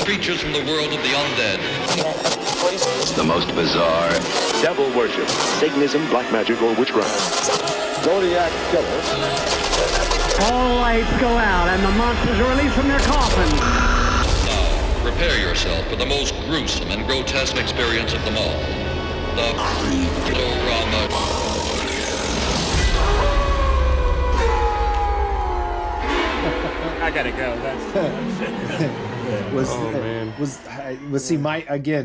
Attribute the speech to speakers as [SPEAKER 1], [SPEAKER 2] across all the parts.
[SPEAKER 1] creatures from the world of the undead.
[SPEAKER 2] The most bizarre.
[SPEAKER 3] Devil worship, Satanism, black magic, or witchcraft. Zodiac killer.
[SPEAKER 4] All lights go out and the monsters are released from their coffins.
[SPEAKER 1] Now, prepare yourself for the most gruesome and grotesque experience of them all. The Creep-O-Rama.
[SPEAKER 5] I gotta go.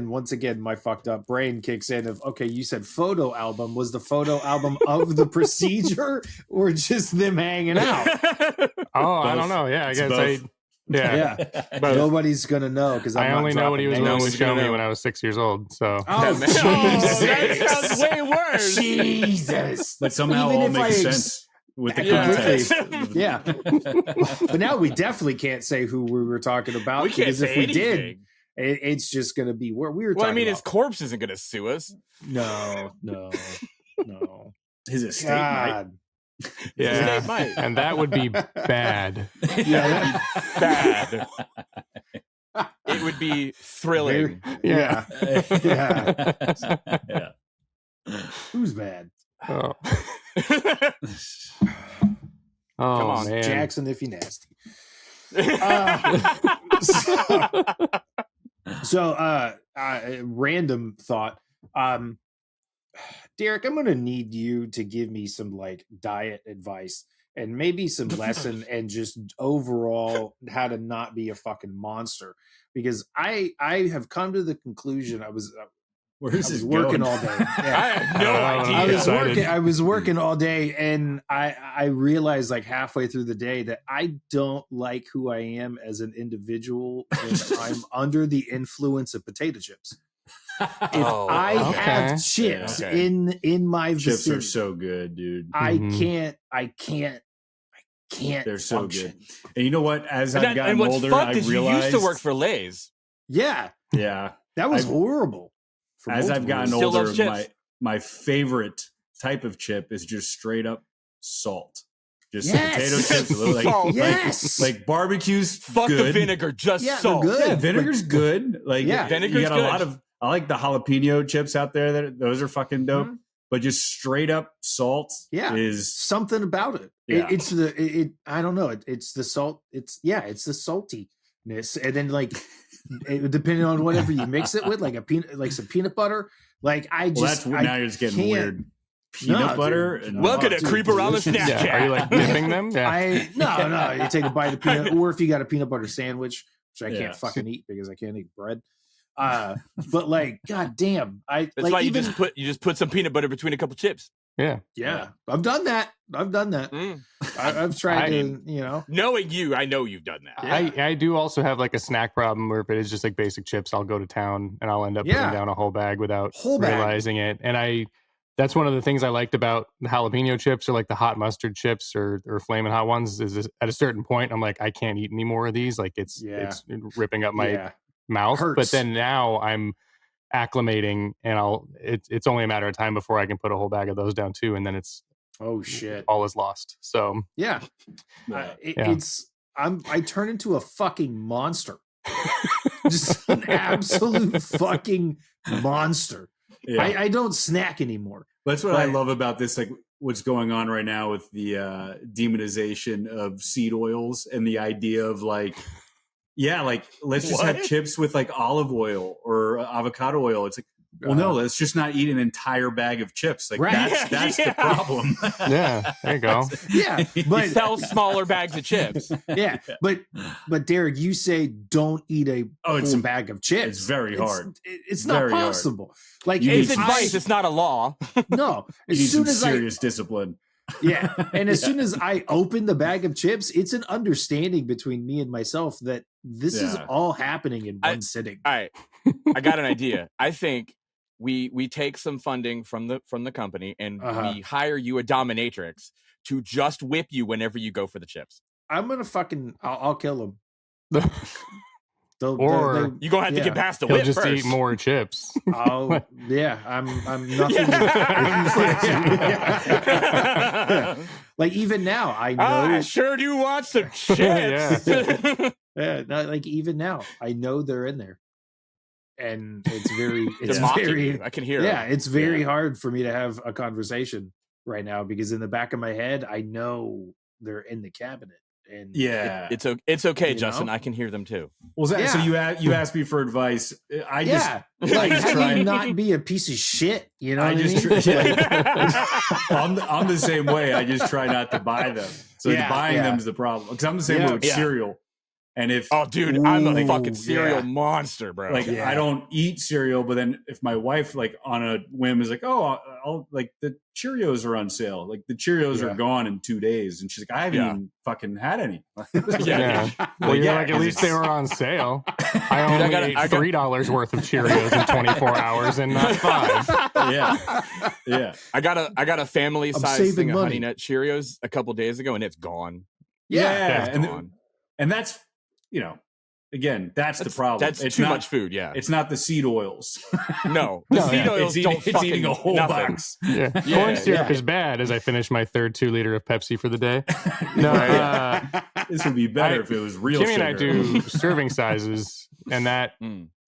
[SPEAKER 6] Once again, my fucked up brain kicks in of, okay, you said photo album. Was the photo album of the procedure or just them hanging out?
[SPEAKER 7] I don't know. Yeah, I guess
[SPEAKER 6] But nobody's gonna know because
[SPEAKER 7] I only know what he was willing to show me when I was 6 years old. So
[SPEAKER 5] that sounds way worse.
[SPEAKER 6] Jesus,
[SPEAKER 8] but somehow all makes sense. With the context.
[SPEAKER 6] But now we definitely can't say who we were talking about.
[SPEAKER 5] We can't
[SPEAKER 6] because
[SPEAKER 5] say
[SPEAKER 6] if we
[SPEAKER 5] anything.
[SPEAKER 6] did, it's just going to be where we were talking
[SPEAKER 5] his
[SPEAKER 6] about.
[SPEAKER 5] corpse isn't going to sue us.
[SPEAKER 6] No.
[SPEAKER 8] His estate might.
[SPEAKER 7] Yeah,
[SPEAKER 5] His estate might.
[SPEAKER 7] And that would be bad.
[SPEAKER 5] Bad. It would be thrilling.
[SPEAKER 6] Yeah. Who's bad?
[SPEAKER 7] Oh.
[SPEAKER 5] Come on,
[SPEAKER 7] man.
[SPEAKER 6] Jackson, if you nasty. Random thought. Derek, I'm gonna need you to give me some like diet advice and maybe some lesson and just overall how to not be a fucking monster, because I have come to the conclusion I was working all day. Yeah.
[SPEAKER 5] I have no idea.
[SPEAKER 6] I was working all day, and I realized like halfway through the day that I don't like who I am as an individual when I'm under the influence of potato chips. If I have chips in my vicinity,
[SPEAKER 8] chips are so good, dude.
[SPEAKER 6] I can't.
[SPEAKER 8] They're so
[SPEAKER 6] function.
[SPEAKER 8] good. And you know what? As I've gotten
[SPEAKER 5] what's
[SPEAKER 8] older,
[SPEAKER 5] fucked
[SPEAKER 8] I
[SPEAKER 5] is
[SPEAKER 8] realized
[SPEAKER 5] you used to work for Lay's.
[SPEAKER 6] Yeah, that was horrible.
[SPEAKER 8] As I've gotten
[SPEAKER 5] Still
[SPEAKER 8] older,
[SPEAKER 5] loves chips.
[SPEAKER 8] my favorite type of chip is just straight up salt. Just potato chips, a little like barbecue's
[SPEAKER 5] Fuck
[SPEAKER 8] good.
[SPEAKER 5] the vinegar, just salt.
[SPEAKER 6] Good.
[SPEAKER 8] Yeah, vinegar's good. Like
[SPEAKER 5] vinegar's
[SPEAKER 8] you got
[SPEAKER 5] good.
[SPEAKER 8] a lot of. I like the jalapeno chips out there. Those are fucking dope. Mm-hmm. But just straight up salt is
[SPEAKER 6] something about it.
[SPEAKER 8] Yeah.
[SPEAKER 6] It's I don't know. It's the salt. It's the saltiness, and then like depending on whatever you mix it with, like some peanut butter. Like
[SPEAKER 8] now you're just getting weird. Peanut butter.
[SPEAKER 5] Welcome to Creep-O-Rama Snapchat.
[SPEAKER 7] Yeah. Are you like dipping them? Yeah.
[SPEAKER 6] No. You take a bite of peanut, or if you got a peanut butter sandwich, which I can't fucking eat because I can't eat bread. But like, god damn,
[SPEAKER 5] that's
[SPEAKER 6] like,
[SPEAKER 5] why you just put some peanut butter between a couple chips.
[SPEAKER 6] Yeah. I've done that. I've tried to,
[SPEAKER 5] knowing you, I know you've done that.
[SPEAKER 7] I do also have like a snack problem where if it is just like basic chips, I'll go to town and I'll end up putting down a whole bag without realizing it. And that's one of the things I liked about the jalapeno chips or like the hot mustard chips or flaming hot ones is at a certain point, I'm like, I can't eat any more of these. Like it's ripping up my mouth.
[SPEAKER 6] Hurts.
[SPEAKER 7] But then now I'm acclimating and it's only a matter of time before I can put a whole bag of those down too. And then it's,
[SPEAKER 6] oh shit,
[SPEAKER 7] all is lost. So
[SPEAKER 6] I turn into a fucking monster. Just an absolute fucking monster. I don't snack anymore.
[SPEAKER 8] That's what I love about this, like what's going on right now with the demonization of seed oils and the idea of like, let's just have chips with like olive oil or avocado oil. It's like, well, no, let's just not eat an entire bag of chips. Like that's the problem.
[SPEAKER 7] Yeah, there you go.
[SPEAKER 6] Yeah, but
[SPEAKER 5] sell smaller bags of chips.
[SPEAKER 6] Yeah, but Derek, you say don't eat a full bag of chips.
[SPEAKER 8] It's very hard.
[SPEAKER 6] It's not possible.
[SPEAKER 8] Hard.
[SPEAKER 6] Like
[SPEAKER 5] it's advice. It's not a law.
[SPEAKER 6] No,
[SPEAKER 8] as soon as serious discipline.
[SPEAKER 6] Yeah, and as soon as I open the bag of chips, it's an understanding between me and myself that this is all happening in one sitting.
[SPEAKER 5] All right, I got an idea. I think we take some funding from the company and we hire you a dominatrix to just whip you whenever you go for the chips.
[SPEAKER 6] I'm gonna I'll kill him.
[SPEAKER 7] Or
[SPEAKER 5] you're gonna have to get past the
[SPEAKER 7] whip
[SPEAKER 5] whip
[SPEAKER 7] just
[SPEAKER 5] first.
[SPEAKER 7] Eat more chips.
[SPEAKER 6] Oh yeah, I'm nothing. Like even now, I know.
[SPEAKER 5] I sure do want some chips.
[SPEAKER 6] Yeah, not like even now, I know they're in there, and it's very,
[SPEAKER 5] I can hear.
[SPEAKER 6] Yeah,
[SPEAKER 5] them.
[SPEAKER 6] it's very hard for me to have a conversation right now because in the back of my head, I know they're in the cabinet. And
[SPEAKER 5] it's okay, Justin. I can hear them too.
[SPEAKER 8] Well, so you asked me for advice. I just
[SPEAKER 6] like how do you not be a piece of shit? You know, I'm
[SPEAKER 8] the same way. I just try not to buy them. So buying them is the problem because I'm the same way with cereal. And if
[SPEAKER 5] dude, I'm a fucking cereal monster, bro.
[SPEAKER 8] Like I don't eat cereal, but then if my wife like on a whim is like, oh, I'll like the Cheerios are on sale. Like the Cheerios are gone in 2 days, and she's like, I haven't even fucking had any.
[SPEAKER 7] Well, you're like, at least they were on sale. I only ate $3 worth of Cheerios in 24 hours and not 5.
[SPEAKER 8] Yeah.
[SPEAKER 5] I got a family size thing of Honey Nut Cheerios a couple days ago, and it's gone.
[SPEAKER 8] It's gone. And that's, again, that's the problem.
[SPEAKER 5] It's too much food. Yeah,
[SPEAKER 8] it's not the seed oils.
[SPEAKER 5] No, seed oils don't
[SPEAKER 8] it's eating a whole box.
[SPEAKER 7] Corn syrup is bad. As I finish my third 2-liter of Pepsi for the day.
[SPEAKER 8] This would be better if it was real.
[SPEAKER 7] Kimmy and I do serving sizes, and that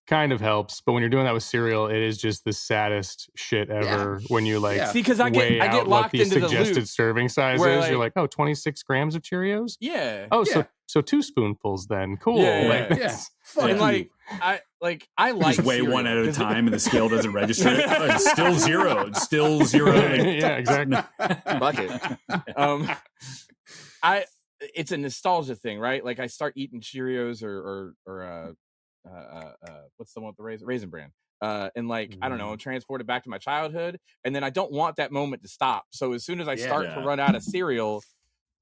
[SPEAKER 7] kind of helps. But when you're doing that with cereal, it is just the saddest shit ever. When you like,
[SPEAKER 5] see, because I get locked into the
[SPEAKER 7] suggested serving sizes.
[SPEAKER 5] Where,
[SPEAKER 7] you're like, 26 grams of Cheerios.
[SPEAKER 5] Yeah.
[SPEAKER 7] Oh, so 2 spoonfuls then. Cool.
[SPEAKER 5] I like
[SPEAKER 8] weigh
[SPEAKER 5] cereal.
[SPEAKER 8] One at a time, and the scale doesn't register. It's still zero. It's still zero.
[SPEAKER 7] Yeah, exactly.
[SPEAKER 5] Fuck it. It's a nostalgia thing, right? Like I start eating Cheerios or what's the one with the Raisin Bran? And like, I don't know, I'm transported back to my childhood, and then I don't want that moment to stop. So as soon as I start to run out of cereal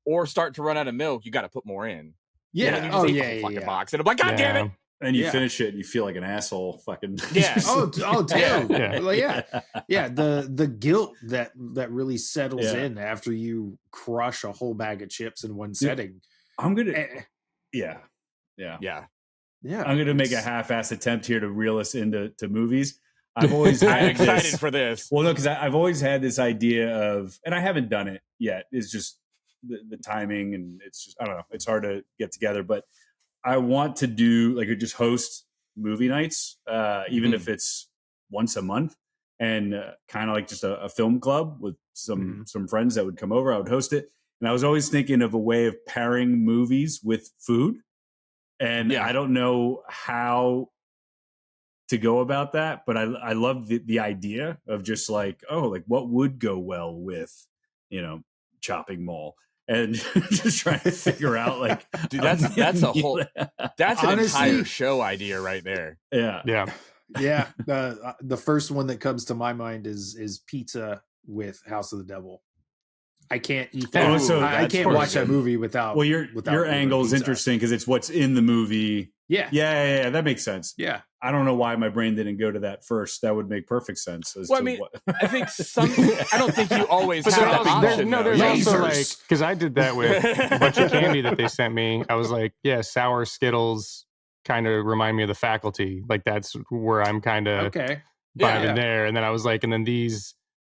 [SPEAKER 5] or start to run out of milk, you got to put more in.
[SPEAKER 6] Yeah.
[SPEAKER 5] And then you just eat the fucking box, and I'm like, God damn it!
[SPEAKER 8] And you finish it, and you feel like an asshole. Fucking
[SPEAKER 6] terrible. Yeah. The guilt that really settles in after you crush a whole bag of chips in one setting.
[SPEAKER 8] I'm gonna, I'm gonna make a half-ass attempt here to reel us into movies. I've always
[SPEAKER 5] I'm excited for this.
[SPEAKER 8] Well, no, because I've always had this idea of, and I haven't done it yet. It's just the timing, and it's just, I don't know. It's hard to get together, but I want to do like just host movie nights, even if it's once a month, and kind of like just a film club with some friends that would come over. I would host it, and I was always thinking of a way of pairing movies with food, and I don't know how to go about that, but I love the idea of just like, what would go well with, Chopping Mall. And just trying to figure out, like,
[SPEAKER 5] dude, that's an entire show idea right there.
[SPEAKER 6] Yeah. The first one that comes to my mind is pizza with House of the Devil. I can't eat that. I can't watch that movie without.
[SPEAKER 8] Well, your angle is interesting because it's what's in the movie. Yeah, that makes sense.
[SPEAKER 6] Yeah,
[SPEAKER 8] I don't know why my brain didn't go to that first. That would make perfect sense.
[SPEAKER 5] I think I don't think you always have that option.
[SPEAKER 7] There's also like, because I did that with a bunch of candy that they sent me. I was like, sour Skittles kind of remind me of The Faculty. Like that's where I'm kind of vibing there. And then I was like, and then these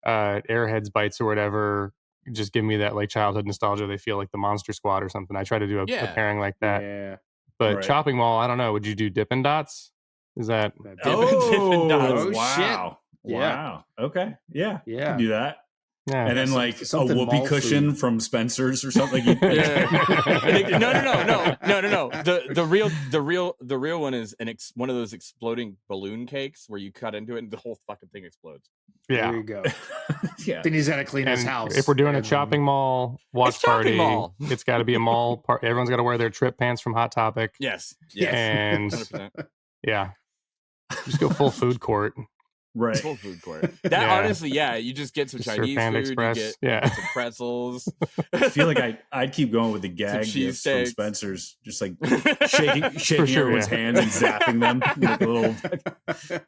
[SPEAKER 7] Airheads bites or whatever just give me that like childhood nostalgia. They feel like the Monster Squad or something. I try to do a pairing like that.
[SPEAKER 6] Yeah.
[SPEAKER 7] But Chopping Mall, I don't know. Would you do Dippin' Dots? Is that?
[SPEAKER 8] Dippin' Dots.
[SPEAKER 6] Wow.
[SPEAKER 8] Shit. Wow. Okay. Yeah.
[SPEAKER 6] Yeah.
[SPEAKER 8] Can do that.
[SPEAKER 7] Yeah.
[SPEAKER 8] And then like a whoopee cushion food from Spencer's or something.
[SPEAKER 5] No. The real one is one of those exploding balloon cakes where you cut into it and the whole fucking thing explodes.
[SPEAKER 7] Yeah.
[SPEAKER 6] There you go. Then he's got to clean his house.
[SPEAKER 7] If we're doing a Chopping Mall watch party, it's got to be a mall party. Everyone's got to wear their trip pants from Hot Topic.
[SPEAKER 5] Yes.
[SPEAKER 7] And 100%. Just go full food court.
[SPEAKER 8] Right.
[SPEAKER 5] Full food court. That honestly, you just get some Chinese food,
[SPEAKER 7] Express.
[SPEAKER 5] You get some pretzels.
[SPEAKER 8] I feel like I'd keep going with the gag gifts from Spencer's, just like shaking everyone's hands and zapping them with a little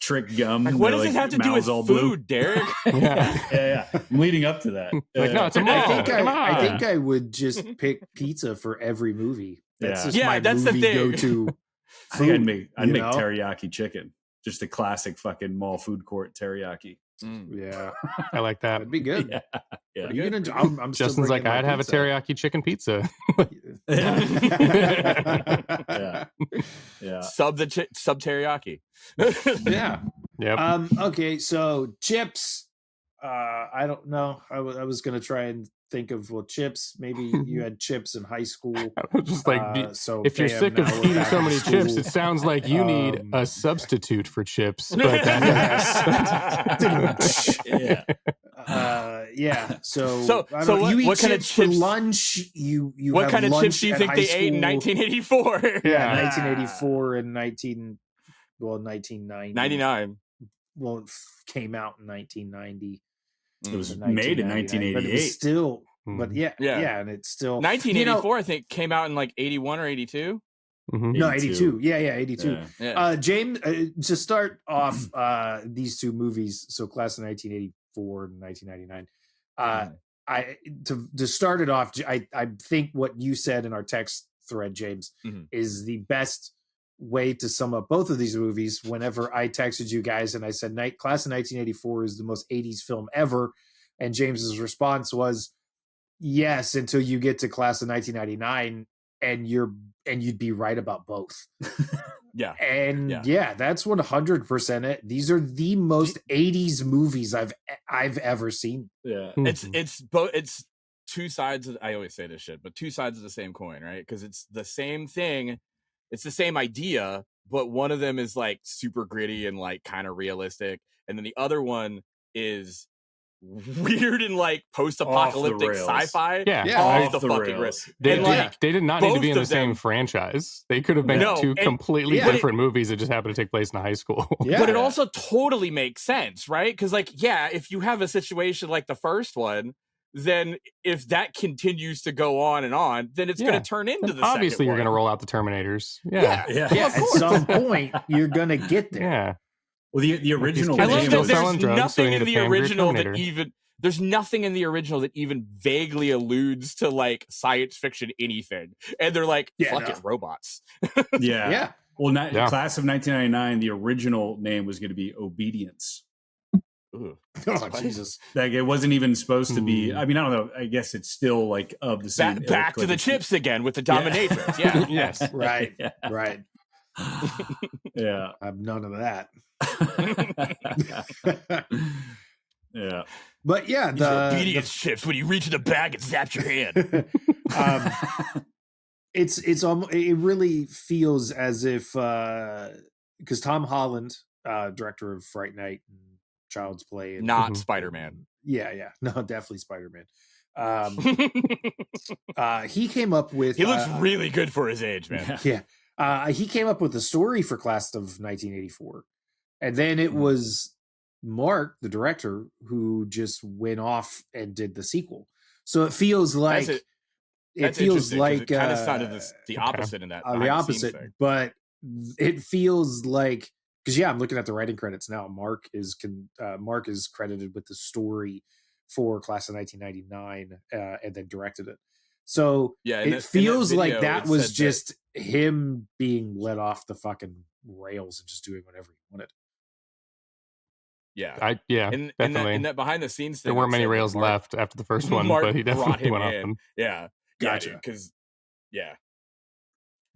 [SPEAKER 8] trick gum.
[SPEAKER 5] Like, what does it have to do with food, Derek?
[SPEAKER 8] Yeah. I'm leading up to that.
[SPEAKER 7] No, it's a mall.
[SPEAKER 6] I think I would just pick pizza for every movie. That's just my
[SPEAKER 5] that's
[SPEAKER 6] movie
[SPEAKER 5] the thing.
[SPEAKER 6] Go-to.
[SPEAKER 8] I think I'd make teriyaki chicken. Just a classic fucking mall food court teriyaki.
[SPEAKER 6] Yeah,
[SPEAKER 7] I like that.
[SPEAKER 6] That'd be good.
[SPEAKER 8] Yeah.
[SPEAKER 6] I'm
[SPEAKER 7] Justin's like, I'd have a teriyaki chicken pizza.
[SPEAKER 8] Yeah. Yeah.
[SPEAKER 5] Sub teriyaki.
[SPEAKER 6] Yeah.
[SPEAKER 7] Yep.
[SPEAKER 6] Okay, so chips. I don't know. I was gonna try and think of chips. Maybe you had chips in high school.
[SPEAKER 7] I was just like,
[SPEAKER 6] so
[SPEAKER 7] if you're
[SPEAKER 6] Pam,
[SPEAKER 7] sick of
[SPEAKER 6] now we're
[SPEAKER 7] eating
[SPEAKER 6] back
[SPEAKER 7] so
[SPEAKER 6] in
[SPEAKER 7] many
[SPEAKER 6] school.
[SPEAKER 7] chips, it sounds like you need a substitute for chips. But
[SPEAKER 8] Yeah.
[SPEAKER 6] Yeah. So
[SPEAKER 5] what kind of
[SPEAKER 6] chips
[SPEAKER 5] chips
[SPEAKER 6] for lunch? You
[SPEAKER 5] what
[SPEAKER 6] have
[SPEAKER 5] kind of
[SPEAKER 6] lunch
[SPEAKER 5] chips do you
[SPEAKER 6] at
[SPEAKER 5] think
[SPEAKER 6] high
[SPEAKER 5] they ate in
[SPEAKER 6] school.
[SPEAKER 5] 1984?
[SPEAKER 6] Yeah, 1984 and 1990.
[SPEAKER 5] 99.
[SPEAKER 6] Well, it came out in 1990.
[SPEAKER 8] It was made in 1988.
[SPEAKER 6] But it was still, but yeah, and it's still
[SPEAKER 5] 1984. I think came out in like 81 or 82.
[SPEAKER 6] No, 82. Yeah, 82.
[SPEAKER 5] Yeah.
[SPEAKER 6] James, to start off these two movies, so Class of 1984 and 1999. To start it off, I think what you said in our text thread, James, is the best way to sum up both of these movies. Whenever I texted you guys and I said Class of 1984 is the most 80s film ever, and James's response was yes, until you get to Class of 1999 and you'd be right about both. That's 100% it. These are the most 80s movies I've ever seen.
[SPEAKER 8] Yeah.
[SPEAKER 5] It's both. It's two sides of, I always say this shit, but two sides of the same coin, right? Because it's the same thing. It's the same idea, but one of them is like super gritty and like kind of realistic, and then the other one is weird and like post-apocalyptic sci-fi. Off the fucking rails.
[SPEAKER 7] They did not need to be in the same franchise. They could have been two completely different movies that just happened to take place in a high school.
[SPEAKER 5] But it also totally makes sense, right? Because like, if you have a situation like the first one, then if that continues to go on, then it's going to turn into the
[SPEAKER 7] obviously
[SPEAKER 5] second
[SPEAKER 7] you're going to roll out the Terminators. Yeah.
[SPEAKER 6] At some point you're going to get there.
[SPEAKER 7] Yeah.
[SPEAKER 8] Well, the original.
[SPEAKER 5] I love that there's nothing in the original there's nothing in the original that even vaguely alludes to like science fiction anything, and they're like, fuck it, robots.
[SPEAKER 8] Yeah. Well, Class of 1999, the original name was going to be Obedience.
[SPEAKER 6] Oh, Jesus!
[SPEAKER 8] Like it wasn't even supposed to be. I mean, I don't know. I guess it's still like of the same.
[SPEAKER 5] Back to the chips again with the dominatrix. Yeah.
[SPEAKER 6] Yes. Right.
[SPEAKER 8] Yeah.
[SPEAKER 6] Right.
[SPEAKER 8] Yeah.
[SPEAKER 6] I have none of that.
[SPEAKER 8] Yeah.
[SPEAKER 6] But yeah,
[SPEAKER 5] the chips when you reach in the bag and zap your hand.
[SPEAKER 6] It really feels as if because Tom Holland, director of Fright Night and Child's Play, and
[SPEAKER 5] not Spider-Man.
[SPEAKER 6] Yeah, no, definitely Spider-Man. He came up with.
[SPEAKER 5] He looks really good for his age, man.
[SPEAKER 6] Yeah. He came up with the story for Class of 1984, and then it was Mark, the director, who just went off and did the sequel. So it feels like it feels like
[SPEAKER 5] it kind of sounded the opposite in that.
[SPEAKER 6] The opposite, but it feels like because I'm looking at the writing credits now. Mark is credited with the story for Class of 1999, and then directed it. So it feels like that was just him being let off the fucking rails and just doing whatever he wanted.
[SPEAKER 5] Yeah,
[SPEAKER 7] definitely.
[SPEAKER 5] In that behind the scenes thing,
[SPEAKER 7] there weren't many rails left after the first one, but he definitely went off them.
[SPEAKER 5] Yeah,
[SPEAKER 6] gotcha.
[SPEAKER 5] Because
[SPEAKER 6] yeah,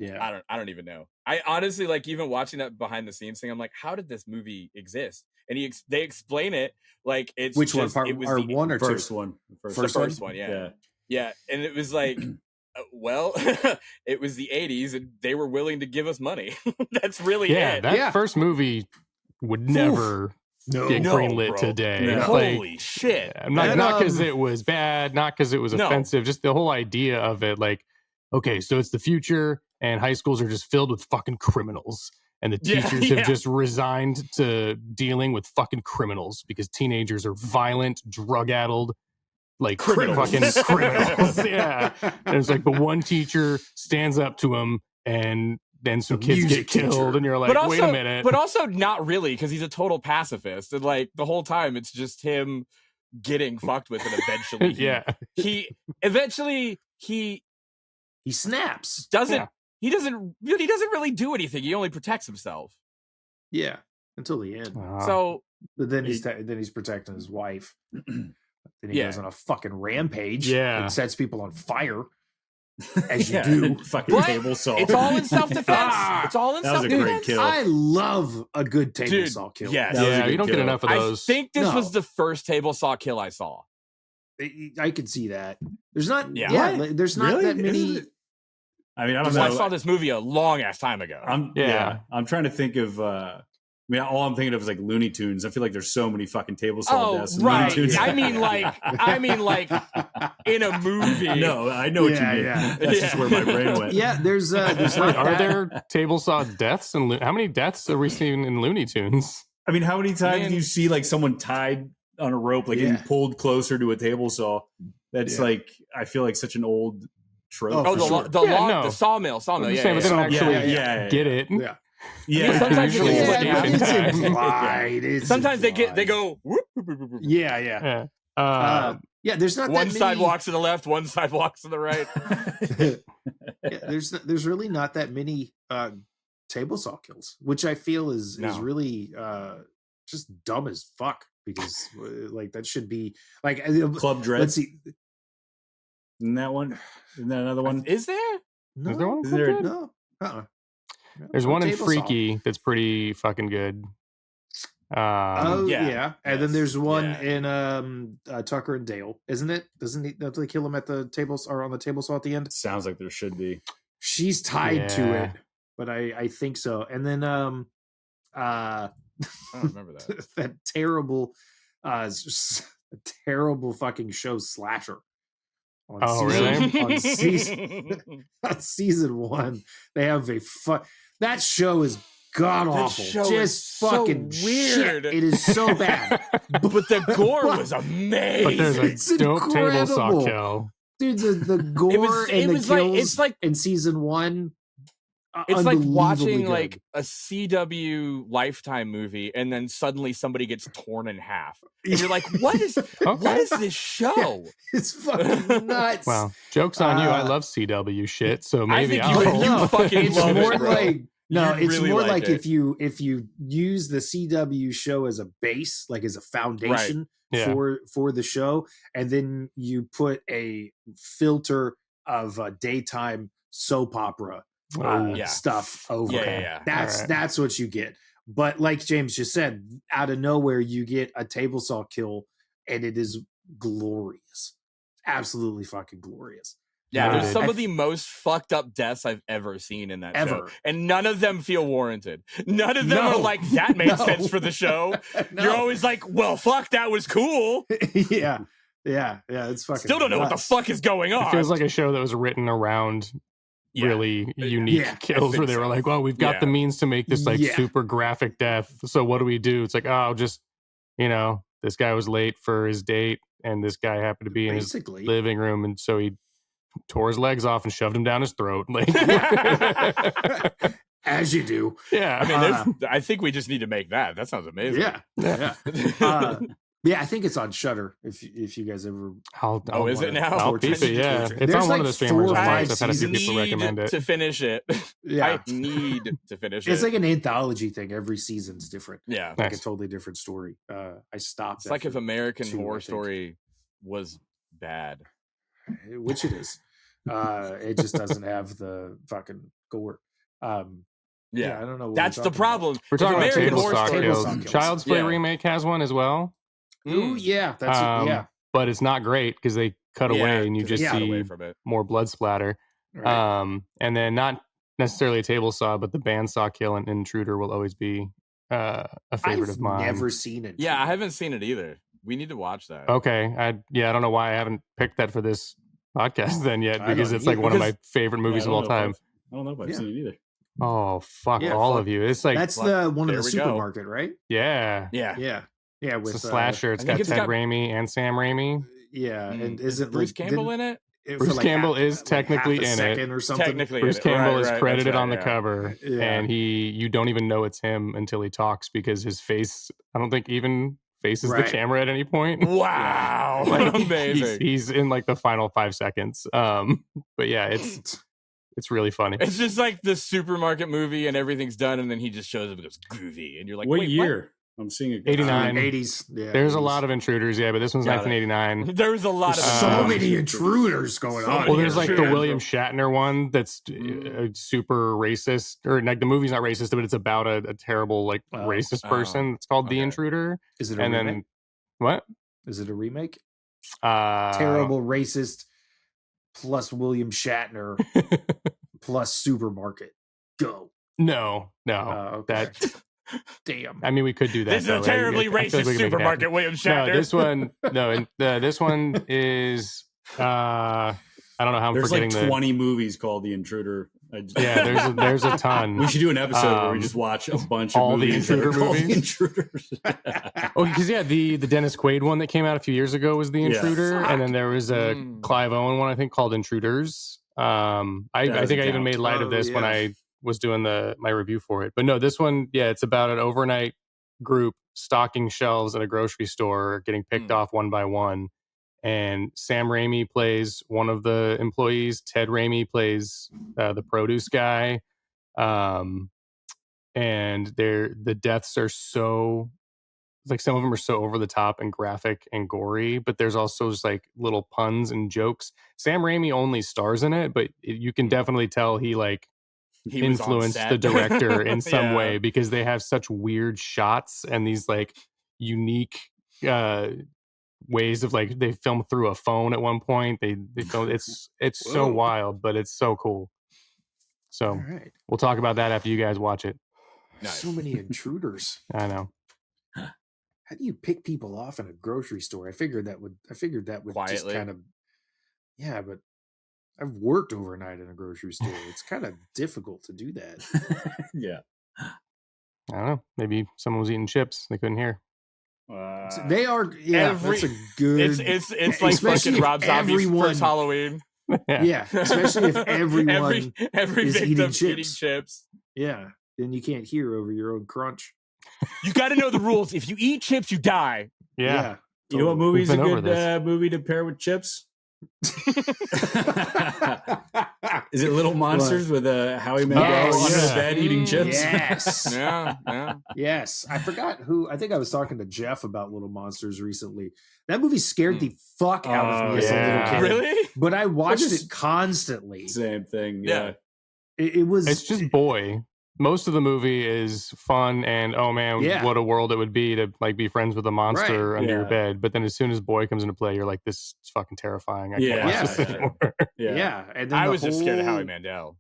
[SPEAKER 5] I don't even know. I honestly like even watching that behind the scenes thing. I'm like, how did this movie exist? And they explain it like it's
[SPEAKER 6] which
[SPEAKER 5] just,
[SPEAKER 6] one?
[SPEAKER 5] It was
[SPEAKER 6] part
[SPEAKER 5] the
[SPEAKER 6] one or
[SPEAKER 8] first
[SPEAKER 6] two?
[SPEAKER 8] One.
[SPEAKER 5] The first one. Yeah. And it was like, well, it was the 80s, and they were willing to give us money. That's really it.
[SPEAKER 7] That first movie would never get greenlit today.
[SPEAKER 5] No. Holy shit!
[SPEAKER 7] Not because it was bad, not because it was offensive. Just the whole idea of it, like, okay, so it's the future, and high schools are just filled with fucking criminals. And the teachers have just resigned to dealing with fucking criminals because teenagers are violent, drug-addled, like fucking criminals. Yeah. And it's like the one teacher stands up to him and then some kids get killed and you're like, wait a minute.
[SPEAKER 5] But also not really, because he's a total pacifist. And like the whole time it's just him getting fucked with, and eventually he
[SPEAKER 6] snaps.
[SPEAKER 5] He doesn't really do anything. He only protects himself.
[SPEAKER 6] Yeah, until the end.
[SPEAKER 5] So,
[SPEAKER 6] but then he's protecting his wife. Then he goes on a fucking rampage. And sets people on fire. as you do.
[SPEAKER 8] Fucking
[SPEAKER 5] What?
[SPEAKER 8] table saw.
[SPEAKER 5] It's all in self-defense. It's all in
[SPEAKER 8] That was a
[SPEAKER 5] self-defense.
[SPEAKER 8] great kill.
[SPEAKER 6] I love a good table
[SPEAKER 5] Dude,
[SPEAKER 6] saw kill.
[SPEAKER 5] yes.
[SPEAKER 8] That was a
[SPEAKER 7] Yeah,
[SPEAKER 8] good
[SPEAKER 7] you don't get
[SPEAKER 8] kill.
[SPEAKER 7] enough of those.
[SPEAKER 5] I think this
[SPEAKER 6] No.
[SPEAKER 5] was the first table saw kill I saw.
[SPEAKER 6] I could see that. There's not.
[SPEAKER 5] Yeah.
[SPEAKER 6] Yeah,
[SPEAKER 8] What?
[SPEAKER 6] there's not
[SPEAKER 8] Really?
[SPEAKER 6] that many.
[SPEAKER 8] Isn't it? I mean, I don't
[SPEAKER 5] Because
[SPEAKER 8] know.
[SPEAKER 5] I saw this movie a long ass time ago.
[SPEAKER 8] I'm trying to think of. I mean, all I'm thinking of is like Looney Tunes. I feel like there's so many fucking table saw deaths in
[SPEAKER 5] right.
[SPEAKER 8] Looney Tunes.
[SPEAKER 5] I mean, like in a movie.
[SPEAKER 8] No, I know what you
[SPEAKER 6] Yeah,
[SPEAKER 8] mean.
[SPEAKER 6] yeah.
[SPEAKER 8] That's just where my brain went.
[SPEAKER 6] Yeah, there's not
[SPEAKER 7] Are
[SPEAKER 6] that-
[SPEAKER 7] there table saw deaths? How many deaths are we seeing in Looney Tunes?
[SPEAKER 8] I mean, how many times
[SPEAKER 5] Man.
[SPEAKER 8] do you see like someone tied on a rope, like getting pulled closer to a table saw? That's like, I feel like such an old trope.
[SPEAKER 5] Oh,
[SPEAKER 6] for sure.
[SPEAKER 5] the sawmill.
[SPEAKER 7] I'm
[SPEAKER 5] Yeah,
[SPEAKER 7] just saying, but they don't
[SPEAKER 8] yeah.
[SPEAKER 7] actually
[SPEAKER 8] Yeah.
[SPEAKER 7] get it.
[SPEAKER 6] Yeah.
[SPEAKER 8] Yeah,
[SPEAKER 5] sometimes
[SPEAKER 7] Usually
[SPEAKER 5] it's
[SPEAKER 7] it's
[SPEAKER 5] like-
[SPEAKER 6] it's
[SPEAKER 7] time.
[SPEAKER 6] implied. It's
[SPEAKER 5] Sometimes they
[SPEAKER 6] implied.
[SPEAKER 5] go. Whoop, whoop, whoop, whoop, whoop.
[SPEAKER 6] Yeah, yeah.
[SPEAKER 7] Yeah.
[SPEAKER 6] Yeah, there's not
[SPEAKER 5] One
[SPEAKER 6] that
[SPEAKER 5] side
[SPEAKER 6] many,
[SPEAKER 5] walks to the left, one side walks to the right.
[SPEAKER 6] yeah, there's really not that many table saw kills, which I feel is
[SPEAKER 5] No.
[SPEAKER 6] really just dumb as fuck because like that should be like
[SPEAKER 8] Club Dread.
[SPEAKER 6] let's see.
[SPEAKER 8] Isn't that one? Isn't that another one?
[SPEAKER 5] Is there?
[SPEAKER 6] No,
[SPEAKER 7] Is there one?
[SPEAKER 8] Is there-
[SPEAKER 6] no. Uh-uh. No,
[SPEAKER 7] There's one in
[SPEAKER 6] table saw.
[SPEAKER 7] Freaky that's pretty fucking good.
[SPEAKER 6] Oh
[SPEAKER 5] yeah.
[SPEAKER 6] yeah, and then
[SPEAKER 5] Yes.
[SPEAKER 6] there's one
[SPEAKER 5] Yeah.
[SPEAKER 6] in Tucker and Dale, isn't it? Don't they kill him at the tables or on the table saw at the end?
[SPEAKER 8] Sounds like there should be.
[SPEAKER 6] She's tied to
[SPEAKER 7] Yeah.
[SPEAKER 6] it, but I think so. And then
[SPEAKER 5] I don't remember that.
[SPEAKER 6] that terrible terrible fucking show Slasher. On
[SPEAKER 7] Oh, really?
[SPEAKER 6] On season 1, they have that show is god awful.
[SPEAKER 5] show is
[SPEAKER 6] Just
[SPEAKER 5] so
[SPEAKER 6] fucking
[SPEAKER 5] weird.
[SPEAKER 6] shit. It is so bad.
[SPEAKER 5] But the gore was amazing.
[SPEAKER 7] But there's a
[SPEAKER 6] It's
[SPEAKER 7] dope table saw
[SPEAKER 6] incredible.
[SPEAKER 7] kill.
[SPEAKER 6] Dude, the gore
[SPEAKER 5] it
[SPEAKER 6] and the
[SPEAKER 5] was
[SPEAKER 6] kills
[SPEAKER 5] like it's like
[SPEAKER 6] in season 1.
[SPEAKER 5] it's like
[SPEAKER 6] unbelievably
[SPEAKER 5] watching
[SPEAKER 6] good.
[SPEAKER 5] like a CW Lifetime movie, and then suddenly somebody gets torn in half, and you're like, "What is what is this show?"
[SPEAKER 6] It's fucking nuts.
[SPEAKER 7] Well, joke's on you. I
[SPEAKER 6] Uh,
[SPEAKER 7] love CW shit, so
[SPEAKER 5] I
[SPEAKER 7] maybe
[SPEAKER 5] think
[SPEAKER 7] I'll.
[SPEAKER 5] you fucking
[SPEAKER 6] it's
[SPEAKER 5] love
[SPEAKER 6] more
[SPEAKER 5] it, bro.
[SPEAKER 6] like no,
[SPEAKER 5] You
[SPEAKER 6] it's
[SPEAKER 5] really
[SPEAKER 6] more
[SPEAKER 5] like
[SPEAKER 6] like
[SPEAKER 5] it.
[SPEAKER 6] if you use the CW show as a base, like as a foundation
[SPEAKER 7] Yeah.
[SPEAKER 6] for the show, and then you put a filter of daytime soap opera
[SPEAKER 5] Yeah.
[SPEAKER 6] stuff over
[SPEAKER 5] Yeah,
[SPEAKER 6] it.
[SPEAKER 5] yeah, yeah.
[SPEAKER 6] That's
[SPEAKER 7] Alright.
[SPEAKER 6] that's what you get. But like James just said, out of nowhere you get a table saw kill, and it is glorious, absolutely fucking glorious.
[SPEAKER 5] Yeah, there's
[SPEAKER 7] Noted.
[SPEAKER 5] some of the most fucked up deaths I've ever seen in that show,
[SPEAKER 6] Ever.
[SPEAKER 5] and none of them feel warranted. None of them
[SPEAKER 6] No.
[SPEAKER 5] are like that made
[SPEAKER 6] No.
[SPEAKER 5] sense for the show.
[SPEAKER 6] No.
[SPEAKER 5] You're always like, well, fuck, that was cool.
[SPEAKER 6] yeah, it's fucking.
[SPEAKER 5] Still don't know what the
[SPEAKER 6] nuts.
[SPEAKER 5] fuck is going on.
[SPEAKER 7] It feels like a show that was written around
[SPEAKER 5] Yeah.
[SPEAKER 7] really unique
[SPEAKER 6] Yeah, I
[SPEAKER 7] kills where
[SPEAKER 5] think
[SPEAKER 7] they were
[SPEAKER 5] so.
[SPEAKER 7] like, well, we've got
[SPEAKER 5] Yeah.
[SPEAKER 7] the means to make this like
[SPEAKER 6] Yeah.
[SPEAKER 7] super graphic death. So what do we do? It's like, oh, just, this guy was late for his date and this guy happened to be in his
[SPEAKER 6] Basically.
[SPEAKER 7] living room. And so he tore his legs off and shoved him down his throat. Like,
[SPEAKER 6] As you do.
[SPEAKER 7] yeah.
[SPEAKER 5] I mean, I think we just need to make that. That sounds amazing.
[SPEAKER 6] Yeah. Yeah, I think it's on Shutter. If you guys ever.
[SPEAKER 5] Oh, is it now?
[SPEAKER 7] I'll keep it. Yeah, it's
[SPEAKER 6] There's
[SPEAKER 7] on one
[SPEAKER 6] like
[SPEAKER 7] of the
[SPEAKER 6] 4
[SPEAKER 7] streamers.
[SPEAKER 6] or
[SPEAKER 7] I've
[SPEAKER 6] 5
[SPEAKER 7] had a few people
[SPEAKER 5] need
[SPEAKER 7] recommend it.
[SPEAKER 5] to finish it.
[SPEAKER 6] Yeah,
[SPEAKER 5] I need to finish it.
[SPEAKER 6] it's like an anthology thing. Every season's different.
[SPEAKER 5] yeah,
[SPEAKER 6] Like
[SPEAKER 7] Nice.
[SPEAKER 6] a totally different story. I stopped.
[SPEAKER 5] it's like if
[SPEAKER 6] after
[SPEAKER 5] American
[SPEAKER 6] 2, I
[SPEAKER 5] Horror
[SPEAKER 6] think.
[SPEAKER 5] Story was bad.
[SPEAKER 6] Which it is. It just doesn't have the fucking gore.
[SPEAKER 5] Yeah,
[SPEAKER 6] I don't know. What
[SPEAKER 5] that's
[SPEAKER 6] we're
[SPEAKER 5] the
[SPEAKER 6] talking
[SPEAKER 5] problem.
[SPEAKER 7] We're talking about
[SPEAKER 5] American
[SPEAKER 7] table
[SPEAKER 5] Horror
[SPEAKER 7] saw
[SPEAKER 5] Story-
[SPEAKER 7] kills.
[SPEAKER 6] Table saw
[SPEAKER 7] Child's Play
[SPEAKER 5] Yeah.
[SPEAKER 7] remake has one as well,
[SPEAKER 6] about. Ooh, yeah, that's yeah.
[SPEAKER 7] but it's not great because they cut away and you
[SPEAKER 5] 'cause they
[SPEAKER 7] just
[SPEAKER 5] cut
[SPEAKER 7] see
[SPEAKER 5] away from it.
[SPEAKER 7] more blood splatter.
[SPEAKER 6] Right.
[SPEAKER 7] And then not necessarily a table saw, but the bandsaw kill and Intruder will always be a favorite
[SPEAKER 6] I've
[SPEAKER 7] of mine.
[SPEAKER 6] never seen it.
[SPEAKER 5] Yeah, I haven't seen it either. We need to watch that.
[SPEAKER 7] Okay, I don't know why I haven't picked that for this podcast then yet
[SPEAKER 6] I
[SPEAKER 7] because
[SPEAKER 6] don't
[SPEAKER 7] it's like one of my
[SPEAKER 5] because-
[SPEAKER 7] favorite movies of all time.
[SPEAKER 8] I don't know if I've
[SPEAKER 6] Yeah.
[SPEAKER 8] seen it either.
[SPEAKER 7] Oh fuck
[SPEAKER 6] Yeah,
[SPEAKER 7] all
[SPEAKER 6] fuck.
[SPEAKER 7] of you! It's like
[SPEAKER 6] That's the one of
[SPEAKER 5] there
[SPEAKER 6] the
[SPEAKER 5] we go.
[SPEAKER 6] supermarket, right?
[SPEAKER 7] yeah,
[SPEAKER 5] Yeah.
[SPEAKER 6] Yeah. With
[SPEAKER 7] it's a slasher. It's
[SPEAKER 5] I think
[SPEAKER 7] got
[SPEAKER 5] it's
[SPEAKER 7] Ted
[SPEAKER 5] got-
[SPEAKER 7] Raimi and Sam Raimi.
[SPEAKER 6] Yeah, and
[SPEAKER 5] Is
[SPEAKER 6] isn't
[SPEAKER 5] Bruce
[SPEAKER 6] like,
[SPEAKER 5] Campbell in it?
[SPEAKER 7] Bruce Campbell is technically in it.
[SPEAKER 6] or something.
[SPEAKER 5] Technically,
[SPEAKER 7] Bruce
[SPEAKER 5] in it.
[SPEAKER 7] Campbell
[SPEAKER 5] Right,
[SPEAKER 7] is
[SPEAKER 5] right,
[SPEAKER 7] credited
[SPEAKER 5] that's right,
[SPEAKER 7] on the
[SPEAKER 5] yeah.
[SPEAKER 7] cover,
[SPEAKER 6] Yeah.
[SPEAKER 7] and you don't even know it's him until he talks because his face, I don't think even faces
[SPEAKER 6] Right.
[SPEAKER 7] the camera at any point.
[SPEAKER 5] Wow,
[SPEAKER 7] Like,
[SPEAKER 5] amazing!
[SPEAKER 7] He's in like the final 5 seconds. But yeah, it's really funny.
[SPEAKER 5] It's just like the supermarket movie, and everything's done, and then he just shows up and goes groovy, and you're like,
[SPEAKER 8] What
[SPEAKER 5] wait,
[SPEAKER 8] year? I'm seeing it.
[SPEAKER 7] 89.
[SPEAKER 6] 80s. Yeah,
[SPEAKER 7] There's
[SPEAKER 6] 80s.
[SPEAKER 7] a lot of intruders, yeah, but this one's 1989.
[SPEAKER 5] There's a lot of
[SPEAKER 6] so many intruders going on.
[SPEAKER 7] Well, there's like the William Shatner one that's super racist, or like the movie's not racist, but it's about a terrible like racist person. It's called The Intruder.
[SPEAKER 6] Is it a remake?
[SPEAKER 7] Then what?
[SPEAKER 6] Is it a remake? Terrible racist plus William Shatner plus supermarket. Go.
[SPEAKER 7] No.
[SPEAKER 6] Okay.
[SPEAKER 7] That.
[SPEAKER 6] Damn.
[SPEAKER 7] I mean, we could do that.
[SPEAKER 5] This is a terribly racist supermarket, William Shatner.
[SPEAKER 7] No, this one. No, and this one is. I don't know how I'm
[SPEAKER 8] There's
[SPEAKER 7] forgetting.
[SPEAKER 8] There's like 20 movies called The Intruder.
[SPEAKER 7] Yeah, there's a ton.
[SPEAKER 8] We should do an episode where we just watch a bunch of
[SPEAKER 7] all
[SPEAKER 8] movies
[SPEAKER 7] the Intruder movies.
[SPEAKER 8] The Intruders.
[SPEAKER 7] Oh, because the Dennis Quaid one that came out a few years ago was The Intruder, and then there was a Clive Owen one I think called Intruders. I think I even made light of this when I was doing my review for it. But no, this one, it's about an overnight group stocking shelves at a grocery store, getting picked off one by one. And Sam Raimi plays one of the employees. Ted Raimi plays the produce guy. And the deaths are so, like, some of them are so over the top and graphic and gory, but there's also just like little puns and jokes. Sam Raimi only stars in it, but you can definitely tell he influenced the director in some way, because they have such weird shots and these like unique ways of like, they film through a phone at one point. They film, it's so wild, but it's so cool. So we'll talk about that after you guys watch it.
[SPEAKER 6] Nice. So many intruders.
[SPEAKER 7] I know.
[SPEAKER 6] How do you pick people off in a grocery store? I figured that would
[SPEAKER 5] quietly.
[SPEAKER 6] Just kind of, but I've worked overnight in a grocery store. It's kind of difficult to do that.
[SPEAKER 8] Yeah.
[SPEAKER 7] I don't know. Maybe someone was eating chips. They couldn't hear.
[SPEAKER 6] They are. Yeah, that's a good.
[SPEAKER 5] It's like fucking Rob Zombie's first Halloween.
[SPEAKER 6] Yeah, especially if everyone
[SPEAKER 5] every
[SPEAKER 6] is
[SPEAKER 5] victim
[SPEAKER 6] eating chips. Yeah, then you can't hear over your own crunch.
[SPEAKER 5] You got to know the rules. If you eat chips, you die.
[SPEAKER 7] Yeah.
[SPEAKER 8] You know what movie's a good movie to pair with chips? Is it Little Monsters with Howie Mandel under the bed eating chips?
[SPEAKER 6] Yes.
[SPEAKER 5] Yeah.
[SPEAKER 6] Yes. I forgot who. I think I was talking to Jeff about Little Monsters recently. That movie scared the fuck out of me as a little kid.
[SPEAKER 5] Really?
[SPEAKER 6] But I watched it constantly.
[SPEAKER 8] Same thing. Yeah.
[SPEAKER 6] It was.
[SPEAKER 7] It's just boy. Most of the movie is fun and oh man, what a world it would be to like be friends with a monster under your bed. But then as soon as boy comes into play, you're like, this is fucking terrifying. I can't watch this anymore.
[SPEAKER 6] Yeah. And then
[SPEAKER 5] I was just scared of Howie Mandel.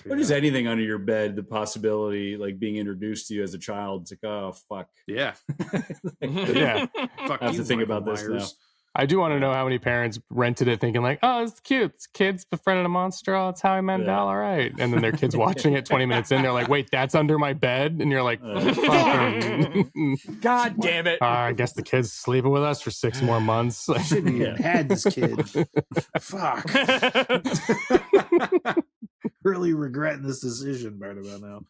[SPEAKER 8] What is anything under your bed? The possibility, like being introduced to you as a child, it's like, oh fuck.
[SPEAKER 6] Yeah.
[SPEAKER 8] Fuck. I have to think about this now.
[SPEAKER 7] I do want to know how many parents rented it thinking like, oh, it's cute. It's kids befriending a monster. Oh, it's Howie Mandel. All right. And then their kids watching it 20 minutes in. They're like, wait, that's under my bed? And you're like,
[SPEAKER 5] God damn it.
[SPEAKER 7] I guess the kid's sleeping with us for 6 more months.
[SPEAKER 6] I shouldn't even had this kid. Fuck. Really regretting this decision right about now.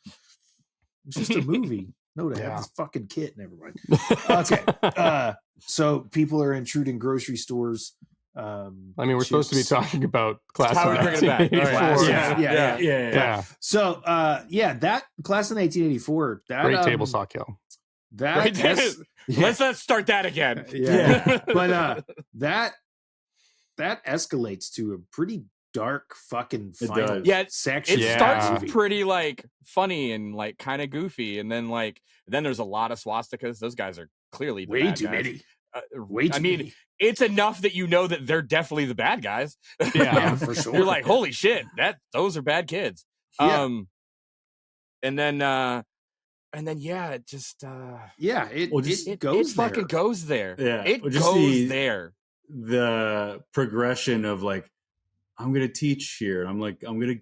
[SPEAKER 6] It's just a movie. No, to have this fucking kid. Never mind. Okay. So people are intruding grocery stores.
[SPEAKER 7] I mean, we're supposed to be talking about class of
[SPEAKER 6] 1984. Yeah. So, that class of 1984. That
[SPEAKER 7] great table saw kill.
[SPEAKER 5] Let's not start that again.
[SPEAKER 6] But that escalates to a pretty dark fucking final section.
[SPEAKER 5] It starts pretty like funny and like kind of goofy, and then there's a lot of swastikas. Those guys are clearly the
[SPEAKER 6] way
[SPEAKER 5] bad
[SPEAKER 6] too
[SPEAKER 5] guys.
[SPEAKER 6] many. I
[SPEAKER 5] mean, it's enough that you know that they're definitely the bad guys.
[SPEAKER 6] Yeah, for sure.
[SPEAKER 5] You're like, holy shit, those are bad kids.
[SPEAKER 6] Yeah.
[SPEAKER 5] And then it just
[SPEAKER 6] it goes there.
[SPEAKER 5] Fucking goes there.
[SPEAKER 8] Yeah,
[SPEAKER 5] it goes there.
[SPEAKER 8] The progression of like, I'm gonna teach here. I'm gonna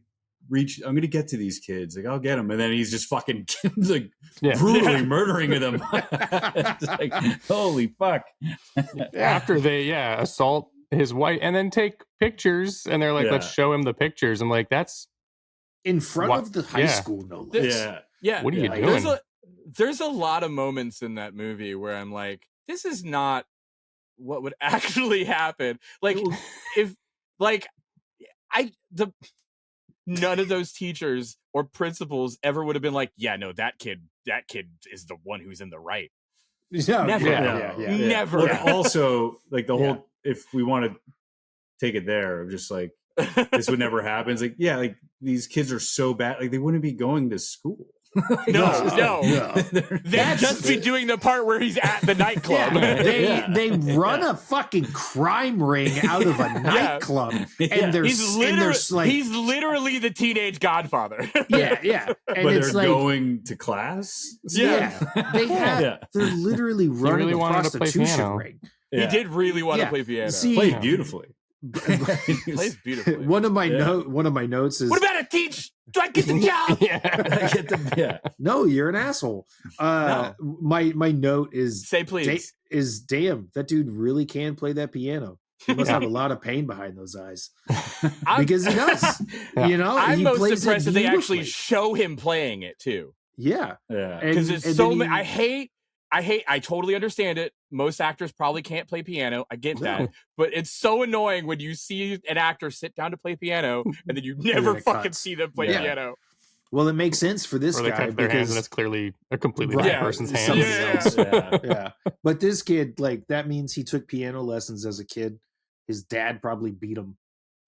[SPEAKER 8] get to these kids. Like, I'll get them, and then he's just fucking like brutally murdering them. It's like, holy fuck!
[SPEAKER 7] After they assault his wife and then take pictures, and they're like, let's show him the pictures. I'm like, that's
[SPEAKER 6] in front of the high school, no less.
[SPEAKER 7] What are you doing?
[SPEAKER 5] There's a lot of moments in that movie where I'm like, this is not what would actually happen. Like, if like. none of those teachers or principals ever would have been like, yeah, no, that kid is the one who's in the right.
[SPEAKER 6] No,
[SPEAKER 5] Never. Never.
[SPEAKER 8] Well, also, like the whole, if we want to take it there, just like this would never happen. It's like, yeah, like these kids are so bad, like they wouldn't be going to school.
[SPEAKER 5] No. They'd just be doing the part where he's at the nightclub.
[SPEAKER 6] They run a fucking crime ring out of a nightclub, and
[SPEAKER 5] he's literally the teenage Godfather.
[SPEAKER 6] And
[SPEAKER 8] but
[SPEAKER 6] it's
[SPEAKER 8] they're
[SPEAKER 6] like
[SPEAKER 8] going to class.
[SPEAKER 6] they're literally running a prostitution ring.
[SPEAKER 5] He did really want to play piano.
[SPEAKER 8] Played beautifully.
[SPEAKER 5] He plays beautifully.
[SPEAKER 6] One of my notes is,
[SPEAKER 5] what about a teach? Do I get the job?
[SPEAKER 6] No, you're an asshole.
[SPEAKER 5] No.
[SPEAKER 6] My note is,
[SPEAKER 5] say please.
[SPEAKER 6] Damn, that dude really can play that piano. He must have a lot of pain behind those eyes. Because he does. You know,
[SPEAKER 5] I'm
[SPEAKER 6] he
[SPEAKER 5] most
[SPEAKER 6] plays
[SPEAKER 5] impressed that they actually
[SPEAKER 6] beautifully.
[SPEAKER 5] show him playing it too.
[SPEAKER 6] Yeah.
[SPEAKER 5] Because it's so many. I totally understand it. Most actors probably can't play piano. I get that. But it's so annoying when you see an actor sit down to play piano and then you never fucking see them play piano.
[SPEAKER 6] Well, it makes sense for this
[SPEAKER 7] or
[SPEAKER 6] guy
[SPEAKER 7] they their hands and it's clearly a completely different person's hands.
[SPEAKER 6] Yeah. But this kid, like, that means he took piano lessons as a kid. His dad probably beat him.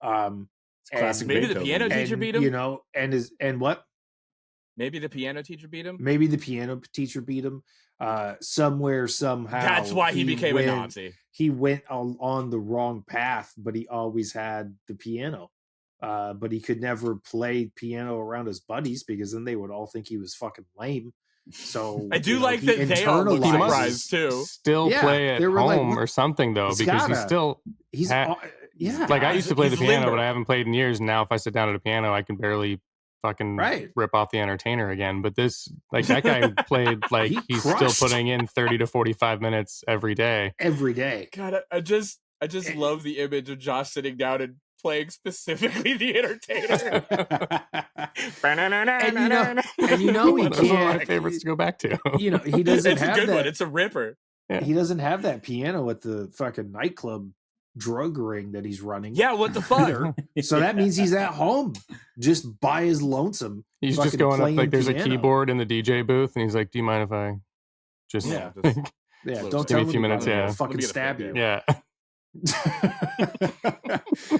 [SPEAKER 8] Classic.
[SPEAKER 5] Maybe the piano teacher beat him.
[SPEAKER 6] You know, and what?
[SPEAKER 5] Maybe the piano teacher beat him.
[SPEAKER 6] Maybe the piano teacher beat him. Somewhere, somehow.
[SPEAKER 5] That's why he became a Nazi.
[SPEAKER 6] He went on the wrong path, but he always had the piano. But he could never play piano around his buddies because then they would all think he was fucking lame. So
[SPEAKER 5] I do like that they all look surprised too.
[SPEAKER 7] Still play at home or something though, because he's like I used to play the piano, but I haven't played in years. And now if I sit down at a piano, I can barely fucking rip off the Entertainer again. But this, like that guy played like he's still putting in 30 to 45 minutes every day.
[SPEAKER 5] God, I just love the image of Josh sitting down and playing specifically the Entertainer.
[SPEAKER 6] and you know he
[SPEAKER 7] can't. One of my favorites to go back to.
[SPEAKER 6] You know, he doesn't
[SPEAKER 5] it's
[SPEAKER 6] have
[SPEAKER 5] a good
[SPEAKER 6] that.
[SPEAKER 5] one. It's a ripper.
[SPEAKER 6] He doesn't have that piano at the fucking nightclub drug ring that he's running.
[SPEAKER 5] Yeah, what the fuck?
[SPEAKER 6] So that means he's at home just by his lonesome.
[SPEAKER 7] He's just going up like there's a keyboard in the DJ booth and he's like, do you mind if I just
[SPEAKER 6] don't
[SPEAKER 7] give me a few minutes?
[SPEAKER 6] I'll fucking stab you.
[SPEAKER 7] Yeah.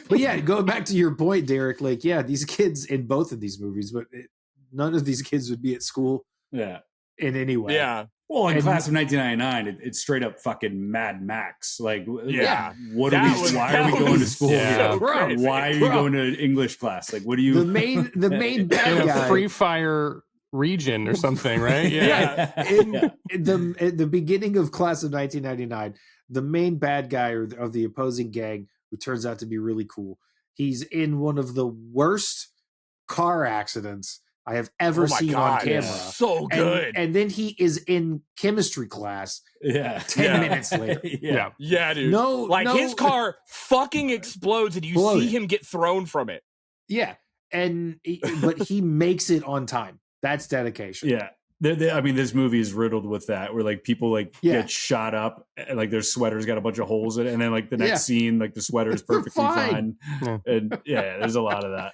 [SPEAKER 6] But yeah, going back to your point, Derek, like, yeah, these kids in both of these movies, but none of these kids would be at school in any way.
[SPEAKER 5] Yeah.
[SPEAKER 8] Well, in Class of 1999, it's straight up fucking Mad Max. Like, why are we going to school?
[SPEAKER 5] Yeah.
[SPEAKER 8] Why are you going to English class? Like, what do you?
[SPEAKER 6] The main bad guy,
[SPEAKER 7] Free Fire region or something, right?
[SPEAKER 6] In the beginning of Class of 1999, the main bad guy of the opposing gang, who turns out to be really cool, he's in one of the worst car accidents I have ever seen on camera.
[SPEAKER 5] So good.
[SPEAKER 6] And then he is in chemistry class 10 minutes later.
[SPEAKER 5] Yeah, dude. His car fucking explodes and you see him get thrown from it.
[SPEAKER 6] Yeah. But he makes it on time. That's dedication.
[SPEAKER 8] Yeah. I mean, this movie is riddled with that, where like people get shot up, and like their sweaters got a bunch of holes in it, and then like the next scene, like the sweater is perfectly fine. And there's a lot of that.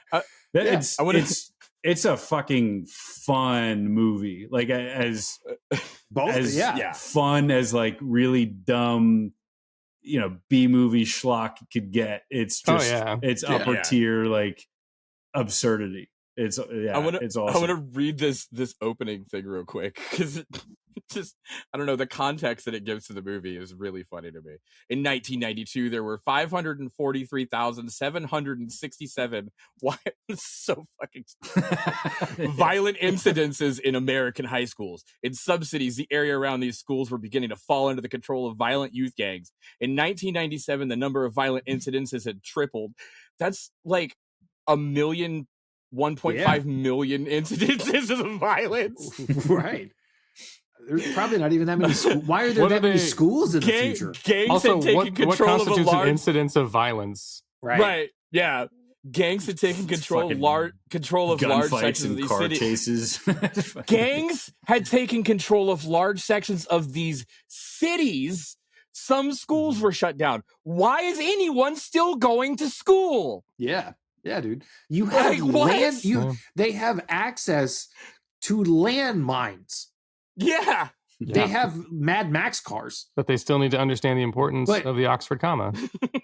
[SPEAKER 8] It's a fucking fun movie, like as fun as like really dumb, B movie schlock could get. It's just it's upper tier like absurdity. It's awesome.
[SPEAKER 5] I want to read this opening thing real quick because I don't know, the context that it gives to the movie is really funny to me. In 1992, there were 543,767 so fucking violent incidences in American high schools. In some cities, the area around these schools were beginning to fall under the control of violent youth gangs. In 1997, the number of violent incidences had tripled. That's like 1.5 million incidences of violence.
[SPEAKER 6] Right. There's probably not even that many schools. Why are there that many schools in the future?
[SPEAKER 5] Gangs
[SPEAKER 7] also,
[SPEAKER 5] had taken control
[SPEAKER 7] what constitutes
[SPEAKER 5] of a large
[SPEAKER 7] an incidence of violence?
[SPEAKER 5] Right. Yeah. Gangs had taken control of large sections of these cities.
[SPEAKER 8] Chases.
[SPEAKER 5] Gangs had taken control of large sections of these cities. Some schools were shut down. Why is anyone still going to school?
[SPEAKER 6] Yeah. Yeah, dude. You have
[SPEAKER 5] what?
[SPEAKER 6] They have access to landmines.
[SPEAKER 5] Yeah.
[SPEAKER 6] They have Mad Max cars.
[SPEAKER 7] But they still need to understand the importance of the Oxford comma.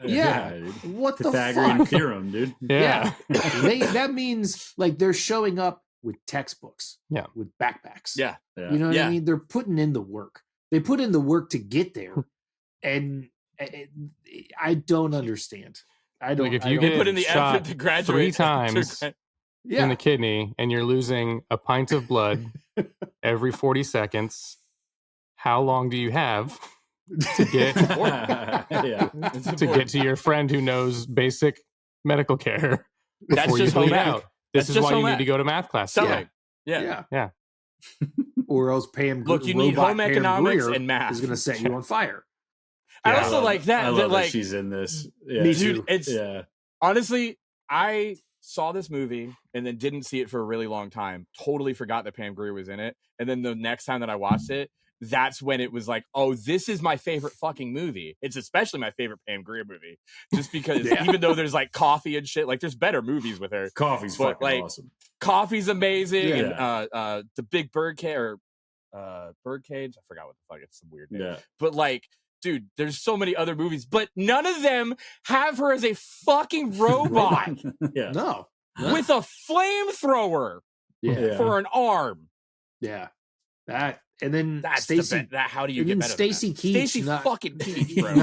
[SPEAKER 6] Yeah. What the
[SPEAKER 8] Pythagorean
[SPEAKER 6] fuck?
[SPEAKER 8] theorem, dude.
[SPEAKER 7] Yeah.
[SPEAKER 6] That means like they're showing up with textbooks.
[SPEAKER 7] Yeah.
[SPEAKER 6] With backpacks.
[SPEAKER 5] Yeah.
[SPEAKER 6] You know what I mean? They're putting in the work. They put in the work to get there. And I don't understand. I don't.
[SPEAKER 7] Like if you get put in the effort to graduate 3 times in the kidney and you're losing a pint of blood every 40 seconds, how long do you have to get to get to your friend who knows basic medical care before you bleed out? This is why you need to go to math class.
[SPEAKER 5] Yeah.
[SPEAKER 6] Or else Pam.
[SPEAKER 5] Look, you need home economics and math.
[SPEAKER 6] Is going to set you on fire.
[SPEAKER 5] I also like that.
[SPEAKER 8] I love
[SPEAKER 5] like,
[SPEAKER 8] that she's in this. Yeah.
[SPEAKER 6] Me too.
[SPEAKER 5] Dude, honestly, I saw this movie and then didn't see it for a really long time. Totally forgot that Pam Grier was in it. And then the next time that I watched it, that's when it was like, oh, this is my favorite fucking movie. It's especially my favorite Pam Grier movie. Just because even though there's like Coffee and shit, like there's better movies with her.
[SPEAKER 8] Coffee's fucking awesome.
[SPEAKER 5] Coffee's amazing. Yeah. And the Big Birdcage or Birdcage. I forgot what the fuck, it's some weird name. Yeah. But like, dude, there's so many other movies, but none of them have her as a fucking robot.
[SPEAKER 6] No.
[SPEAKER 5] With a flamethrower for an arm.
[SPEAKER 6] Yeah. That and then
[SPEAKER 5] that's
[SPEAKER 6] Stacy.
[SPEAKER 5] How do you get better?
[SPEAKER 6] Stacy Keach.
[SPEAKER 5] Stacy fucking Keach, bro.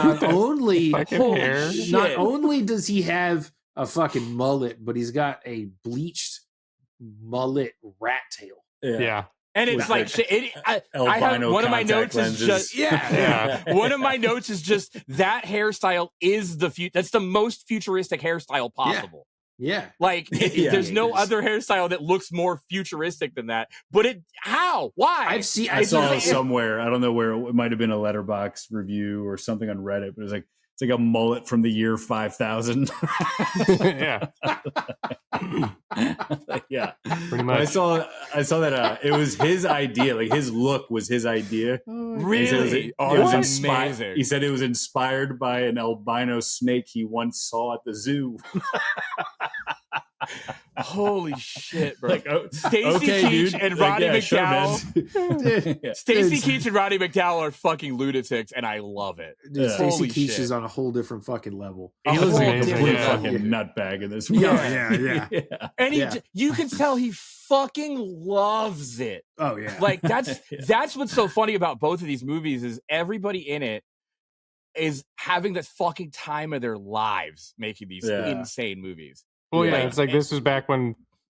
[SPEAKER 6] Not only does he have a fucking mullet, but he's got a bleached mullet rat tail.
[SPEAKER 7] Yeah.
[SPEAKER 5] And it's like I have one of my notes lenses. Is just one of my notes is just that hairstyle is the that's the most futuristic hairstyle possible.
[SPEAKER 6] Yeah.
[SPEAKER 5] Like there's no other hairstyle that looks more futuristic than that. But why?
[SPEAKER 8] I saw it somewhere. I don't know where. It might have been a Letterboxd review or something on Reddit, but it was like it's like a mullet from the year 5000.
[SPEAKER 7] Yeah.
[SPEAKER 8] Yeah.
[SPEAKER 7] Pretty much.
[SPEAKER 8] I saw that it was his idea. Like his look was his idea.
[SPEAKER 5] Really?
[SPEAKER 8] It was amazing. He said it was inspired by an albino snake he once saw at the zoo.
[SPEAKER 5] Holy shit, bro.
[SPEAKER 8] Like,
[SPEAKER 5] Stacy Keach and Roddy McDowell. Stacy Keach and Roddy McDowell are fucking lunatics, and I love it.
[SPEAKER 6] Stacy Keach is on a whole different fucking level.
[SPEAKER 8] He looks like a complete fucking nutbag in this movie.
[SPEAKER 6] Yeah.
[SPEAKER 5] And you can tell he fucking loves it.
[SPEAKER 6] Oh, yeah.
[SPEAKER 5] Like, that's what's so funny about both of these movies is everybody in it is having the fucking time of their lives making these insane movies.
[SPEAKER 7] Well, it's like this was back when,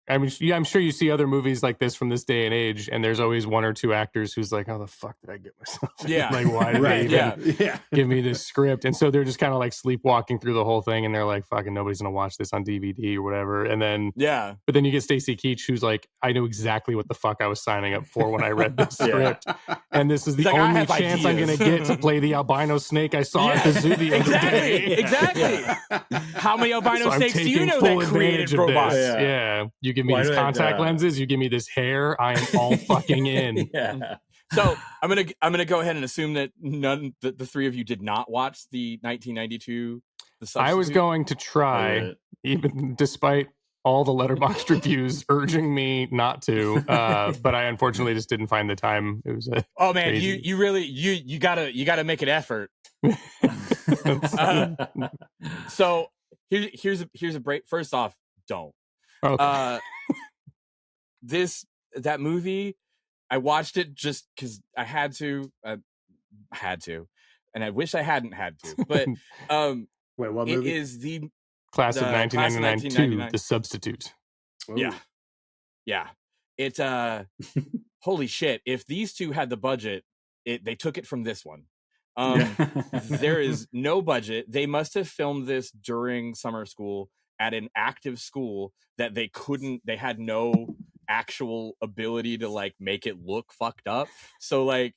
[SPEAKER 7] I mean, I'm sure you see other movies like this from this day and age, and there's always 1 or 2 actors who's like, how the fuck did I get myself?
[SPEAKER 5] Yeah.
[SPEAKER 7] Like, why did they even give me this script? And so they're just kind of like sleepwalking through the whole thing, and they're like, fucking nobody's going to watch this on DVD or whatever. And then, but then you get Stacy Keach, who's like, I knew exactly what the fuck I was signing up for when I read this script. And this is the only chance I'm going to get to play the albino snake I saw at the zoo the other day.
[SPEAKER 5] Exactly. How many albino snakes do you know that created robots?
[SPEAKER 7] Yeah. You give me these contact lenses, you give me this hair, I am all fucking in.
[SPEAKER 5] So I'm gonna go ahead and assume that the 3 of you did not watch the 1992.
[SPEAKER 7] I was going to try, even despite all the Letterboxd reviews urging me not to, but I unfortunately just didn't find the time. It was crazy.
[SPEAKER 5] you really you gotta make an effort. So here's a break. First off, don't.
[SPEAKER 7] Okay.
[SPEAKER 5] That movie, I watched it just because I had to, and I wish I hadn't had to. But
[SPEAKER 6] wait, what movie?
[SPEAKER 5] It is the
[SPEAKER 7] Class of 1999, The Substitute.
[SPEAKER 5] Ooh. Yeah. It's holy shit! If these two had the budget, they took it from this one. There is no budget. They must have filmed this during summer school at an active school that they had no actual ability to like make it look fucked up. So like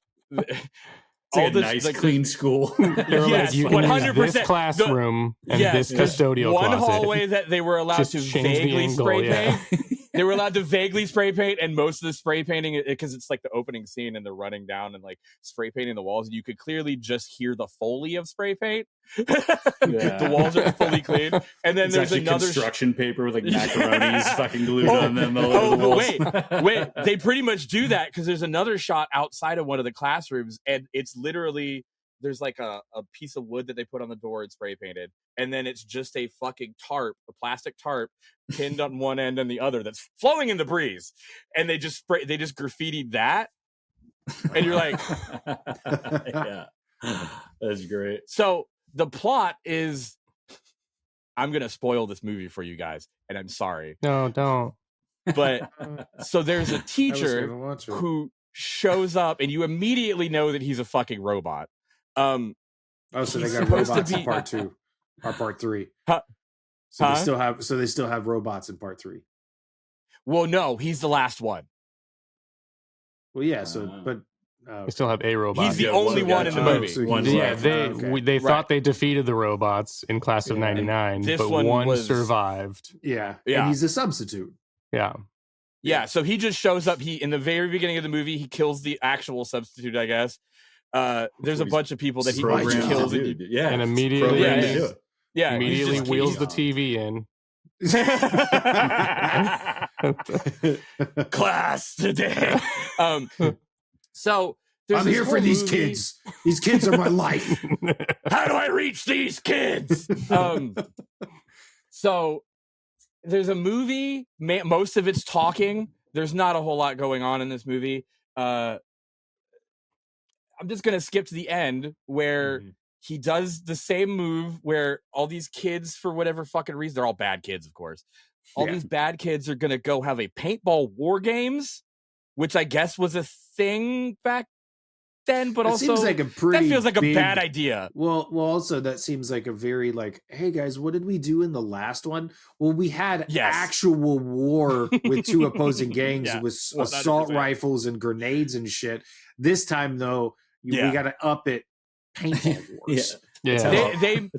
[SPEAKER 8] all this nice like, clean school.
[SPEAKER 5] Yes,
[SPEAKER 7] you can 100%. Use this classroom and this custodial
[SPEAKER 5] one
[SPEAKER 7] closet.
[SPEAKER 5] Hallway that they were allowed
[SPEAKER 7] Just
[SPEAKER 5] to
[SPEAKER 7] change
[SPEAKER 5] vaguely
[SPEAKER 7] the angle,
[SPEAKER 5] spray paint. They were allowed to vaguely spray paint, and most of the spray painting, because it's like the opening scene and they're running down and like spray painting the walls, and you could clearly just hear the Foley of spray paint. The walls are fully clean, and then there's another
[SPEAKER 8] construction paper with like macaronis fucking glued on them.
[SPEAKER 5] Wait! They pretty much do that because there's another shot outside of one of the classrooms, and it's literally there's like a piece of wood that they put on the door and spray painted, and then it's just a fucking tarp, a plastic tarp, pinned on one end and the other that's flowing in the breeze, and they just graffitied that, and you're like,
[SPEAKER 8] yeah, that's great.
[SPEAKER 5] So the plot is, I'm gonna spoil this movie for you guys, and I'm sorry.
[SPEAKER 7] No, don't.
[SPEAKER 5] But so there's a teacher who shows up, and you immediately know that he's a fucking robot.
[SPEAKER 6] So they got robots in part 2 or part 3. They still have robots in part 3.
[SPEAKER 5] Well, no, he's the last one.
[SPEAKER 6] Well, yeah. But
[SPEAKER 7] they still have a robot.
[SPEAKER 5] He's the only one in the movie.
[SPEAKER 7] They thought they defeated the robots in Class of '99, but one survived.
[SPEAKER 6] Yeah, and he's a substitute.
[SPEAKER 7] Yeah.
[SPEAKER 5] So he just shows up. He in the very beginning of the movie, he kills the actual substitute, I guess. There's a bunch of people that he kills,
[SPEAKER 7] and immediately immediately wheels the TV in.
[SPEAKER 5] Class today. So
[SPEAKER 6] I'm here for these kids. These kids are my life.
[SPEAKER 5] How do I reach these kids? So there's a movie. Most of it's talking. There's not a whole lot going on in this movie. I'm just gonna skip to the end where he does the same move where all these kids, for whatever fucking reason, they're all bad kids, of course. All these bad kids are gonna go have a paintball war games, which I guess was a thing back then, but also
[SPEAKER 6] seems like a pretty
[SPEAKER 5] that feels like
[SPEAKER 6] big,
[SPEAKER 5] a bad idea.
[SPEAKER 6] Well, also that seems like a very like, hey guys, what did we do in the last one? Well, we had actual war with two opposing gangs with assault rifles and grenades and shit. This time though, we got to up it paintball wars.
[SPEAKER 8] Let's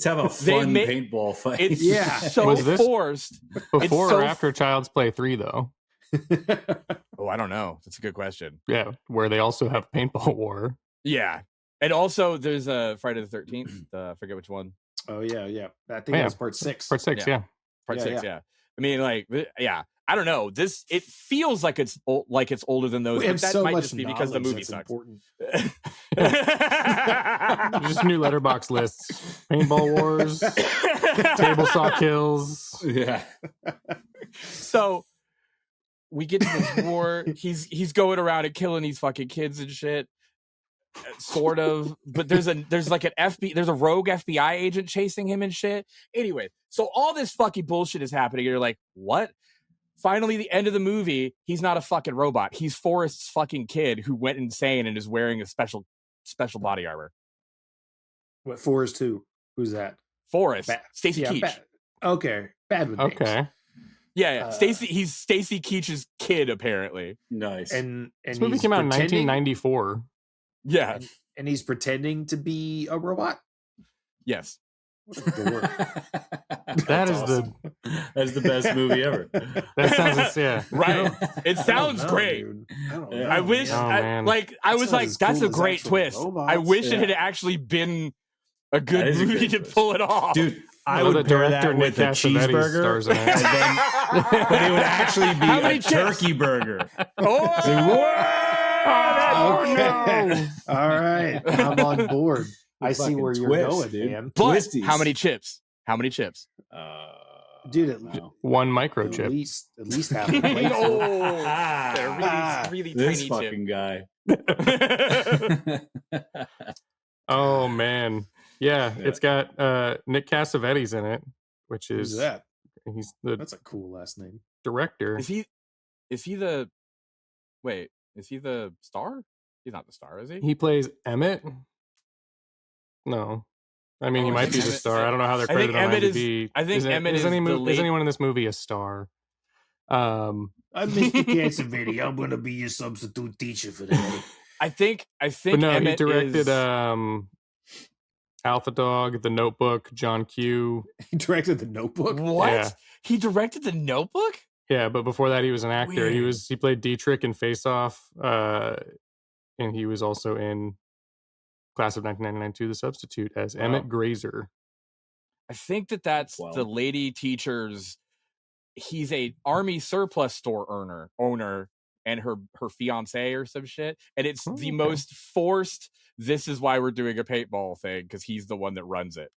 [SPEAKER 8] have a fun paintball fight.
[SPEAKER 5] It's so
[SPEAKER 7] was this
[SPEAKER 5] forced.
[SPEAKER 7] Before or after Child's Play 3, though?
[SPEAKER 5] Oh, I don't know. That's a good question.
[SPEAKER 7] Yeah, where they also have paintball war.
[SPEAKER 5] Yeah, and also there's a Friday the 13th. I forget which one.
[SPEAKER 6] Oh yeah. I think that's part 6.
[SPEAKER 7] Part 6,
[SPEAKER 5] Part 6. I mean, like, I don't know. It feels like it's older than those. But that might just be because the movie sucks.
[SPEAKER 7] Just new letterbox lists: paintball wars, table saw kills.
[SPEAKER 8] Yeah.
[SPEAKER 5] So we get to this war. He's going around and killing these fucking kids and shit. Sort of, but there's like there's a rogue FBI agent chasing him and shit. Anyway, so all this fucking bullshit is happening. And you're like, what? Finally, the end of the movie, he's not a fucking robot. He's Forrest's fucking kid who went insane and is wearing a special body armor.
[SPEAKER 6] What, Forrest who? Who's that?
[SPEAKER 5] Forrest. Stacy Keach.
[SPEAKER 6] Okay. Bad with names.
[SPEAKER 7] Okay.
[SPEAKER 5] Yeah. He's Stacy Keach's kid, apparently.
[SPEAKER 8] Nice.
[SPEAKER 6] And
[SPEAKER 7] this movie came out in 1994.
[SPEAKER 5] Yeah.
[SPEAKER 6] And he's pretending to be a robot?
[SPEAKER 5] Yes.
[SPEAKER 7] That's awesome.
[SPEAKER 8] That's the best movie ever.
[SPEAKER 7] That sounds
[SPEAKER 5] right. It sounds great. I wish that's a great twist.
[SPEAKER 6] Robots.
[SPEAKER 5] I wish it had actually been a good movie to pull it off.
[SPEAKER 8] Dude, I would pair that with a cheeseburger, but it would actually be a turkey burger.
[SPEAKER 6] Okay. All right. I'm on board. I see where you're going, dude. Man.
[SPEAKER 5] But how many chips?
[SPEAKER 6] Dude,
[SPEAKER 7] one microchip.
[SPEAKER 6] At least half a plate.
[SPEAKER 5] Really
[SPEAKER 8] this
[SPEAKER 5] tiny
[SPEAKER 8] fucking
[SPEAKER 5] chip.
[SPEAKER 8] Guy.
[SPEAKER 6] Oh
[SPEAKER 7] man. Yeah, it's got Nick Cassavetes in it, which is
[SPEAKER 6] who's that?
[SPEAKER 7] That's
[SPEAKER 6] a cool last name.
[SPEAKER 7] Director.
[SPEAKER 5] Is he the star? He's not the star, is he?
[SPEAKER 7] He plays Emmett? No. I mean, he might be the star. I don't know how they're credited on IMDb.
[SPEAKER 5] Emmett is
[SPEAKER 7] anyone in this movie a star?
[SPEAKER 6] I'm Mr. Cassavetes. I'm going to be your substitute teacher for the day.
[SPEAKER 5] I think.
[SPEAKER 7] But no,
[SPEAKER 5] Emmett
[SPEAKER 7] he directed Alpha Dog, The Notebook, John Q.
[SPEAKER 6] He directed The Notebook?
[SPEAKER 5] What?
[SPEAKER 7] Yeah.
[SPEAKER 5] He directed The Notebook?
[SPEAKER 7] Yeah, but before that, he was an actor.
[SPEAKER 5] Weird.
[SPEAKER 7] He played Dietrich in Face Off, and he was also in Class of 1999 2, The Substitute, as Emmett Grazer.
[SPEAKER 5] I think that's the lady teacher's. He's a army surplus store owner, and her fiance or some shit, and it's the most forced. This is why we're doing a paintball thing, because he's the one that runs it.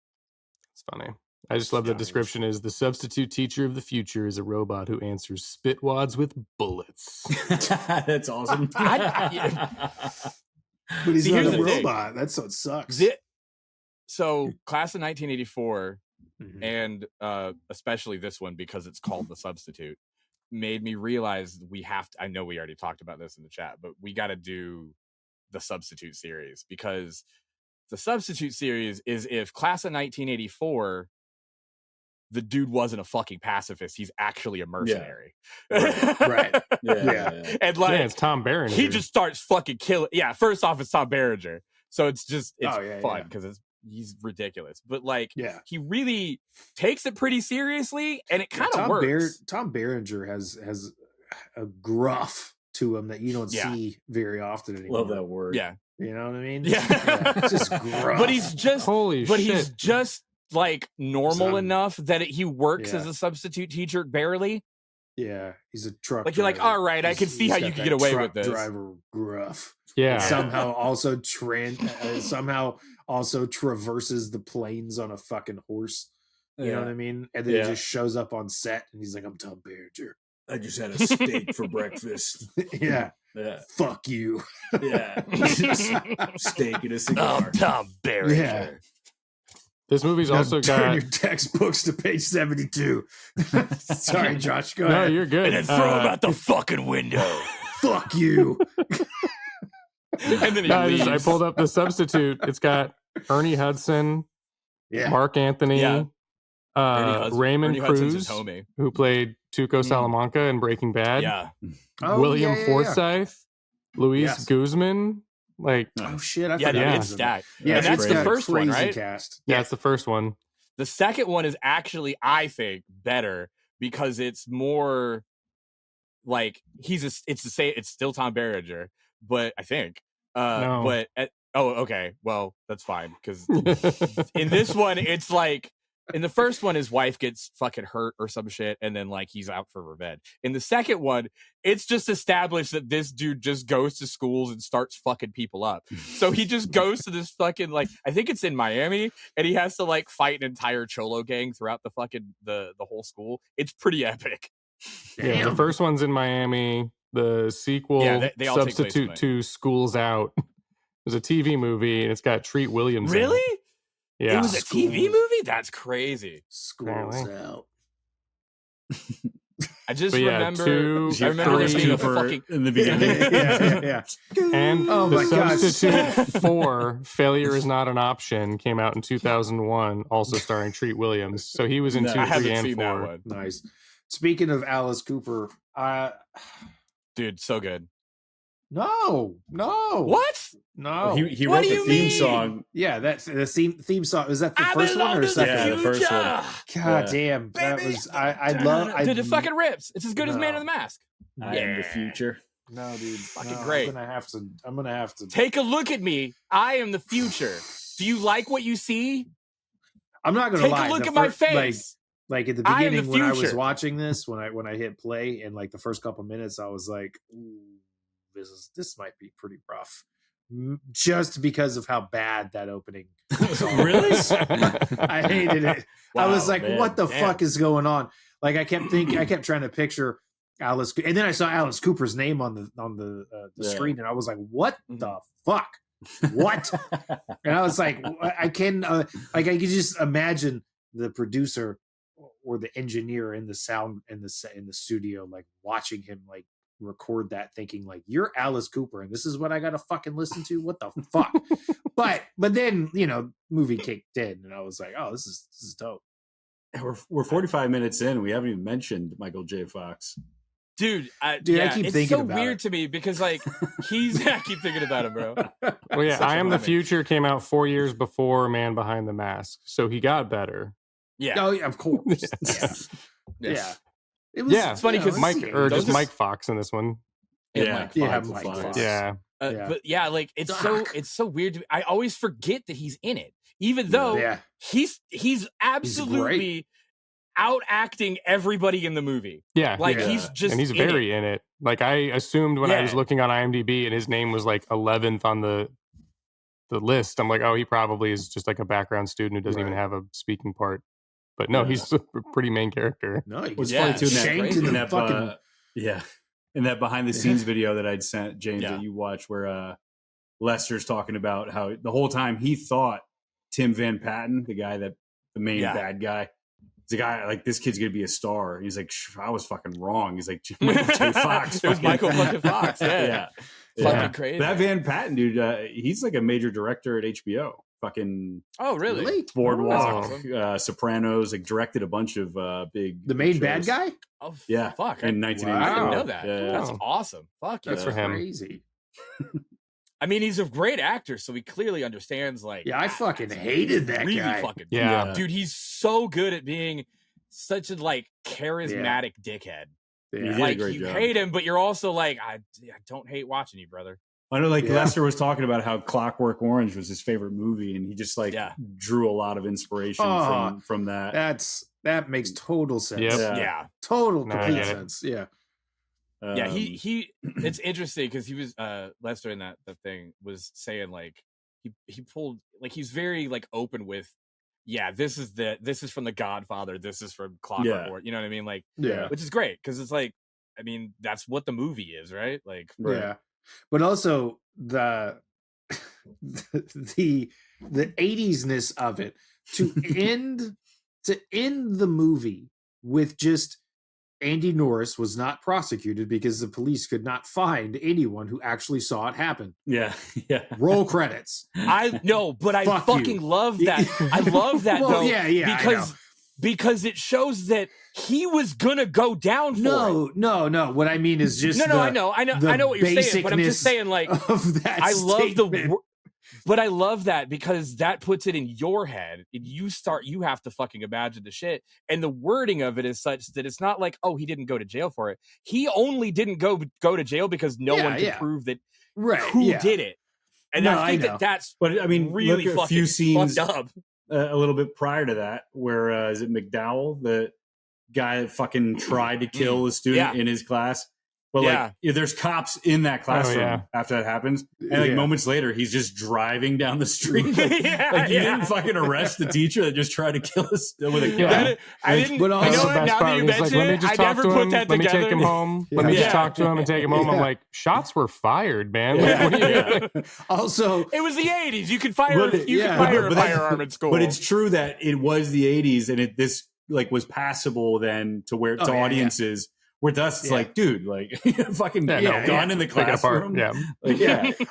[SPEAKER 7] It's funny. I just love the description is the substitute teacher of the future is a robot who answers spitwads with bullets.
[SPEAKER 8] That's awesome.
[SPEAKER 6] But he's not a robot. That's what sucks.
[SPEAKER 5] So Class of 1984, and especially this one, because it's called The Substitute, made me realize we have to, I know we already talked about this in the chat, but we got to do the Substitute series, because the Substitute series is if Class of 1984, the dude wasn't a fucking pacifist, he's actually a mercenary.
[SPEAKER 6] Right.
[SPEAKER 5] Yeah. And like,
[SPEAKER 7] it's Tom Berenger.
[SPEAKER 5] He just starts fucking killing. Yeah, first off, it's Tom Berenger. So it's fun because he's ridiculous. But like, he really takes it pretty seriously, and it kind of works.
[SPEAKER 6] Tom Berenger has a gruff to him that you don't see very often anymore.
[SPEAKER 8] Love that word.
[SPEAKER 6] Yeah. You know what I mean?
[SPEAKER 5] Yeah.
[SPEAKER 6] It's just gruff.
[SPEAKER 5] But he's just he's just like normal enough that he works as a substitute teacher barely.
[SPEAKER 6] Yeah, he's a truck.
[SPEAKER 5] Like, you're like, all right, I can see how you can get away with this.
[SPEAKER 6] Driver gruff.
[SPEAKER 7] Yeah.
[SPEAKER 6] And somehow also traverses the plains on a fucking horse. You know what I mean? And then he just shows up on set and he's like, I'm Tom Berenger.
[SPEAKER 8] I just had a steak for breakfast.
[SPEAKER 6] Yeah. Fuck you.
[SPEAKER 8] Yeah. Steak and a cigar.
[SPEAKER 5] Oh, Tom Berenger.
[SPEAKER 6] Yeah.
[SPEAKER 7] This movie's also
[SPEAKER 6] turn
[SPEAKER 7] got
[SPEAKER 6] your textbooks to page 72. Sorry, Josh. Go ahead.
[SPEAKER 7] No, you're good.
[SPEAKER 5] And then throw him out the fucking window.
[SPEAKER 6] Fuck you.
[SPEAKER 5] And then he leaves.
[SPEAKER 7] I pulled up The Substitute. It's got Ernie Hudson, Mark Anthony, Raymond Cruz, who played Tuco Salamanca in Breaking Bad.
[SPEAKER 5] Yeah.
[SPEAKER 7] William Forsythe, Luis Guzman. Like,
[SPEAKER 6] oh shit! I forgot.
[SPEAKER 5] It's stacked. Yeah, and that's the first one, right?
[SPEAKER 6] Cast.
[SPEAKER 7] Yeah, it's the first one.
[SPEAKER 5] The second one is actually, I think, better because it's more like it's still Tom Berenger, but I think,
[SPEAKER 7] no.
[SPEAKER 5] but okay, well that's fine because in this one it's like. In the first one, his wife gets fucking hurt or some shit, and then like he's out for revenge. In the second one, it's just established that this dude just goes to schools and starts fucking people up. So he just goes to this fucking like I think it's in Miami, and he has to like fight an entire cholo gang throughout the fucking the whole school. It's pretty epic.
[SPEAKER 7] Yeah, the first one's in Miami. The sequel,
[SPEAKER 5] they all
[SPEAKER 7] Substitute to School's Out, is a TV movie, and it's got Treat Williams.
[SPEAKER 5] Really?
[SPEAKER 7] In it. Yeah.
[SPEAKER 5] It was a TV movie? That's crazy.
[SPEAKER 6] School's Out.
[SPEAKER 5] I just remember
[SPEAKER 8] there being a fucking in the beginning.
[SPEAKER 6] yeah.
[SPEAKER 7] And The Substitute 4, Failure is Not an Option, came out in 2001, also starring Treat Williams. So he was in 2, 3, and 4.
[SPEAKER 6] Nice. Speaking of Alice Cooper,
[SPEAKER 5] dude, so good.
[SPEAKER 6] No.
[SPEAKER 5] What?
[SPEAKER 6] No.
[SPEAKER 8] He wrote the theme song.
[SPEAKER 6] Yeah, that's the theme song. Was that the first one or second?
[SPEAKER 8] Yeah, the first one.
[SPEAKER 6] God damn. That was
[SPEAKER 5] dude, it fucking rips. It's as good as Man in the Mask.
[SPEAKER 8] I am the future.
[SPEAKER 6] No, dude.
[SPEAKER 5] Fucking great.
[SPEAKER 6] I'm gonna have to
[SPEAKER 5] take a look at me. I am the future. Do you like what you see?
[SPEAKER 6] I'm not gonna lie.
[SPEAKER 5] Take a look at my face.
[SPEAKER 6] Like at the beginning when I was watching this, when I hit play and like the first couple minutes, I was like, ooh, this might be pretty rough, just because of how bad that opening song
[SPEAKER 8] really
[SPEAKER 6] was. I hated it. Wow, I was like, man, what the fuck is going on? Like I kept trying to picture Alice, and then I saw Alice Cooper's name on the screen, and I was like, what the fuck? What? And I was like, I can I could just imagine the producer or the engineer in the sound in the studio like watching him like record that, thinking like, you're Alice Cooper and this is what I gotta fucking listen to. What the fuck? but then movie kicked in and I was like, oh, this is dope.
[SPEAKER 8] We're 45 minutes in. We haven't even mentioned Michael J. Fox.
[SPEAKER 5] Dude, I keep
[SPEAKER 6] thinking
[SPEAKER 5] it's so
[SPEAKER 6] about
[SPEAKER 5] weird
[SPEAKER 6] it.
[SPEAKER 5] to me because like I keep thinking about him, bro.
[SPEAKER 7] Well, yeah, I Am the Future came out 4 years before Man Behind the Mask, so he got better.
[SPEAKER 5] Yeah.
[SPEAKER 6] Oh, yeah, of course. Yeah. It was,
[SPEAKER 5] it's funny because
[SPEAKER 7] Mike Fox in this one.
[SPEAKER 6] Mike Fox.
[SPEAKER 7] Yeah.
[SPEAKER 5] But yeah, like it's so weird to me. I always forget that he's in it, even though he's absolutely out acting everybody in the movie.
[SPEAKER 7] Yeah,
[SPEAKER 5] like he's just
[SPEAKER 7] and he's very in it. Like I assumed when I was looking on IMDb and his name was like 11th on the list, I'm like, oh, he probably is just like a background student who doesn't even have a speaking part. But no, he's a pretty main character.
[SPEAKER 6] No, he
[SPEAKER 8] was funny too in that behind the scenes video that I'd sent James that you watched, where Lester's talking about how the whole time he thought Tim Van Patten, the main bad guy, the guy, like, this kid's gonna be a star. He's like, I was fucking wrong. He's like, Michael J. Fox.
[SPEAKER 5] It was Michael fucking Fox. Fucking crazy.
[SPEAKER 8] That Van Patten dude, he's like a major director at HBO. Fucking
[SPEAKER 5] really?
[SPEAKER 8] Boardwalk, Sopranos, like directed a bunch of big.
[SPEAKER 6] The main
[SPEAKER 8] shows.
[SPEAKER 6] bad guy?
[SPEAKER 5] Oh
[SPEAKER 8] fuck! In 1984.
[SPEAKER 5] I didn't know that. That's awesome. Fuck
[SPEAKER 7] That's for him.
[SPEAKER 6] Crazy.
[SPEAKER 5] I mean, he's a great actor, so he clearly understands. Like,
[SPEAKER 6] I fucking hated that guy.
[SPEAKER 5] Fucking dude, he's so good at being such a like charismatic dickhead.
[SPEAKER 8] Yeah.
[SPEAKER 5] Like you hate him, but you're also like, I don't hate watching you, brother.
[SPEAKER 8] I know, like Lester was talking about how Clockwork Orange was his favorite movie, and he just like drew a lot lot of inspiration from that.
[SPEAKER 6] That makes total sense. Total complete sense. Yeah.
[SPEAKER 5] He it's interesting because he was Lester in that thing was saying like he pulled like he's very like open with this is from The Godfather, this is from Clockwork Orange, you know what I mean, like which is great because it's like, I mean, that's what the movie is, right? Like
[SPEAKER 6] but also the 80s-ness of it to end the movie with just Andy Norris was not prosecuted because the police could not find anyone who actually saw it happen.
[SPEAKER 8] Yeah.
[SPEAKER 6] Roll credits.
[SPEAKER 5] I know, but I fucking love that. I love that though. Because it shows that he was gonna go down for it.
[SPEAKER 6] No. What I mean is just
[SPEAKER 5] I know what you're saying, but I'm just saying, like, I love but I love that because that puts it in your head, and you have to fucking imagine the shit, and the wording of it is such that it's not like, oh, he didn't go to jail for it. He only didn't go to jail because no one could prove that who did it. And I think that's.
[SPEAKER 8] But I mean,
[SPEAKER 5] really
[SPEAKER 8] look at
[SPEAKER 5] fucking
[SPEAKER 8] a few scenes
[SPEAKER 5] fucked up.
[SPEAKER 8] A little bit prior to that, where is it McDowell, the guy that fucking tried to kill a student in his class? But like, there's cops in that classroom after that happens, and like moments later, he's just driving down the street. Like you didn't fucking arrest the teacher that just tried to kill us with a gun.
[SPEAKER 5] I didn't. But also, now that you mention it, I never put that together.
[SPEAKER 7] Let me take him home. Let me just talk to him and take him home. I'm like, shots were fired, man.
[SPEAKER 6] Also,
[SPEAKER 5] it was the 80s. You could fire a firearm in school.
[SPEAKER 8] But it's true that it was the 80s, and this like was passable then to where to audiences. With us, it's like, dude, like, fucking gun in the classroom.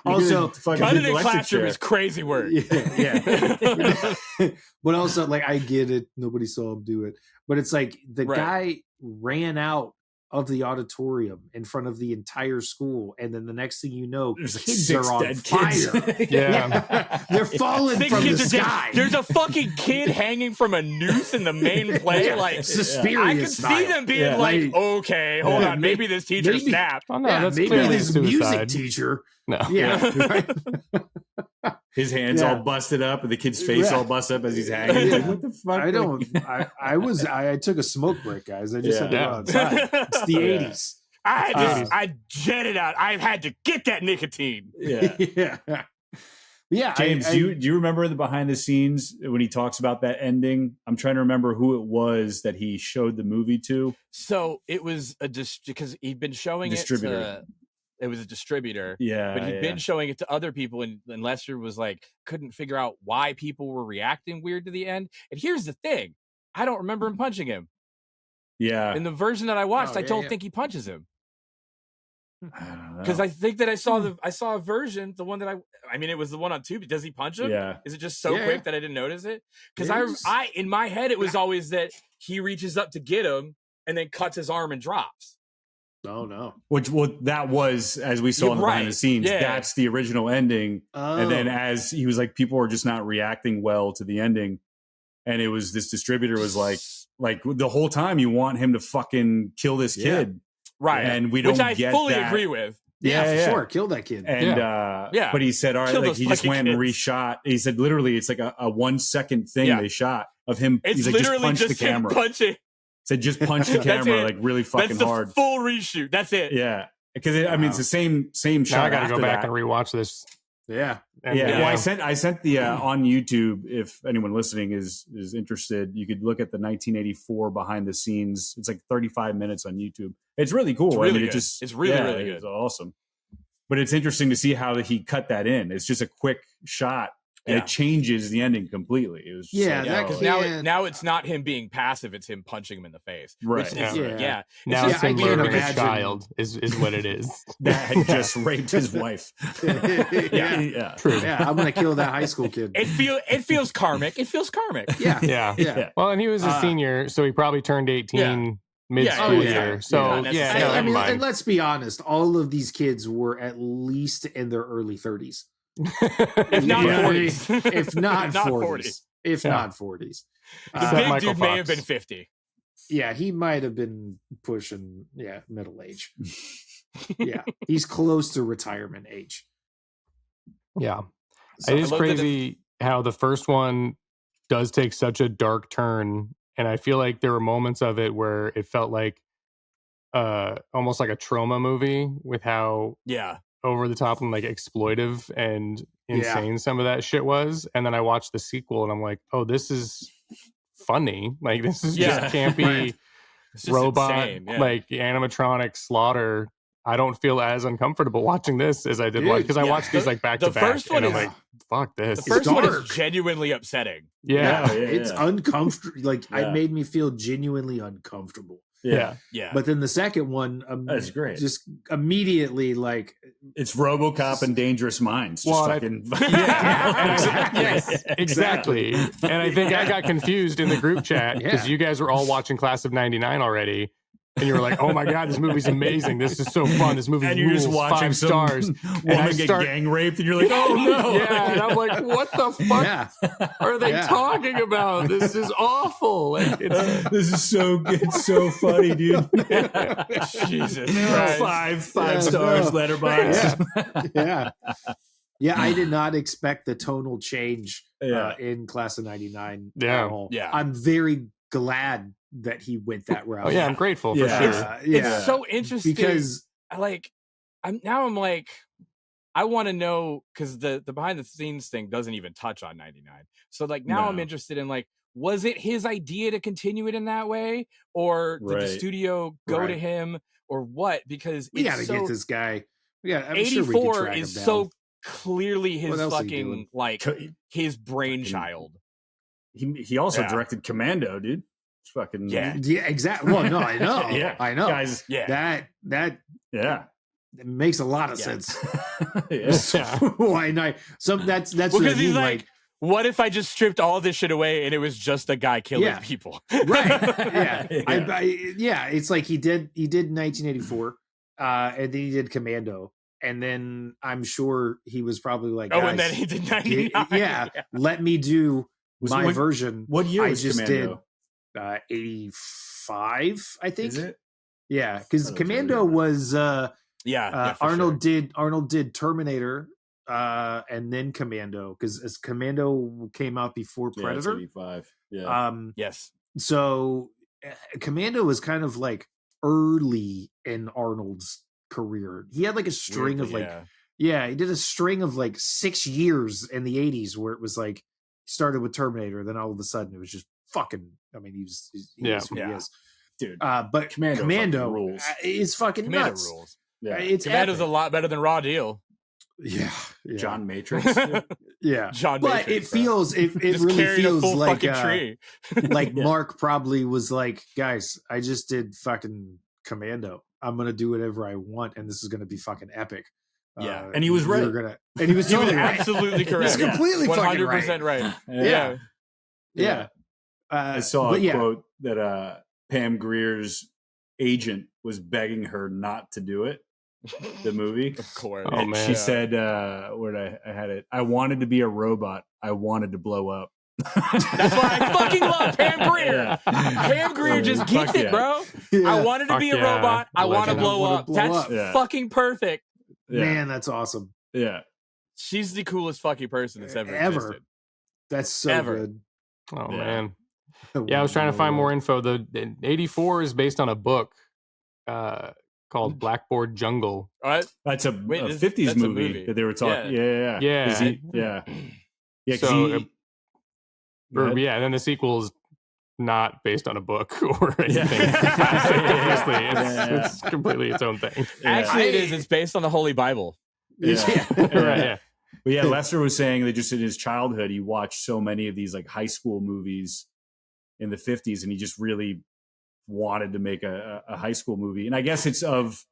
[SPEAKER 6] Also,
[SPEAKER 5] gun in the classroom is crazy word.
[SPEAKER 6] But also, like, I get it. Nobody saw him do it. But it's like the guy ran out of the auditorium in front of the entire school, and then the next thing you know, kids are on fire. They're falling from the sky.
[SPEAKER 5] There's a fucking kid hanging from a noose in the main play. Like,
[SPEAKER 6] Suspiria
[SPEAKER 5] I can
[SPEAKER 6] style.
[SPEAKER 5] see them being like, okay, hold on, maybe this teacher snapped.
[SPEAKER 7] Oh no, that's
[SPEAKER 6] maybe this music teacher.
[SPEAKER 7] No.
[SPEAKER 8] His hands all busted up and the kid's face all busted up as he's hanging. Like, what the fuck?
[SPEAKER 6] I took a smoke break, guys. I just had to go outside. It's the 80s.
[SPEAKER 5] I jetted out. I had to get that nicotine.
[SPEAKER 6] Yeah.
[SPEAKER 8] James, do you remember the behind the scenes when he talks about that ending? I'm trying to remember who it was that he showed the movie to.
[SPEAKER 5] So it was because he'd been showing it was a distributor. But he'd been showing it to other people, and Lester was like, couldn't figure out why people were reacting weird to the end. And here's the thing. I don't remember him punching him.
[SPEAKER 8] Yeah.
[SPEAKER 5] In the version that I watched, I don't think he punches him. Because I think that I saw a version, the one that I mean, it was the one on Tubi. Does he punch him?
[SPEAKER 8] Yeah.
[SPEAKER 5] Is it just so quick that I didn't notice it? Because I in my head, it was always that he reaches up to get him and then cuts his arm and drops.
[SPEAKER 6] Oh no!
[SPEAKER 8] That was, as we saw in the behind the scenes. That's the original ending, and then as he was like, people were just not reacting well to the ending, and it was this distributor was like, like the whole time you want him to fucking kill this kid.
[SPEAKER 5] Right.
[SPEAKER 8] And we don't
[SPEAKER 5] Which I
[SPEAKER 8] get
[SPEAKER 5] fully
[SPEAKER 8] that.
[SPEAKER 5] agree with.
[SPEAKER 6] Yeah, for sure. Kill that kid.
[SPEAKER 8] And but he said, all right,
[SPEAKER 5] Kill
[SPEAKER 8] like
[SPEAKER 5] those
[SPEAKER 8] he just
[SPEAKER 5] fucking
[SPEAKER 8] went and
[SPEAKER 5] kids.
[SPEAKER 8] reshot. He said literally it's like a 1 second thing they shot of him.
[SPEAKER 5] It's
[SPEAKER 8] he's like,
[SPEAKER 5] literally
[SPEAKER 8] just punch
[SPEAKER 5] just
[SPEAKER 8] the
[SPEAKER 5] him
[SPEAKER 8] camera.
[SPEAKER 5] punching.
[SPEAKER 8] Said just punch the camera like really fucking
[SPEAKER 5] That's the
[SPEAKER 8] hard.
[SPEAKER 5] full reshoot. That's it.
[SPEAKER 8] Yeah. Because I mean it's the same
[SPEAKER 7] Now
[SPEAKER 8] shot.
[SPEAKER 7] I gotta go
[SPEAKER 8] after
[SPEAKER 7] back
[SPEAKER 8] that.
[SPEAKER 7] and rewatch this.
[SPEAKER 6] Yeah.
[SPEAKER 8] Well, I sent the on YouTube. If anyone listening is interested, you could look at the 1984 behind the scenes. It's like 35 minutes on YouTube. It's really cool.
[SPEAKER 5] It's really
[SPEAKER 8] I mean,
[SPEAKER 5] good. It's really, really good.
[SPEAKER 8] It's awesome. But it's interesting to see how he cut that in. It's just a quick shot, and it changes the ending completely. It was
[SPEAKER 5] because now it's not him being passive; it's him punching him in the face.
[SPEAKER 8] Right.
[SPEAKER 5] Which is,
[SPEAKER 7] Now
[SPEAKER 5] it's
[SPEAKER 7] it's him murdering a
[SPEAKER 6] imagine-
[SPEAKER 7] child is what it is.
[SPEAKER 8] that had just raped his wife.
[SPEAKER 6] yeah.
[SPEAKER 7] True.
[SPEAKER 6] Yeah, I'm gonna kill that high school kid.
[SPEAKER 5] It feels karmic. It feels karmic.
[SPEAKER 7] Yeah. Well, and he was a senior, so he probably turned 18 mid-school year. So
[SPEAKER 6] I mean, and let's be honest, all of these kids were at least in their early 30s.
[SPEAKER 5] If not 40s.
[SPEAKER 6] If not 40s.
[SPEAKER 5] 40s.
[SPEAKER 6] If not 40s.
[SPEAKER 5] The big dude may have been 50.
[SPEAKER 6] Yeah, he might have been pushing middle age. Yeah, he's close to retirement age.
[SPEAKER 7] Yeah.
[SPEAKER 6] So
[SPEAKER 7] it is crazy how the first one does take such a dark turn, and I feel like there were moments of it where it felt like almost like a trauma movie with how over the top and like exploitive and insane some of that shit was. And then I watched the sequel and I'm like, oh, this is funny. Like this is just campy robot like animatronic slaughter. I don't feel as uncomfortable watching this as I did because I watched these like back to back.
[SPEAKER 5] The first one
[SPEAKER 7] and
[SPEAKER 5] is
[SPEAKER 7] I'm like, fuck this.
[SPEAKER 5] The first one is genuinely upsetting.
[SPEAKER 6] It's uncomfortable. Like it made me feel genuinely uncomfortable.
[SPEAKER 5] Yeah.
[SPEAKER 6] But then the second one,
[SPEAKER 8] that's great.
[SPEAKER 6] Just immediately like
[SPEAKER 8] it's RoboCop and Dangerous Minds. Just
[SPEAKER 7] exactly. And I think I got confused in the group chat because you guys were all watching Class of '99 already. And you were like, "Oh my god, this movie's amazing! This is so fun! This movie
[SPEAKER 8] and you're
[SPEAKER 7] rules,
[SPEAKER 8] just watching
[SPEAKER 7] 5 stars."
[SPEAKER 8] Woman get gang raped, and you're like, "Oh no!"
[SPEAKER 7] And I'm like, "What the fuck are they talking about? This is awful! Like,
[SPEAKER 8] this is so good, it's so funny, dude."
[SPEAKER 5] Jesus Christ.
[SPEAKER 8] 5 stars, Letterboxd.
[SPEAKER 6] Yeah, I did not expect the tonal change in Class of '99 at all.
[SPEAKER 5] Yeah,
[SPEAKER 6] I'm very glad that he went that route.
[SPEAKER 7] Oh yeah, I'm grateful for sure.
[SPEAKER 5] It's so interesting
[SPEAKER 6] because
[SPEAKER 5] I'm like, I want to know because the behind the scenes thing doesn't even touch on 99. So like now I'm interested in like, was it his idea to continue it in that way, or did the studio go to him, or what? Because
[SPEAKER 6] we got to get this guy. Yeah,
[SPEAKER 5] 84 is so clearly his fucking like his brainchild.
[SPEAKER 8] He also directed Commando, dude. It's fucking
[SPEAKER 6] exactly. Well, no, I know. I know.
[SPEAKER 8] Guys,
[SPEAKER 6] that it makes a lot of sense. Why not? That's
[SPEAKER 5] because what he's like. What if I just stripped all this shit away and it was just a guy killing people?
[SPEAKER 6] Right. It's like he did 1984, and then he did Commando. And then I'm sure he was probably like,
[SPEAKER 5] and then he did 99.
[SPEAKER 6] Let me do my version.
[SPEAKER 8] What year was
[SPEAKER 6] I just
[SPEAKER 8] Commando?
[SPEAKER 6] Did 85, I think.
[SPEAKER 8] Is it?
[SPEAKER 6] Yeah, because Commando was Arnold
[SPEAKER 5] sure.
[SPEAKER 6] did Terminator and then Commando, because as Commando came out before Predator.
[SPEAKER 8] 85. Yeah.
[SPEAKER 5] Yes.
[SPEAKER 6] So Commando was kind of like early in Arnold's career. He had like a string of like he did a string of like 6 years in the 80s where it was like started with Terminator, then all of a sudden it was just fucking, I mean, he is who he is.
[SPEAKER 8] Dude.
[SPEAKER 6] But Commando
[SPEAKER 8] rules.
[SPEAKER 6] Is fucking
[SPEAKER 5] Commando
[SPEAKER 6] nuts.
[SPEAKER 5] rules.
[SPEAKER 6] Yeah. It's
[SPEAKER 5] Commando's a lot better than Raw Deal.
[SPEAKER 6] Yeah.
[SPEAKER 8] John Matrix.
[SPEAKER 6] John Matrix. But it feels it
[SPEAKER 5] just
[SPEAKER 6] really feels
[SPEAKER 5] a full
[SPEAKER 6] like
[SPEAKER 5] fucking tree.
[SPEAKER 6] like Mark probably was like, guys, I just did fucking Commando. I'm gonna do whatever I want, and this is gonna be fucking epic.
[SPEAKER 8] Yeah, and he was right.
[SPEAKER 6] And he was totally right.
[SPEAKER 5] Absolutely correct.
[SPEAKER 6] He's completely fucking
[SPEAKER 5] 100% right.
[SPEAKER 6] Yeah.
[SPEAKER 8] I saw a quote that Pam Grier's agent was begging her not to do it. The movie,
[SPEAKER 5] of course.
[SPEAKER 8] And she said, "Where I had it? I wanted to be a robot. I wanted to blow up.
[SPEAKER 5] That's why I fucking love Pam Grier. Pam Grier just gets it, bro. I wanted to be a robot. I want to blow up. That's fucking perfect.
[SPEAKER 6] Man, that's awesome.
[SPEAKER 8] Yeah.
[SPEAKER 5] She's the coolest fucking person that's ever existed.
[SPEAKER 6] That's so good.
[SPEAKER 7] Oh, man. Yeah, I was trying to find more info. The 84 is based on a book called Blackboard Jungle.
[SPEAKER 8] That's a 50s movie that they were talking. Yeah.
[SPEAKER 7] Yeah. And then the sequel is not based on a book or anything. It's completely its own thing.
[SPEAKER 5] Actually, it is. It's based on the Holy Bible.
[SPEAKER 8] Right. But yeah, Lester was saying that just in his childhood, he watched so many of these like high school movies in the 50s, and he just really wanted to make a high school movie. And I guess it's of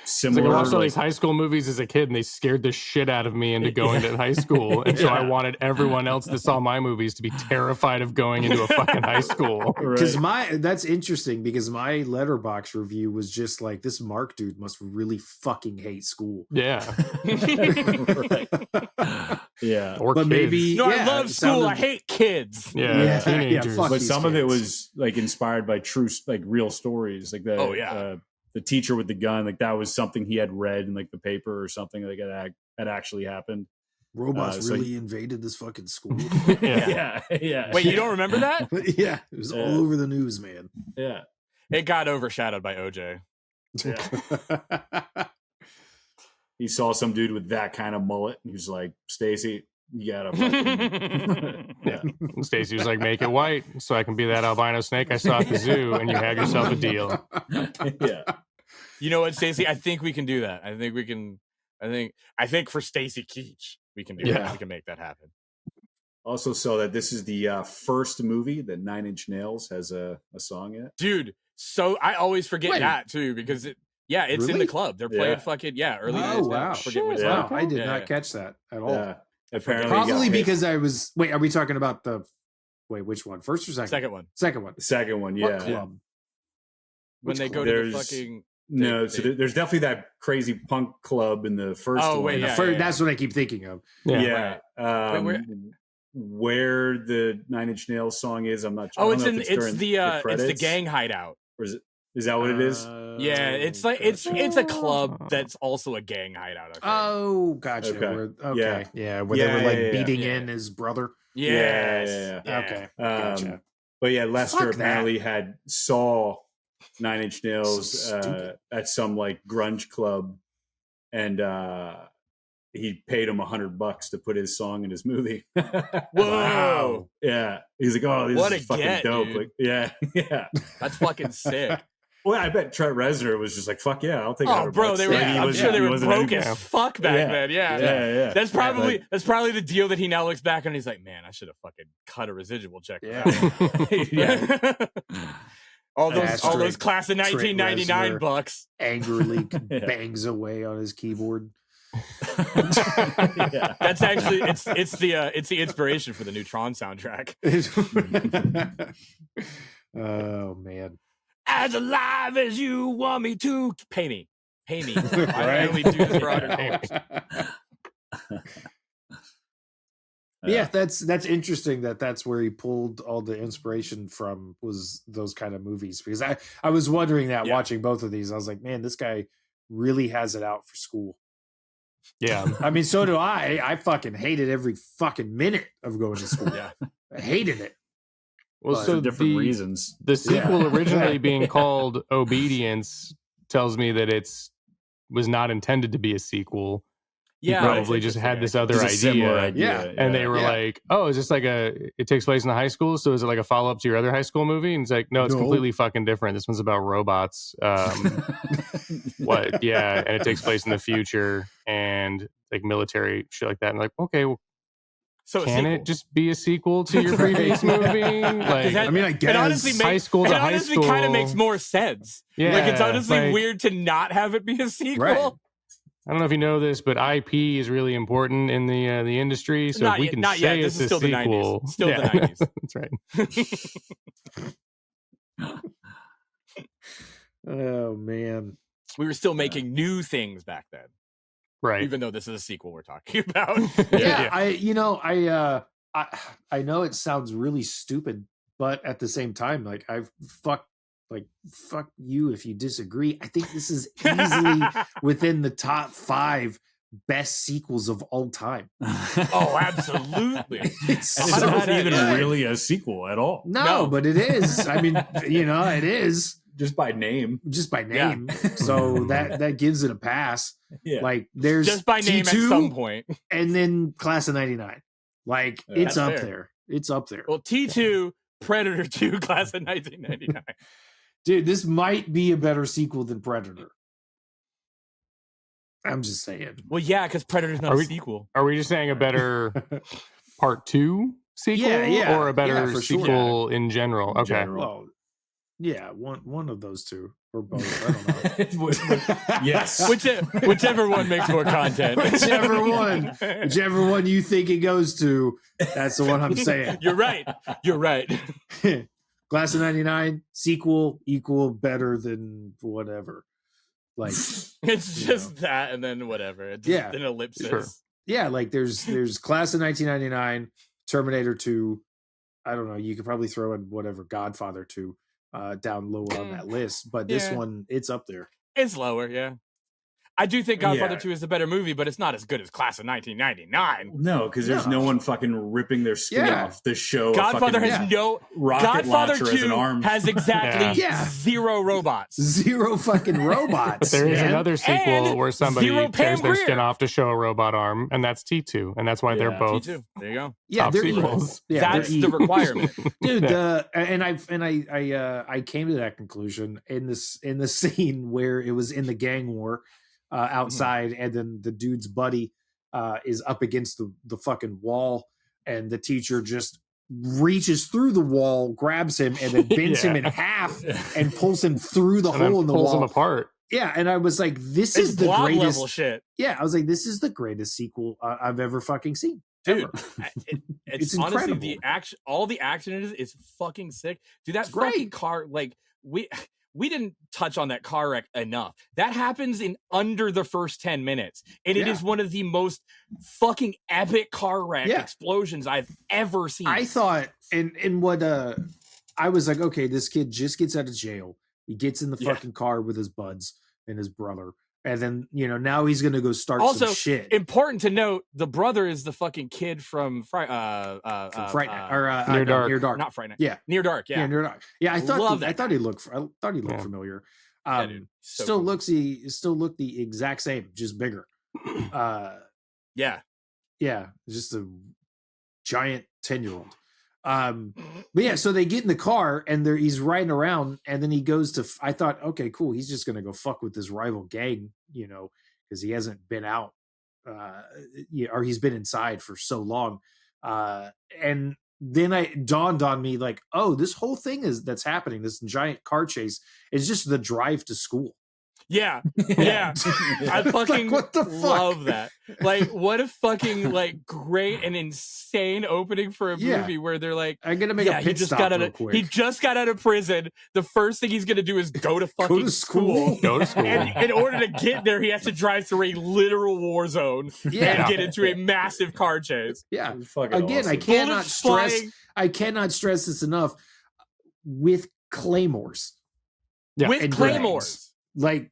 [SPEAKER 8] similar.
[SPEAKER 7] I watched all these high school movies as a kid, and they scared the shit out of me into going to high school. And so I wanted everyone else that saw my movies to be terrified of going into a fucking high school.
[SPEAKER 6] Because that's interesting, because my Letterboxd review was just like, this Mark dude must really fucking hate school.
[SPEAKER 7] Yeah.
[SPEAKER 8] Yeah.
[SPEAKER 7] Or
[SPEAKER 6] but
[SPEAKER 7] kids.
[SPEAKER 6] maybe
[SPEAKER 5] I love school. I hate kids.
[SPEAKER 7] Yeah. Teenagers.
[SPEAKER 8] But some of it was like inspired by true, like real stories. Like the teacher with the gun, like that was something he had read in like the paper or something like that had actually happened.
[SPEAKER 6] Robots really invaded this fucking school.
[SPEAKER 8] Yeah.
[SPEAKER 5] Wait, you don't remember that?
[SPEAKER 6] Yeah, it was all over the news, man.
[SPEAKER 8] Yeah,
[SPEAKER 5] it got overshadowed by OJ.
[SPEAKER 8] Yeah. He saw some dude with that kind of mullet, and he was like, "Stacy, you gotta fucking."
[SPEAKER 7] Yeah. Stacy was like, "Make it white so I can be that albino snake I saw at the zoo, and you have yourself a deal."
[SPEAKER 8] Yeah.
[SPEAKER 5] You know what, Stacy? I think we can do that. I think we can. I think for Stacy Keach, we can do that. We can make that happen.
[SPEAKER 8] Also saw that this is the first movie that Nine Inch Nails has a song in it.
[SPEAKER 5] Dude, so I always forget that too, because it's really? In the club. They're playing fucking early.
[SPEAKER 6] Oh wow!
[SPEAKER 5] Wow,
[SPEAKER 6] I did not catch that at all.
[SPEAKER 8] Yeah. Apparently,
[SPEAKER 6] probably because I was. Wait, are we talking about which one? First or second?
[SPEAKER 5] Second one.
[SPEAKER 8] Second one. Yeah.
[SPEAKER 6] What club?
[SPEAKER 5] When they go to the fucking.
[SPEAKER 8] So there's definitely that crazy punk club in the first one.
[SPEAKER 6] Wait, that's what I keep thinking of.
[SPEAKER 8] Yeah. Where the Nine Inch Nails song is, I'm not sure.
[SPEAKER 5] Oh, it's the gang hideout.
[SPEAKER 8] Or is that what it is?
[SPEAKER 5] Yeah, it's like it's a club that's also a gang hideout.
[SPEAKER 6] Oh, gotcha. Okay. Yeah, where they were like beating in his brother.
[SPEAKER 5] Yes.
[SPEAKER 8] Yeah.
[SPEAKER 6] Okay. Gotcha.
[SPEAKER 8] But yeah, Lester apparently saw Nine Inch Nails at some like grunge club, and he paid him $100 to put his song in his movie.
[SPEAKER 5] Whoa!
[SPEAKER 8] Wow. Yeah, he's like, "Oh, this is fucking dope!"
[SPEAKER 5] Dude.
[SPEAKER 8] Like, yeah,
[SPEAKER 5] that's fucking sick.
[SPEAKER 8] Well, I bet Trent Reznor was just like, "Fuck yeah, I'll take."
[SPEAKER 5] Oh, bro, I'm sure they were broke as fuck back then. Yeah. That's probably the deal that he now looks back on. And he's like, "Man, I should have fucking cut a residual check."
[SPEAKER 8] Yeah.
[SPEAKER 5] All those class of 1999 bucks.
[SPEAKER 6] Angrily bangs away on his keyboard.
[SPEAKER 5] That's actually it's the inspiration for the new Tron soundtrack.
[SPEAKER 6] Oh man.
[SPEAKER 5] As alive as you want me to pay me. I only do this for $100.
[SPEAKER 6] Yeah, that's interesting that's where he pulled all the inspiration from, was those kind of movies, because I was wondering that watching both of these. I was like, man, this guy really has it out for school.
[SPEAKER 7] Yeah.
[SPEAKER 6] I mean, so do I. I fucking hated every fucking minute of going to school. I hated it.
[SPEAKER 7] Well, so
[SPEAKER 8] for different reasons.
[SPEAKER 7] The sequel originally being called Obedience tells me that was not intended to be a sequel.
[SPEAKER 5] Yeah,
[SPEAKER 7] he probably just had this other idea.
[SPEAKER 6] Yeah.
[SPEAKER 7] And they were like, "Oh, is this like it takes place in the high school? So is it like a follow up to your other high school movie?" And it's like, "No, it's completely fucking different. This one's about robots." What? Yeah, and it takes place in the future and like military shit like that. And like, okay, well,
[SPEAKER 5] so
[SPEAKER 7] can it just be a sequel to your previous movie? Like,
[SPEAKER 6] I guess
[SPEAKER 5] it honestly
[SPEAKER 7] high school to high school
[SPEAKER 5] kind of makes more sense.
[SPEAKER 7] Yeah,
[SPEAKER 5] like it's honestly weird to not have it be a sequel.
[SPEAKER 6] Right.
[SPEAKER 7] I don't know if you know this, but IP is really important in the industry. So if we can say it's a sequel,
[SPEAKER 5] the 90s. Still the
[SPEAKER 7] 90s. That's right.
[SPEAKER 6] Oh man,
[SPEAKER 5] we were still making new things back then,
[SPEAKER 7] right?
[SPEAKER 5] Even though this is a sequel we're talking about.
[SPEAKER 6] I I know it sounds really stupid, but at the same time, like fuck you if you disagree. I think this is easily within the top 5 best sequels of all time.
[SPEAKER 5] Oh, absolutely.
[SPEAKER 8] It's not even really a sequel at all.
[SPEAKER 6] No, but it is. I mean, it is.
[SPEAKER 8] Just by name.
[SPEAKER 6] Yeah. So that gives it a pass.
[SPEAKER 8] Yeah.
[SPEAKER 6] Like there's
[SPEAKER 5] just by name
[SPEAKER 6] T2,
[SPEAKER 5] at some point.
[SPEAKER 6] And then Class of 99. Like it's up there. It's up there.
[SPEAKER 5] Well, T2, Predator 2, Class of 1999.
[SPEAKER 6] Dude, this might be a better sequel than Predator. I'm just saying.
[SPEAKER 5] Well, yeah, because Predator's not a sequel.
[SPEAKER 7] Are we just saying a better part 2 sequel?
[SPEAKER 6] Yeah.
[SPEAKER 7] Or a better sequel in general?
[SPEAKER 6] In
[SPEAKER 7] Okay.
[SPEAKER 6] general. Well, yeah, one of those two. Or both. I don't know.
[SPEAKER 8] Yes.
[SPEAKER 5] Whichever one makes more content.
[SPEAKER 6] Whichever one you think it goes to, that's the one I'm saying.
[SPEAKER 5] You're right.
[SPEAKER 6] Class of 99, sequel, equal, better than whatever. Like
[SPEAKER 5] it's just that and then whatever. It's just an ellipsis.
[SPEAKER 7] Sure.
[SPEAKER 6] Yeah, like there's Class of 1999, Terminator 2. I don't know. You could probably throw in whatever Godfather 2 down lower on that list, but this one, it's up there.
[SPEAKER 5] It's lower, yeah. I do think Godfather 2 is a better movie, but it's not as good as Class of 1999.
[SPEAKER 8] No, because there's no one fucking ripping their skin off the show.
[SPEAKER 5] Godfather has no
[SPEAKER 8] rocket
[SPEAKER 5] Godfather
[SPEAKER 8] launcher
[SPEAKER 5] 2
[SPEAKER 8] as an arm.
[SPEAKER 5] has exactly zero robots.
[SPEAKER 6] Zero fucking robots.
[SPEAKER 7] But there is another sequel
[SPEAKER 5] And
[SPEAKER 7] where somebody
[SPEAKER 5] zero
[SPEAKER 7] tears
[SPEAKER 5] Pam
[SPEAKER 7] their
[SPEAKER 5] Grier.
[SPEAKER 7] skin off to show a robot arm, and that's T2, and that's why they're both
[SPEAKER 5] T2. There you go.
[SPEAKER 6] Yeah,
[SPEAKER 7] top
[SPEAKER 6] they're
[SPEAKER 7] sequels.
[SPEAKER 5] That's the requirement.
[SPEAKER 6] Dude, I came to that conclusion in the scene where it was in the gang war outside, and then the dude's buddy is up against the fucking wall, and the teacher just reaches through the wall, grabs him, and then bends him in half and pulls him through the hole in the
[SPEAKER 7] pulls
[SPEAKER 6] wall.
[SPEAKER 7] them apart.
[SPEAKER 6] Yeah, and I was like, this
[SPEAKER 5] It's
[SPEAKER 6] is the
[SPEAKER 5] blob
[SPEAKER 6] greatest
[SPEAKER 5] level shit.
[SPEAKER 6] Yeah, I was like, this is the greatest sequel I've ever fucking seen.
[SPEAKER 5] Dude,
[SPEAKER 6] Ever.
[SPEAKER 5] it's
[SPEAKER 6] incredible.
[SPEAKER 5] honestly the action. All the action in it is fucking sick. Dude, that fucking car, like we didn't touch on that car wreck enough. That happens in under the first 10 minutes, and it is one of the most fucking epic car wreck explosions I've ever seen.
[SPEAKER 6] I thought, and what I was like, okay, this kid just gets out of jail. He gets in the fucking car with his buds and his brother. And then, now he's going to go start some shit.
[SPEAKER 5] Important to note, the brother is the fucking kid from
[SPEAKER 6] Fright Night. Near Dark.
[SPEAKER 5] Not Fright Night.
[SPEAKER 6] Yeah.
[SPEAKER 5] Near Dark, yeah.
[SPEAKER 6] Near Dark. Yeah, I thought he looked familiar.
[SPEAKER 5] Dude, so
[SPEAKER 6] still
[SPEAKER 5] cool.
[SPEAKER 6] looked the exact same, just bigger.
[SPEAKER 5] Yeah,
[SPEAKER 6] just a giant 10-year-old. But yeah, so they get in the car and he's riding around, and then he goes to, I thought, okay, cool. He's just going to go fuck with this rival gang, because he hasn't been out, or he's been inside for so long. And then it dawned on me like, oh, this whole thing that's happening, this giant car chase is just the drive to school.
[SPEAKER 5] Yeah. I fucking
[SPEAKER 6] what the fuck?
[SPEAKER 5] love that. Like, what a fucking great and insane opening for a movie where they're like,
[SPEAKER 6] I'm gonna make a pit stop real quick.
[SPEAKER 5] He just got out of prison. The first thing he's gonna do is go to fucking school.
[SPEAKER 7] Go to school.
[SPEAKER 5] And in order to get there, he has to drive through a literal war zone and get into a massive car chase.
[SPEAKER 6] Yeah.
[SPEAKER 5] Again,
[SPEAKER 6] awesome. I cannot stress this enough. With claymores.
[SPEAKER 7] Yeah.
[SPEAKER 5] With claymores.
[SPEAKER 6] Like,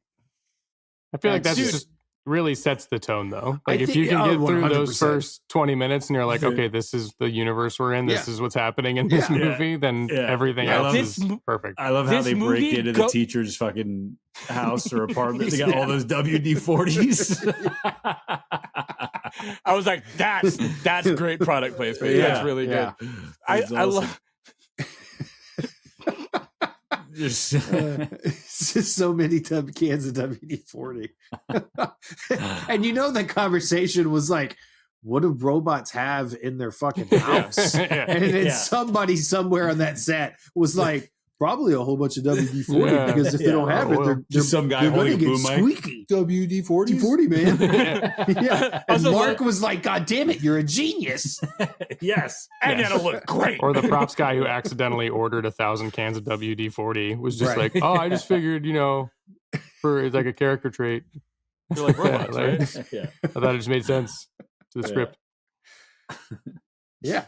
[SPEAKER 7] I feel like that just really sets the tone, though. Like, if you can get through those first 20 minutes and you're like, okay, this is the universe we're in, this is what's happening in this movie, then everything else is perfect.
[SPEAKER 8] I love how they break into the teacher's fucking house or apartment. They got all those WD-40s.
[SPEAKER 5] I was like, that's great product placement.
[SPEAKER 8] Yeah,
[SPEAKER 5] that's really good. I love.
[SPEAKER 6] It's just so many cans of WD-40. And the conversation was like, what do robots have in their fucking house? And then somebody somewhere on that set was like, probably a whole bunch of WD-40 because if they don't have it, they're
[SPEAKER 8] just some guy holding a boom
[SPEAKER 6] squeaky.
[SPEAKER 8] WD-40,
[SPEAKER 6] man. And Mark was like, God damn it, you're a genius.
[SPEAKER 8] Yes.
[SPEAKER 5] And it'll look great.
[SPEAKER 7] Or the props guy who accidentally ordered 1,000 cans of WD-40 was just like, oh, I just figured, for like a character trait.
[SPEAKER 5] You're like robots, right?
[SPEAKER 7] I thought it just made sense to the script.
[SPEAKER 6] Yeah.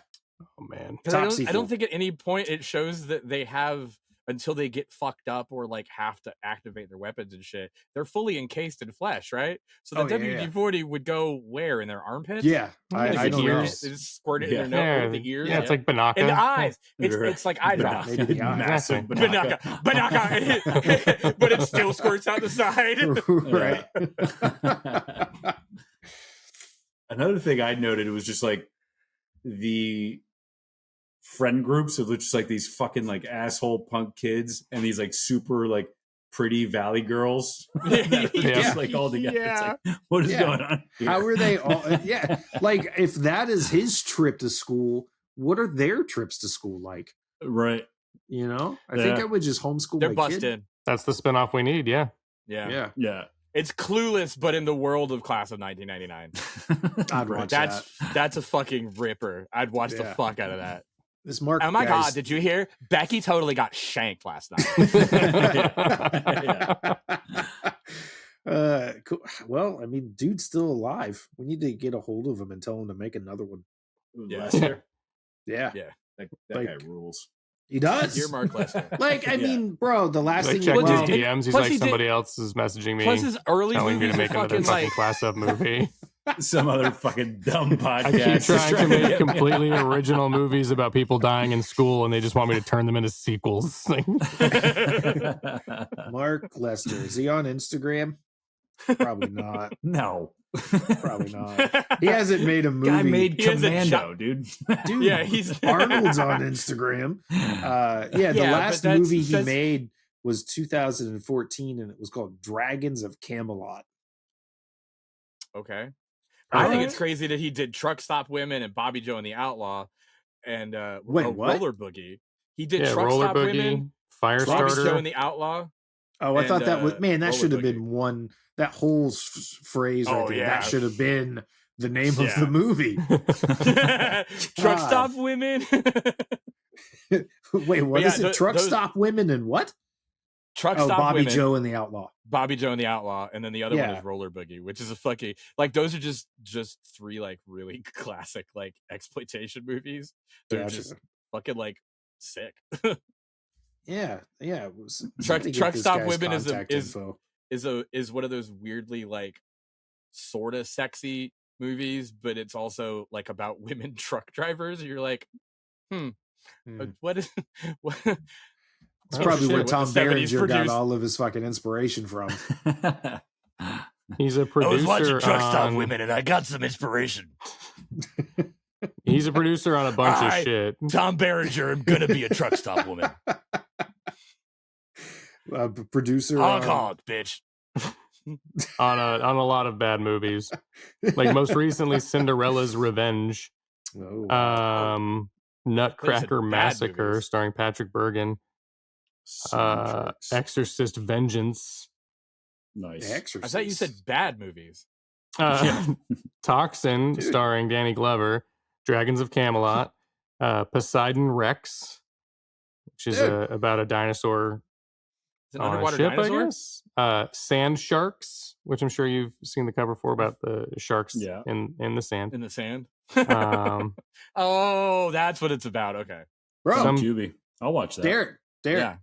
[SPEAKER 7] Oh man,
[SPEAKER 5] I don't think at any point it shows that they have, until they get fucked up or like have to activate their weapons and shit. They're fully encased in flesh, right? So the WD-40 would go where, in their armpits?
[SPEAKER 6] Yeah, I don't know.
[SPEAKER 5] They just squirt it in their nose, the ears.
[SPEAKER 7] Yeah, it's like Banaka.
[SPEAKER 5] In the eyes. It's like eye drops.
[SPEAKER 8] Massive
[SPEAKER 5] Banaka. But it still squirts out the side.
[SPEAKER 6] Right.
[SPEAKER 8] Another thing I noted was just like the friend groups of just like these fucking like asshole punk kids and these like super like pretty valley girls that are just like all together.
[SPEAKER 5] Yeah.
[SPEAKER 8] It's like, what is going on here?
[SPEAKER 6] How are they all? Yeah, like if that is his trip to school, what are their trips to school like?
[SPEAKER 8] Right.
[SPEAKER 6] You know, I think I would just homeschool.
[SPEAKER 5] They're
[SPEAKER 6] my
[SPEAKER 5] busted.
[SPEAKER 6] kid.
[SPEAKER 7] That's the spinoff we need. Yeah.
[SPEAKER 5] Yeah.
[SPEAKER 8] It's
[SPEAKER 5] Clueless, but in the world of Class of 1999.
[SPEAKER 6] I'd watch that.
[SPEAKER 5] That's a fucking ripper. I'd watch the fuck out of that.
[SPEAKER 6] This Mark.
[SPEAKER 5] Oh my god! Did you hear? Becky totally got shanked last night.
[SPEAKER 6] Cool. Well, I mean, dude's still alive. We need to get a hold of him and tell him to make another one.
[SPEAKER 8] Lester.
[SPEAKER 6] Yeah.
[SPEAKER 8] That
[SPEAKER 6] Like,
[SPEAKER 8] guy rules.
[SPEAKER 6] He does.
[SPEAKER 5] Dear Mark Lester.
[SPEAKER 6] Like, I mean, bro, the last
[SPEAKER 7] Like
[SPEAKER 6] thing
[SPEAKER 7] check
[SPEAKER 6] you
[SPEAKER 7] his
[SPEAKER 6] want.
[SPEAKER 7] DMs. He's
[SPEAKER 5] plus
[SPEAKER 7] like,
[SPEAKER 5] he did-
[SPEAKER 7] somebody else is messaging me,
[SPEAKER 5] Plus his early
[SPEAKER 7] telling me
[SPEAKER 5] movies
[SPEAKER 7] to
[SPEAKER 5] are
[SPEAKER 7] make another
[SPEAKER 5] fucking
[SPEAKER 7] fucking
[SPEAKER 5] like
[SPEAKER 7] class up movie.
[SPEAKER 8] Some other fucking dumb podcast.
[SPEAKER 7] I keep trying to make completely original movies about people dying in school, and they just want me to turn them into sequels.
[SPEAKER 6] Mark Lester, is he on Instagram? Probably not.
[SPEAKER 8] No.
[SPEAKER 6] Probably not. He hasn't made a movie.
[SPEAKER 8] Guy made
[SPEAKER 5] He hasn't
[SPEAKER 8] Commando, dude.
[SPEAKER 6] Dude,
[SPEAKER 5] Yeah, he's
[SPEAKER 6] Arnold's on Instagram. The
[SPEAKER 5] Yeah,
[SPEAKER 6] last
[SPEAKER 5] but
[SPEAKER 6] movie he
[SPEAKER 5] that's-
[SPEAKER 6] made was 2014, and it was called Dragons of Camelot.
[SPEAKER 5] Okay. I think
[SPEAKER 6] Alright.
[SPEAKER 5] it's crazy that he did Truck Stop Women and Bobby Joe and the Outlaw and
[SPEAKER 6] Wait, what?
[SPEAKER 5] Roller Boogie. He did
[SPEAKER 7] Yeah,
[SPEAKER 5] Truck
[SPEAKER 7] Roller
[SPEAKER 5] Stop
[SPEAKER 7] Boogie,
[SPEAKER 5] Women, Bobby Joe
[SPEAKER 7] Firestarter.
[SPEAKER 5] and the Outlaw.
[SPEAKER 6] Oh, I thought
[SPEAKER 5] And,
[SPEAKER 6] that was man. That
[SPEAKER 5] Roller
[SPEAKER 6] should have
[SPEAKER 5] Boogie.
[SPEAKER 6] been one. That whole phrase right
[SPEAKER 5] Oh,
[SPEAKER 6] there.
[SPEAKER 5] yeah.
[SPEAKER 6] That should have been the name of
[SPEAKER 5] Yeah.
[SPEAKER 6] the movie.
[SPEAKER 5] Truck
[SPEAKER 6] God.
[SPEAKER 5] Stop Women.
[SPEAKER 6] Wait, what
[SPEAKER 5] yeah,
[SPEAKER 6] is it? Truck
[SPEAKER 5] those-
[SPEAKER 6] Stop Women and what?
[SPEAKER 5] Truck
[SPEAKER 6] Oh,
[SPEAKER 5] Stop
[SPEAKER 6] Bobby
[SPEAKER 5] Women.
[SPEAKER 6] Joe and the Outlaw.
[SPEAKER 5] Bobby Joe and the Outlaw, and then the other one
[SPEAKER 6] Yeah.
[SPEAKER 5] is Roller Boogie, which is a fucking like those are just three like really classic like exploitation movies. They're
[SPEAKER 6] Gotcha.
[SPEAKER 5] just fucking like sick.
[SPEAKER 6] Yeah. It was,
[SPEAKER 5] Truck
[SPEAKER 6] somebody get
[SPEAKER 5] Truck
[SPEAKER 6] this
[SPEAKER 5] Stop
[SPEAKER 6] guy's
[SPEAKER 5] Women
[SPEAKER 6] contact info.
[SPEAKER 5] is one of those weirdly like sort of sexy movies, but it's also like about women truck drivers. And you're like, what is what?
[SPEAKER 6] It's probably where
[SPEAKER 5] what
[SPEAKER 6] Tom
[SPEAKER 5] the 70s
[SPEAKER 6] Berenger got
[SPEAKER 5] produced.
[SPEAKER 6] all of his fucking inspiration from.
[SPEAKER 7] He's a producer on,
[SPEAKER 5] and I got some inspiration.
[SPEAKER 7] He's a producer on a bunch of shit.
[SPEAKER 5] Tom Berenger, I'm gonna be a truck stop woman.
[SPEAKER 6] Producer.
[SPEAKER 5] Honk, bitch.
[SPEAKER 7] on a lot of bad movies. Like most recently, Cinderella's Revenge,
[SPEAKER 6] Oh,
[SPEAKER 7] Nutcracker
[SPEAKER 5] bad
[SPEAKER 7] Massacre,
[SPEAKER 5] movies.
[SPEAKER 7] starring Patrick Bergen, Exorcist Vengeance,
[SPEAKER 8] Nice.
[SPEAKER 6] The Exorcist.
[SPEAKER 5] I thought you said bad movies.
[SPEAKER 7] Toxin,
[SPEAKER 6] Dude.
[SPEAKER 7] starring Danny Glover, Dragons of Camelot, Poseidon Rex, which is
[SPEAKER 6] Dude.
[SPEAKER 7] about a dinosaur
[SPEAKER 5] Is it an
[SPEAKER 7] on a
[SPEAKER 5] underwater
[SPEAKER 7] ship,
[SPEAKER 5] dinosaur?
[SPEAKER 7] I guess. Sand Sharks, which I'm sure you've seen the cover for, about the sharks
[SPEAKER 8] Yeah.
[SPEAKER 7] in the sand.
[SPEAKER 5] In the sand.
[SPEAKER 7] Um,
[SPEAKER 5] Oh, that's what it's about. Okay.
[SPEAKER 6] Bro,
[SPEAKER 7] Some-
[SPEAKER 8] Juby. I'll watch that.
[SPEAKER 6] Derek,
[SPEAKER 5] Yeah.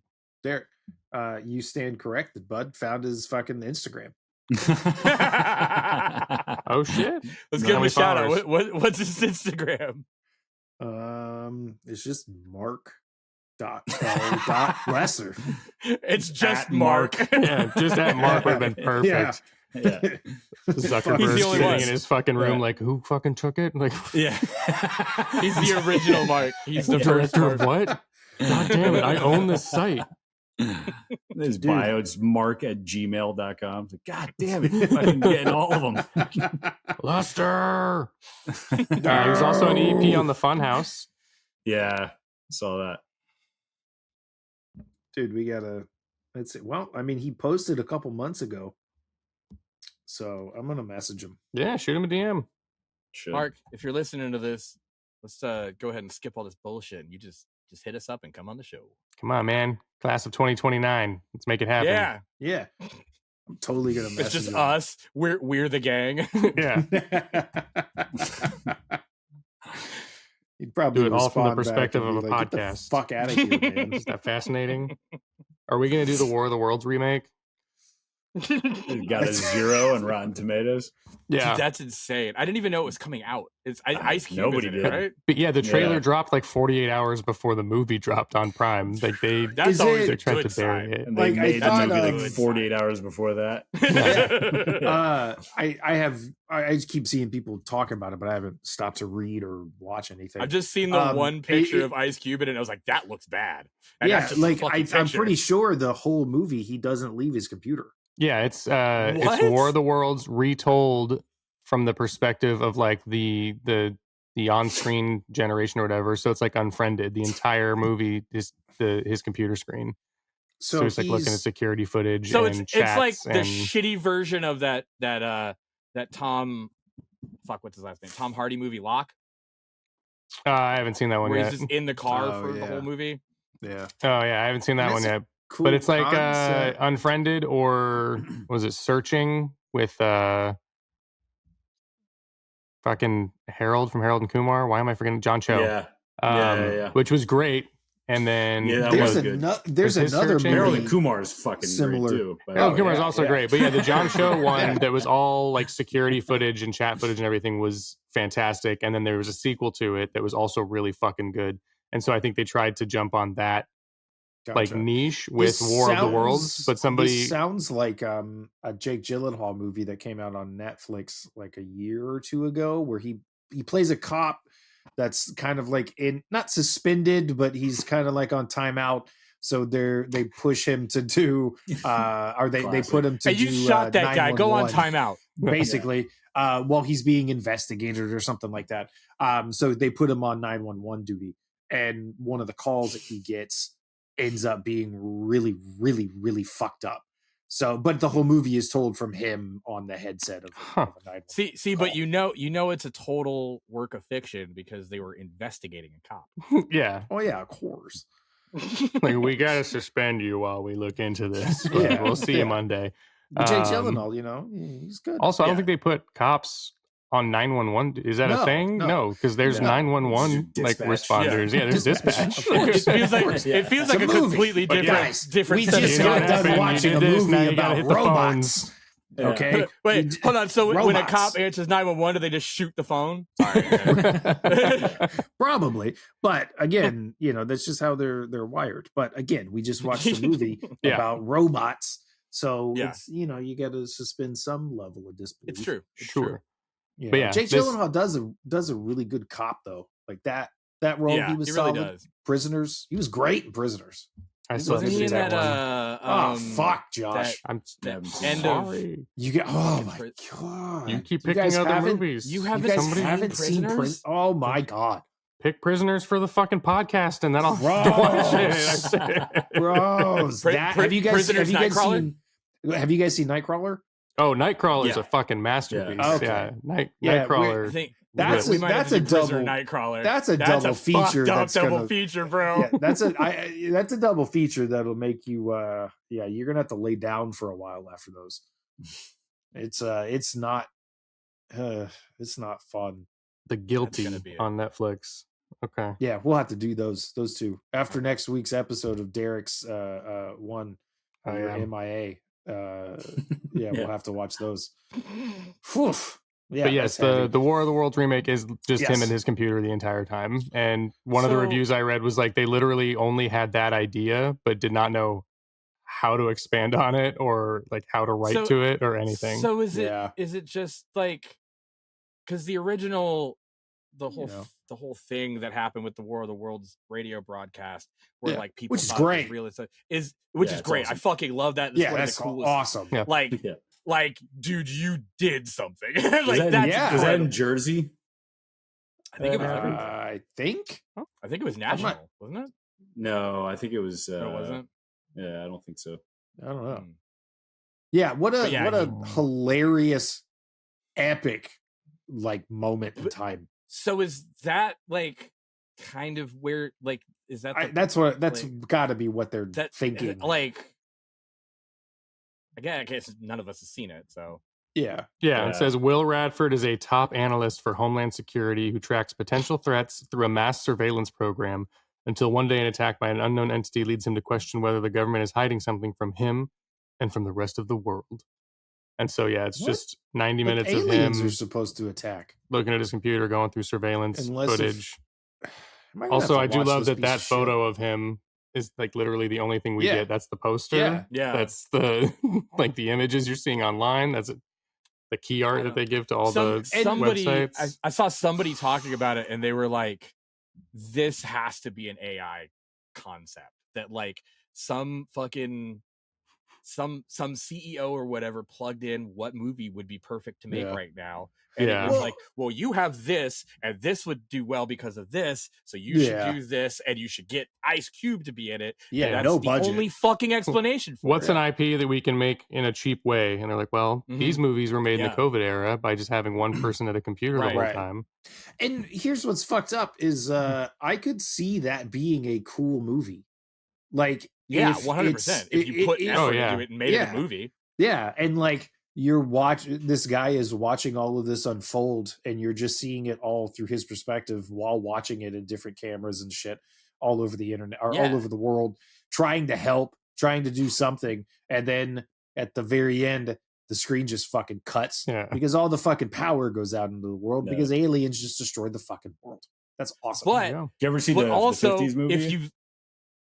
[SPEAKER 6] you stand corrected, bud. Found his fucking Instagram.
[SPEAKER 7] oh shit!
[SPEAKER 5] Let's
[SPEAKER 7] How
[SPEAKER 5] give him
[SPEAKER 7] many
[SPEAKER 5] a shout out.
[SPEAKER 7] followers?
[SPEAKER 5] What's his Instagram?
[SPEAKER 6] It's just Mark dot Lesser.
[SPEAKER 5] It's just
[SPEAKER 8] At
[SPEAKER 5] Mark.
[SPEAKER 7] Yeah, just that Mark would have been perfect.
[SPEAKER 8] Yeah.
[SPEAKER 7] Zuckerberg
[SPEAKER 5] He's the only
[SPEAKER 7] sitting
[SPEAKER 5] one.
[SPEAKER 7] in his fucking room,
[SPEAKER 8] Yeah.
[SPEAKER 7] like, who fucking took it? Like,
[SPEAKER 8] Yeah.
[SPEAKER 5] He's the original Mark. He's the first
[SPEAKER 7] director of
[SPEAKER 5] Mark.
[SPEAKER 7] what? God damn it! I own this site.
[SPEAKER 8] His
[SPEAKER 6] Dude.
[SPEAKER 8] bio, it's mark@gmail.com. It's like, God damn it. Fucking getting all of them.
[SPEAKER 7] Luster. He was also an EP on the Funhouse.
[SPEAKER 8] Yeah. Saw that.
[SPEAKER 6] Dude, we gotta. Let's see. Well, I mean, he posted a couple months ago, so I'm gonna message him.
[SPEAKER 7] Yeah, shoot him a DM.
[SPEAKER 8] Should.
[SPEAKER 5] Mark, if you're listening to this, let's go ahead and skip all this bullshit. And you just hit us up and come on the show.
[SPEAKER 7] Come on, man. Class of 2029. Let's make it happen.
[SPEAKER 5] Yeah.
[SPEAKER 6] Yeah, I'm totally gonna message
[SPEAKER 5] It's just
[SPEAKER 6] him.
[SPEAKER 5] us. We're the gang.
[SPEAKER 7] Yeah.
[SPEAKER 6] He'd probably
[SPEAKER 7] do it all from the
[SPEAKER 6] respond back
[SPEAKER 7] perspective
[SPEAKER 6] and
[SPEAKER 7] of
[SPEAKER 6] be
[SPEAKER 7] a
[SPEAKER 6] like, "Get the
[SPEAKER 7] podcast.
[SPEAKER 6] fuck out of here, man."
[SPEAKER 7] Is that fascinating? Are we going to do the War of the Worlds remake?
[SPEAKER 8] It got a 0 on Rotten Tomatoes.
[SPEAKER 7] Yeah,
[SPEAKER 5] dude, that's insane. I didn't even know it was coming out. It's Ice Cube.
[SPEAKER 8] Nobody
[SPEAKER 5] Nobody
[SPEAKER 8] did.
[SPEAKER 5] did, right?
[SPEAKER 7] but yeah, the trailer
[SPEAKER 8] Yeah.
[SPEAKER 7] dropped like 48 hours before the movie dropped on Prime. Like they
[SPEAKER 5] That's
[SPEAKER 6] Is
[SPEAKER 5] always
[SPEAKER 6] it-
[SPEAKER 5] a
[SPEAKER 7] tried
[SPEAKER 5] good
[SPEAKER 7] to bury
[SPEAKER 5] sign.
[SPEAKER 7] it.
[SPEAKER 8] And they
[SPEAKER 6] Like, I
[SPEAKER 8] made the
[SPEAKER 6] thought,
[SPEAKER 8] movie like 48 hours before that.
[SPEAKER 6] I just keep seeing people talking about it, but I haven't stopped to read or watch anything.
[SPEAKER 5] I've just seen the one picture
[SPEAKER 6] it-
[SPEAKER 5] of Ice Cube and I was like, that looks bad. And
[SPEAKER 6] yeah,
[SPEAKER 5] that's just a
[SPEAKER 6] like
[SPEAKER 5] fucking
[SPEAKER 6] I'm
[SPEAKER 5] picture.
[SPEAKER 6] pretty sure the whole movie he doesn't leave his computer.
[SPEAKER 7] Yeah, it's
[SPEAKER 5] What?
[SPEAKER 7] War of the Worlds retold from the perspective of like the on-screen generation or whatever. So it's like Unfriended. The entire movie is his computer screen. So it's like looking at security footage.
[SPEAKER 5] So
[SPEAKER 7] and
[SPEAKER 5] it's
[SPEAKER 7] chats
[SPEAKER 5] like the
[SPEAKER 7] and,
[SPEAKER 5] shitty version of that Tom, what's his last name? Tom Hardy movie Lock,
[SPEAKER 7] I haven't seen that one
[SPEAKER 5] where
[SPEAKER 7] yet.
[SPEAKER 5] he's just in the car
[SPEAKER 6] Oh,
[SPEAKER 5] for the
[SPEAKER 6] yeah.
[SPEAKER 5] whole movie.
[SPEAKER 6] Yeah,
[SPEAKER 7] Oh yeah, I haven't seen that
[SPEAKER 6] And
[SPEAKER 7] one
[SPEAKER 6] that's
[SPEAKER 7] yet.
[SPEAKER 6] cool.
[SPEAKER 7] But it's like
[SPEAKER 6] concept.
[SPEAKER 7] Unfriended, or was it Searching with fucking Harold from Harold and Kumar? Why am I forgetting John Cho?
[SPEAKER 8] Yeah. Yeah.
[SPEAKER 7] Which was great. And then
[SPEAKER 8] Yeah, that
[SPEAKER 6] there's
[SPEAKER 8] was good.
[SPEAKER 6] there's
[SPEAKER 7] Was his
[SPEAKER 6] another
[SPEAKER 7] Searching?
[SPEAKER 8] Harold
[SPEAKER 6] movie.
[SPEAKER 8] and Kumar is fucking
[SPEAKER 6] Similar.
[SPEAKER 8] great too. by the
[SPEAKER 7] Harold
[SPEAKER 8] way.
[SPEAKER 7] Kumar is also great. But yeah, the John Cho one
[SPEAKER 6] Yeah.
[SPEAKER 7] that was all like security footage and chat footage and everything was fantastic. And then there was a sequel to it that was also really fucking good. And so I think they tried to jump on that like
[SPEAKER 6] Gotcha.
[SPEAKER 7] niche with
[SPEAKER 6] This
[SPEAKER 7] War of the Worlds,
[SPEAKER 6] sounds-
[SPEAKER 7] but somebody
[SPEAKER 6] this sounds like a Jake Gyllenhaal movie that came out on Netflix like a year or two ago, where he plays a cop that's kind of like not suspended, but he's kind of like on timeout. So they push him to do or they
[SPEAKER 8] Classic.
[SPEAKER 6] put him to
[SPEAKER 5] Hey,
[SPEAKER 6] do
[SPEAKER 5] you shot that guy. Go on
[SPEAKER 6] 911.
[SPEAKER 5] timeout.
[SPEAKER 6] Basically, while he's being investigated or something like that. So they put him on 911 duty, and one of the calls that he gets ends up being really, really, really fucked up. So, but the whole movie is told from him on the headset of a 911.
[SPEAKER 5] See,
[SPEAKER 6] call.
[SPEAKER 5] but you know it's a total work of fiction because they were investigating a cop.
[SPEAKER 7] yeah.
[SPEAKER 6] Oh yeah, of course.
[SPEAKER 7] Like, we gotta suspend you while we look into this. But
[SPEAKER 6] Yeah,
[SPEAKER 7] we'll see
[SPEAKER 6] yeah.
[SPEAKER 7] you Monday.
[SPEAKER 6] But Jake Gyllenhaal, he's good.
[SPEAKER 7] Also, I don't
[SPEAKER 5] Yeah.
[SPEAKER 7] think they put cops on 911. Is that
[SPEAKER 6] No,
[SPEAKER 7] a thing?
[SPEAKER 6] no.
[SPEAKER 7] No, because there's
[SPEAKER 6] No.
[SPEAKER 7] 911 like
[SPEAKER 8] Dispatch.
[SPEAKER 7] responders. Yeah, there's dispatch.
[SPEAKER 6] Of course.
[SPEAKER 5] It feels like
[SPEAKER 8] Yeah.
[SPEAKER 5] it feels
[SPEAKER 6] It's
[SPEAKER 5] like
[SPEAKER 6] a
[SPEAKER 5] a
[SPEAKER 6] movie.
[SPEAKER 5] completely
[SPEAKER 6] But
[SPEAKER 5] different
[SPEAKER 6] guys,
[SPEAKER 5] different
[SPEAKER 6] we
[SPEAKER 5] set of
[SPEAKER 6] just
[SPEAKER 7] You know
[SPEAKER 6] got
[SPEAKER 7] what
[SPEAKER 6] done
[SPEAKER 7] happened? You
[SPEAKER 6] watching a
[SPEAKER 7] did this, now
[SPEAKER 6] movie
[SPEAKER 7] you gotta
[SPEAKER 6] about
[SPEAKER 7] hit the
[SPEAKER 6] robots.
[SPEAKER 8] Yeah.
[SPEAKER 6] Okay,
[SPEAKER 5] Wait, hold on. So when a
[SPEAKER 6] Robots.
[SPEAKER 5] cop answers 911, do they just shoot the phone? Sorry.
[SPEAKER 6] Probably, but again, that's just how they're wired. But again, we just watched a movie
[SPEAKER 7] Yeah.
[SPEAKER 6] about robots, so
[SPEAKER 5] Yeah.
[SPEAKER 6] it's you got to suspend some level of disbelief.
[SPEAKER 5] It's true. It's
[SPEAKER 7] Sure.
[SPEAKER 5] true.
[SPEAKER 7] But yeah,
[SPEAKER 6] Jake
[SPEAKER 7] this-
[SPEAKER 6] Gyllenhaal does a really good cop though. Like that role,
[SPEAKER 5] Yeah,
[SPEAKER 6] he was
[SPEAKER 5] he really
[SPEAKER 6] solid.
[SPEAKER 5] does.
[SPEAKER 6] Prisoners, he was great in Prisoners.
[SPEAKER 7] I
[SPEAKER 6] He's
[SPEAKER 7] still
[SPEAKER 6] wasn't
[SPEAKER 7] haven't
[SPEAKER 5] Wasn't he
[SPEAKER 7] seen
[SPEAKER 5] in
[SPEAKER 7] that
[SPEAKER 5] that?
[SPEAKER 7] one.
[SPEAKER 6] Oh fuck, Josh!
[SPEAKER 7] I'm
[SPEAKER 5] that
[SPEAKER 8] Yeah,
[SPEAKER 5] end of
[SPEAKER 7] sorry.
[SPEAKER 6] You get
[SPEAKER 5] fucking
[SPEAKER 6] my
[SPEAKER 5] Pri-
[SPEAKER 6] god!
[SPEAKER 7] You keep
[SPEAKER 6] guys
[SPEAKER 7] picking other
[SPEAKER 6] haven't-
[SPEAKER 7] movies.
[SPEAKER 5] You
[SPEAKER 6] You
[SPEAKER 5] haven't
[SPEAKER 6] guys
[SPEAKER 5] seen
[SPEAKER 6] haven't seen
[SPEAKER 5] Prisoners?
[SPEAKER 6] Oh my god,
[SPEAKER 7] pick Prisoners for the fucking podcast, and then I'll
[SPEAKER 6] Gross.
[SPEAKER 7] watch it.
[SPEAKER 6] bros! Have you guys
[SPEAKER 5] Prisoners Nightcrawler?
[SPEAKER 6] Have you guys seen Nightcrawler?
[SPEAKER 7] Oh, Nightcrawler is
[SPEAKER 5] Yeah.
[SPEAKER 7] a fucking masterpiece.
[SPEAKER 6] Yeah. Okay.
[SPEAKER 7] Yeah,
[SPEAKER 6] Yeah,
[SPEAKER 7] Nightcrawler.
[SPEAKER 5] I think
[SPEAKER 6] That's
[SPEAKER 5] we
[SPEAKER 6] a-
[SPEAKER 5] might have
[SPEAKER 6] that's
[SPEAKER 5] to do
[SPEAKER 6] a
[SPEAKER 5] Prisoner
[SPEAKER 6] double-
[SPEAKER 5] Nightcrawler.
[SPEAKER 6] that's a double
[SPEAKER 5] a
[SPEAKER 6] feature
[SPEAKER 5] fucked up
[SPEAKER 6] that's
[SPEAKER 5] double
[SPEAKER 6] gonna-
[SPEAKER 5] feature, bro.
[SPEAKER 6] Yeah, that's a double feature that'll make you. You're gonna have to lay down for a while after those. It's not fun.
[SPEAKER 7] The Guilty
[SPEAKER 5] gonna be it.
[SPEAKER 7] on Netflix. Okay.
[SPEAKER 6] Yeah, we'll have to do those two after next week's episode of Derek's one.
[SPEAKER 7] Oh,
[SPEAKER 6] Your
[SPEAKER 7] yeah.
[SPEAKER 6] MIA.
[SPEAKER 8] Yeah.
[SPEAKER 6] We'll have to watch those. Whew. Yeah,
[SPEAKER 7] But yes,
[SPEAKER 6] that's heavy.
[SPEAKER 7] the War of the Worlds remake is just him
[SPEAKER 6] Yes.
[SPEAKER 7] and his computer the entire time. And one of the
[SPEAKER 5] So-
[SPEAKER 7] reviews I read was like they literally only had that idea, but did not know how to expand on it or like how to write
[SPEAKER 5] So-
[SPEAKER 7] to it or anything.
[SPEAKER 5] So is
[SPEAKER 6] Yeah.
[SPEAKER 5] it just like because the original the whole thing that happened with the War of the Worlds radio broadcast where
[SPEAKER 6] Yeah.
[SPEAKER 5] like people
[SPEAKER 6] Which is
[SPEAKER 5] thought it was
[SPEAKER 6] great.
[SPEAKER 5] real, which
[SPEAKER 8] Yeah,
[SPEAKER 5] is
[SPEAKER 8] it's
[SPEAKER 5] great.
[SPEAKER 8] awesome.
[SPEAKER 5] I fucking love that. It's
[SPEAKER 6] Yeah,
[SPEAKER 5] one of
[SPEAKER 6] that's
[SPEAKER 5] the coolest.
[SPEAKER 6] awesome.
[SPEAKER 7] Yeah.
[SPEAKER 8] Yeah.
[SPEAKER 5] Like, dude, you did something.
[SPEAKER 8] Is
[SPEAKER 5] like
[SPEAKER 8] that,
[SPEAKER 5] that's
[SPEAKER 6] yeah.
[SPEAKER 8] is that in
[SPEAKER 5] incredible.
[SPEAKER 8] Jersey?
[SPEAKER 5] I think it was.
[SPEAKER 6] I think.
[SPEAKER 5] I think it was
[SPEAKER 6] not-
[SPEAKER 5] national, wasn't it?
[SPEAKER 8] No, I think it was.
[SPEAKER 5] No, it wasn't.
[SPEAKER 8] Yeah, I don't think so.
[SPEAKER 6] I don't know.
[SPEAKER 5] Hmm.
[SPEAKER 6] Yeah, what
[SPEAKER 5] But yeah,
[SPEAKER 6] a hilarious, epic like moment in time.
[SPEAKER 5] So is that like kind of where like is that the,
[SPEAKER 6] That's
[SPEAKER 5] like,
[SPEAKER 6] got to be what they're
[SPEAKER 5] that
[SPEAKER 6] thinking.
[SPEAKER 5] like again? I guess none of us have seen it, so
[SPEAKER 6] Yeah.
[SPEAKER 7] It says Will Radford is a top analyst for Homeland Security who tracks potential threats through a mass surveillance program until one day an attack by an unknown entity leads him to question whether the government is hiding something from him and from the rest of the world. And so, it's just 90 minutes of
[SPEAKER 6] aliens
[SPEAKER 7] him
[SPEAKER 6] are supposed to attack,
[SPEAKER 7] looking at his computer, going through surveillance footage.
[SPEAKER 6] Also,
[SPEAKER 7] I do love that photo of him is like literally the only thing we get. That's the poster.
[SPEAKER 5] Yeah.
[SPEAKER 7] That's the like the images you're seeing online. That's the key art that they give to all the websites.
[SPEAKER 5] I saw somebody talking about it, and they were like, "This has to be an AI concept that like some CEO or whatever plugged in what movie would be perfect to make right now." And it was like, well, you have this, and this would do well because of this, so you should do this, and you should get Ice Cube to be in it.
[SPEAKER 6] Yeah,
[SPEAKER 5] and that's
[SPEAKER 6] no
[SPEAKER 5] the
[SPEAKER 6] budget.
[SPEAKER 5] only fucking explanation for
[SPEAKER 7] What's
[SPEAKER 5] it.
[SPEAKER 7] an IP that we can make in a cheap way? And they're like, well, these movies were made in the COVID era by just having one person at a computer the whole time.
[SPEAKER 6] And here's what's fucked up is I could see that being a cool movie. Like,
[SPEAKER 5] 100%. If you put effort into it and made it a movie.
[SPEAKER 6] Yeah, and like this guy is watching all of this unfold, and you're just seeing it all through his perspective while watching it in different cameras and shit all over the internet or all over the world, trying to help, trying to do something. And then at the very end, the screen just fucking cuts because all the fucking power goes out into the world because aliens just destroyed the fucking world. That's awesome.
[SPEAKER 8] But did you ever see the 50s movie?
[SPEAKER 5] If you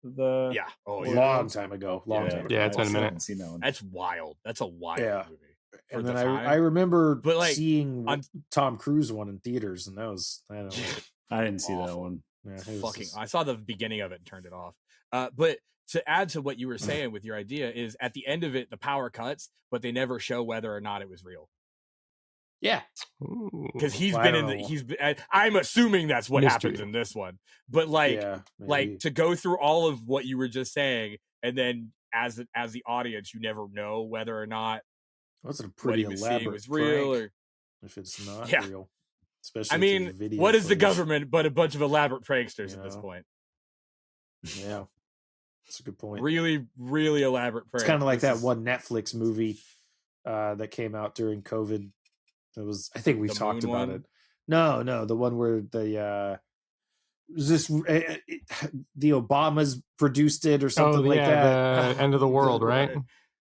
[SPEAKER 6] long time ago.
[SPEAKER 7] It's been a minute.
[SPEAKER 8] Seen that one.
[SPEAKER 5] That's wild. That's a wild movie.
[SPEAKER 6] And then I remember seeing Tom Cruise one in theaters, and that was
[SPEAKER 8] I didn't see that one.
[SPEAKER 5] I saw the beginning of it and turned it off. But to add to what you were saying with your idea is at the end of it, the power cuts, but they never show whether or not it was real.
[SPEAKER 6] Yeah,
[SPEAKER 5] because I'm assuming that's what happens in this one. But like to go through all of what you were just saying, and then as the audience, you never know whether or not
[SPEAKER 6] that's a pretty elaborate
[SPEAKER 5] was real or
[SPEAKER 6] if it's not real. Especially,
[SPEAKER 5] I mean, what is the government but a bunch of elaborate pranksters at this point?
[SPEAKER 6] Yeah, that's a good point.
[SPEAKER 5] Really, really elaborate prank.
[SPEAKER 6] It's kind of like that one Netflix movie that came out during COVID. It was, I think we've talked about it. No, the one where the Obamas produced it or something like that.
[SPEAKER 7] The end of the world, right?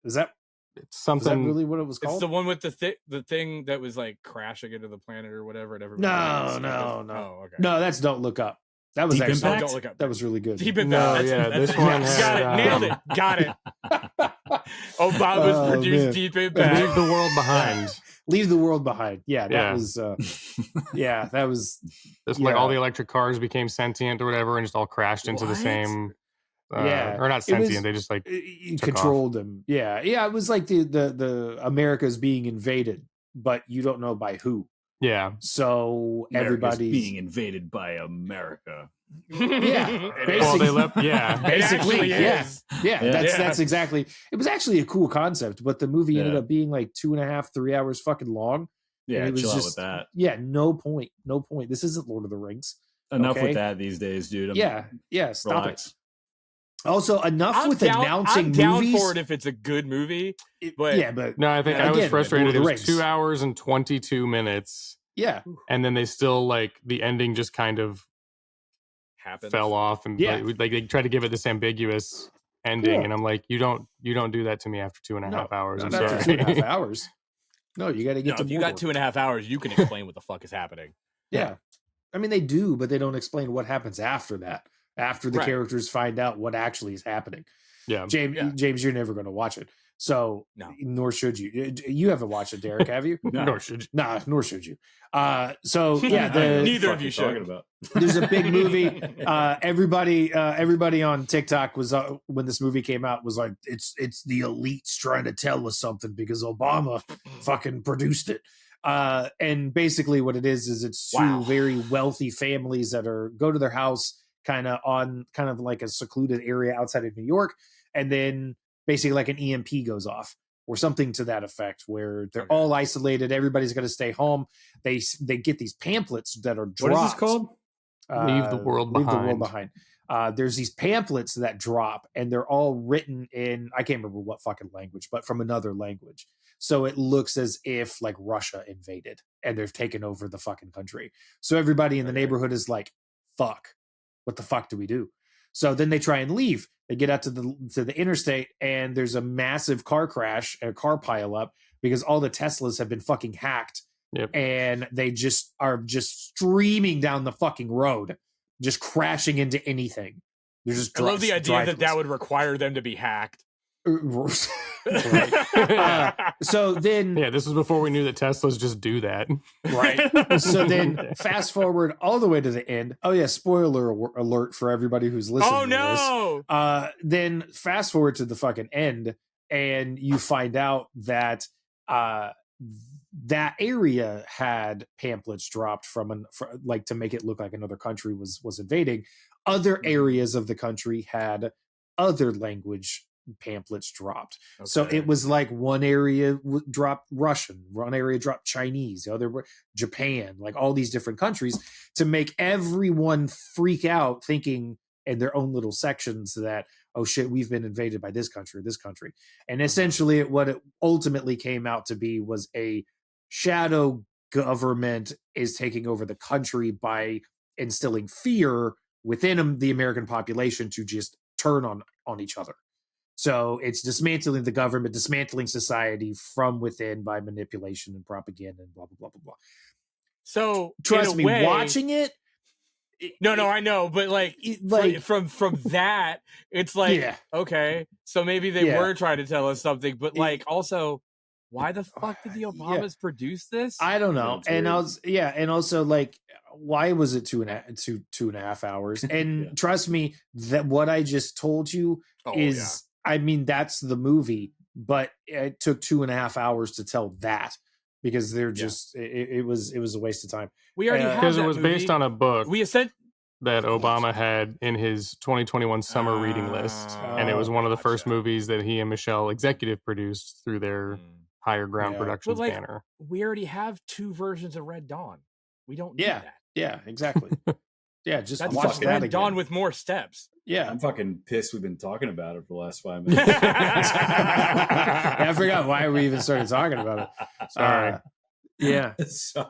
[SPEAKER 6] Is that
[SPEAKER 7] it's something?
[SPEAKER 6] Is that really what it was called?
[SPEAKER 5] It's the one with the thing that was like crashing into the planet or whatever. And
[SPEAKER 6] no.
[SPEAKER 5] Oh, okay.
[SPEAKER 6] No, that's Don't Look Up. That was
[SPEAKER 5] Deep Don't Look Up.
[SPEAKER 6] That was really good.
[SPEAKER 5] Deep Impact.
[SPEAKER 7] This one
[SPEAKER 5] got it. Nailed it. Got it. Obama's produced Deep Impact.
[SPEAKER 7] Leave the world behind.
[SPEAKER 6] Leave the world behind. Yeah, that was. That was.
[SPEAKER 7] This like all the electric cars became sentient or whatever, and just all crashed into the same. Or not sentient. They just like
[SPEAKER 6] controlled them. Yeah. It was like the America's being invaded, but you don't know by who.
[SPEAKER 7] Yeah.
[SPEAKER 6] So everybody's
[SPEAKER 8] being invaded by America.
[SPEAKER 6] Yeah.
[SPEAKER 7] Well, they left. Yeah.
[SPEAKER 6] Basically, yeah. That's exactly. It was actually a cool concept, but the movie ended up being like 2.5, 3 hours fucking long.
[SPEAKER 8] Yeah,
[SPEAKER 6] it was
[SPEAKER 8] chill
[SPEAKER 6] just,
[SPEAKER 8] out with that.
[SPEAKER 6] Yeah, no point. This isn't Lord of the Rings.
[SPEAKER 8] Enough with that these days, dude.
[SPEAKER 6] Stop it. Also, enough with announcing movies.
[SPEAKER 5] I'm down for it if it's a good movie. But
[SPEAKER 7] no, I think I was frustrated. It was 2 hours and 22 minutes.
[SPEAKER 6] Yeah,
[SPEAKER 7] and then they still like the ending just kind of fell off, and like they tried to give it this ambiguous ending, and I'm like, you don't do that to me after 2.5 hours. I'm sorry.
[SPEAKER 6] After 2.5 hours. No, you got to get to.
[SPEAKER 5] If you got 2.5 hours, you can explain what the fuck is happening.
[SPEAKER 6] Yeah, I mean they do, but they don't explain what happens after that. After the characters find out what actually is happening.
[SPEAKER 7] Yeah.
[SPEAKER 6] James, you're never going to watch it. So, nor should you. You haven't watched it, Derek, have you?
[SPEAKER 7] No. Nor should you.
[SPEAKER 6] Nah, nor should you. Neither
[SPEAKER 5] of you should.
[SPEAKER 6] There's a big movie. Everybody on TikTok was, when this movie came out, was like, it's the elites trying to tell us something because Obama fucking produced it. And basically what it is it's two very wealthy families that go to their house kind of like a secluded area outside of New York, and then basically like an EMP goes off or something to that effect, where they're all isolated. Everybody's going to stay home. They get these pamphlets that are dropped.
[SPEAKER 8] What is this called?
[SPEAKER 7] Leave the world behind.
[SPEAKER 6] Leave the world behind. There's these pamphlets that drop, and they're all written in, I can't remember what fucking language, but from another language. So it looks as if like Russia invaded and they've taken over the fucking country. So everybody in the neighborhood is like, fuck, what the fuck do we do? So then they try and leave. They get out to the interstate and there's a massive car crash, a car pile up because all the Teslas have been fucking hacked.
[SPEAKER 7] Yep.
[SPEAKER 6] And they just are just streaming down the fucking road, just crashing into anything. They're just
[SPEAKER 5] I love the idea that would require them to be hacked.
[SPEAKER 6] So then,
[SPEAKER 7] this was before we knew that Teslas just do that,
[SPEAKER 6] right? So then, fast forward all the way to the end. Oh yeah, spoiler alert for everybody who's listening.
[SPEAKER 5] Oh no!
[SPEAKER 6] To this. Then fast forward to the fucking end, and you find out that that area had pamphlets dropped from like to make it look like another country was invading. Other areas of the country had other language pamphlets dropped. Okay. So it was like one area dropped Russian, one area dropped Chinese, the other Japan, like all these different countries to make everyone freak out thinking in their own little sections that, oh shit, we've been invaded by this country or this country. And essentially what it ultimately came out to be was a shadow government is taking over the country by instilling fear within the American population to just turn on each other. So it's dismantling the government, dismantling society from within by manipulation and propaganda and blah, blah, blah, blah, blah.
[SPEAKER 5] So
[SPEAKER 6] trust me, watching it.
[SPEAKER 5] No, I know, but like from that, it's like, okay, so maybe they were trying to tell us something, but like also, why the fuck did the Obamas produce this?
[SPEAKER 6] I don't know. And and also like, why was it 2.5 hours? And trust me, that what I just told you is, I mean, that's the movie, but it took 2.5 hours to tell that because they're just, it was a waste of time.
[SPEAKER 5] We already have
[SPEAKER 7] because it was
[SPEAKER 5] movie.
[SPEAKER 7] Based on a book.
[SPEAKER 5] We said
[SPEAKER 7] that Obama had in his 2021 summer reading list, and it was one of the first movies that he and Michelle executive produced through their Higher Ground Productions banner.
[SPEAKER 5] We already have 2 versions of Red Dawn. We don't need that.
[SPEAKER 6] Yeah, exactly. Just
[SPEAKER 5] that's
[SPEAKER 6] watch that
[SPEAKER 5] Red Dawn with more steps.
[SPEAKER 6] Yeah,
[SPEAKER 8] I'm fucking pissed. We've been talking about it for the last 5 minutes.
[SPEAKER 6] I forgot why we even started talking about it.
[SPEAKER 7] Sorry.
[SPEAKER 8] Sorry.
[SPEAKER 5] So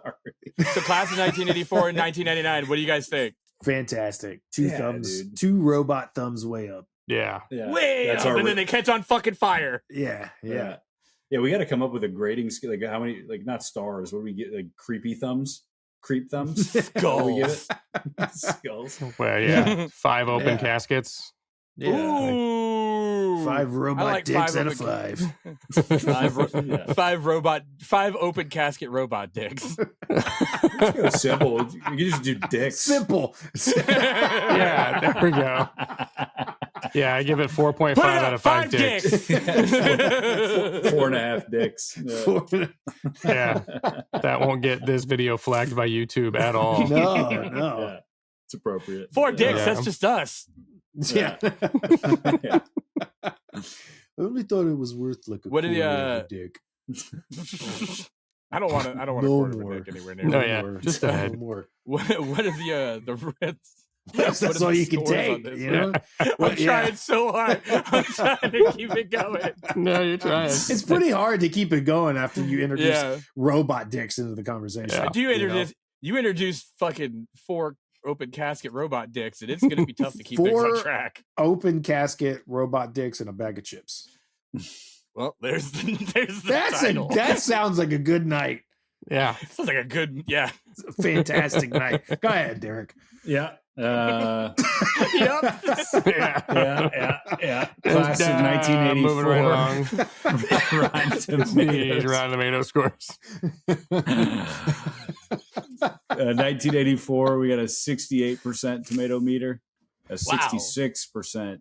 [SPEAKER 5] class of 1984 and 1999. What do you guys think?
[SPEAKER 6] Fantastic. 2 thumbs, dude. 2 robot thumbs way up.
[SPEAKER 7] Yeah.
[SPEAKER 5] Way up. And then they catch on fucking fire.
[SPEAKER 6] Yeah.
[SPEAKER 8] We got to come up with a grading scale. Like how many, like not stars. What do we get? Like creepy thumbs? Creep thumbs?
[SPEAKER 5] Skulls.
[SPEAKER 8] We give it? Skulls.
[SPEAKER 7] Well, 5 open caskets.
[SPEAKER 6] Yeah.
[SPEAKER 5] Ooh.
[SPEAKER 6] 5 robot
[SPEAKER 5] like
[SPEAKER 6] dicks
[SPEAKER 5] 5
[SPEAKER 6] and a 5.
[SPEAKER 5] 5 open casket robot dicks.
[SPEAKER 8] Let's go simple. You can just do dicks.
[SPEAKER 6] Simple.
[SPEAKER 7] Yeah, there we go. Yeah, I give it 4.5 out of 5 dicks.
[SPEAKER 8] 4.5 dicks.
[SPEAKER 7] Yeah, that won't get this video flagged by YouTube at all.
[SPEAKER 6] No.
[SPEAKER 8] Yeah, it's appropriate.
[SPEAKER 5] 4 dicks, that's just us.
[SPEAKER 6] Yeah. I only thought it was worth like a dick.
[SPEAKER 5] I don't want to
[SPEAKER 6] no
[SPEAKER 5] quarter
[SPEAKER 6] more.
[SPEAKER 5] dick anywhere near.
[SPEAKER 7] No, yeah, just a head.
[SPEAKER 6] No more.
[SPEAKER 5] What are the Reds?
[SPEAKER 6] That's all you can take. You know,
[SPEAKER 5] I'm trying so hard. I'm trying to keep it going.
[SPEAKER 7] No, you're trying.
[SPEAKER 6] It's pretty hard to keep it going after you introduce robot dicks into the conversation.
[SPEAKER 5] Yeah. You introduce fucking 4 open casket robot dicks, and it's going to be tough to keep things on track.
[SPEAKER 6] Open casket robot dicks and a bag of chips.
[SPEAKER 5] Well, there's the title.
[SPEAKER 6] That sounds like a good night.
[SPEAKER 7] Yeah,
[SPEAKER 5] sounds like a good
[SPEAKER 6] fantastic night. Go ahead, Derek.
[SPEAKER 8] Yeah.
[SPEAKER 5] Yep.
[SPEAKER 8] Yeah. Class of 1984.
[SPEAKER 7] Moving right along.
[SPEAKER 8] Rotten
[SPEAKER 7] Tomato scores.
[SPEAKER 8] 1984, we got a 68% tomato meter, a 66%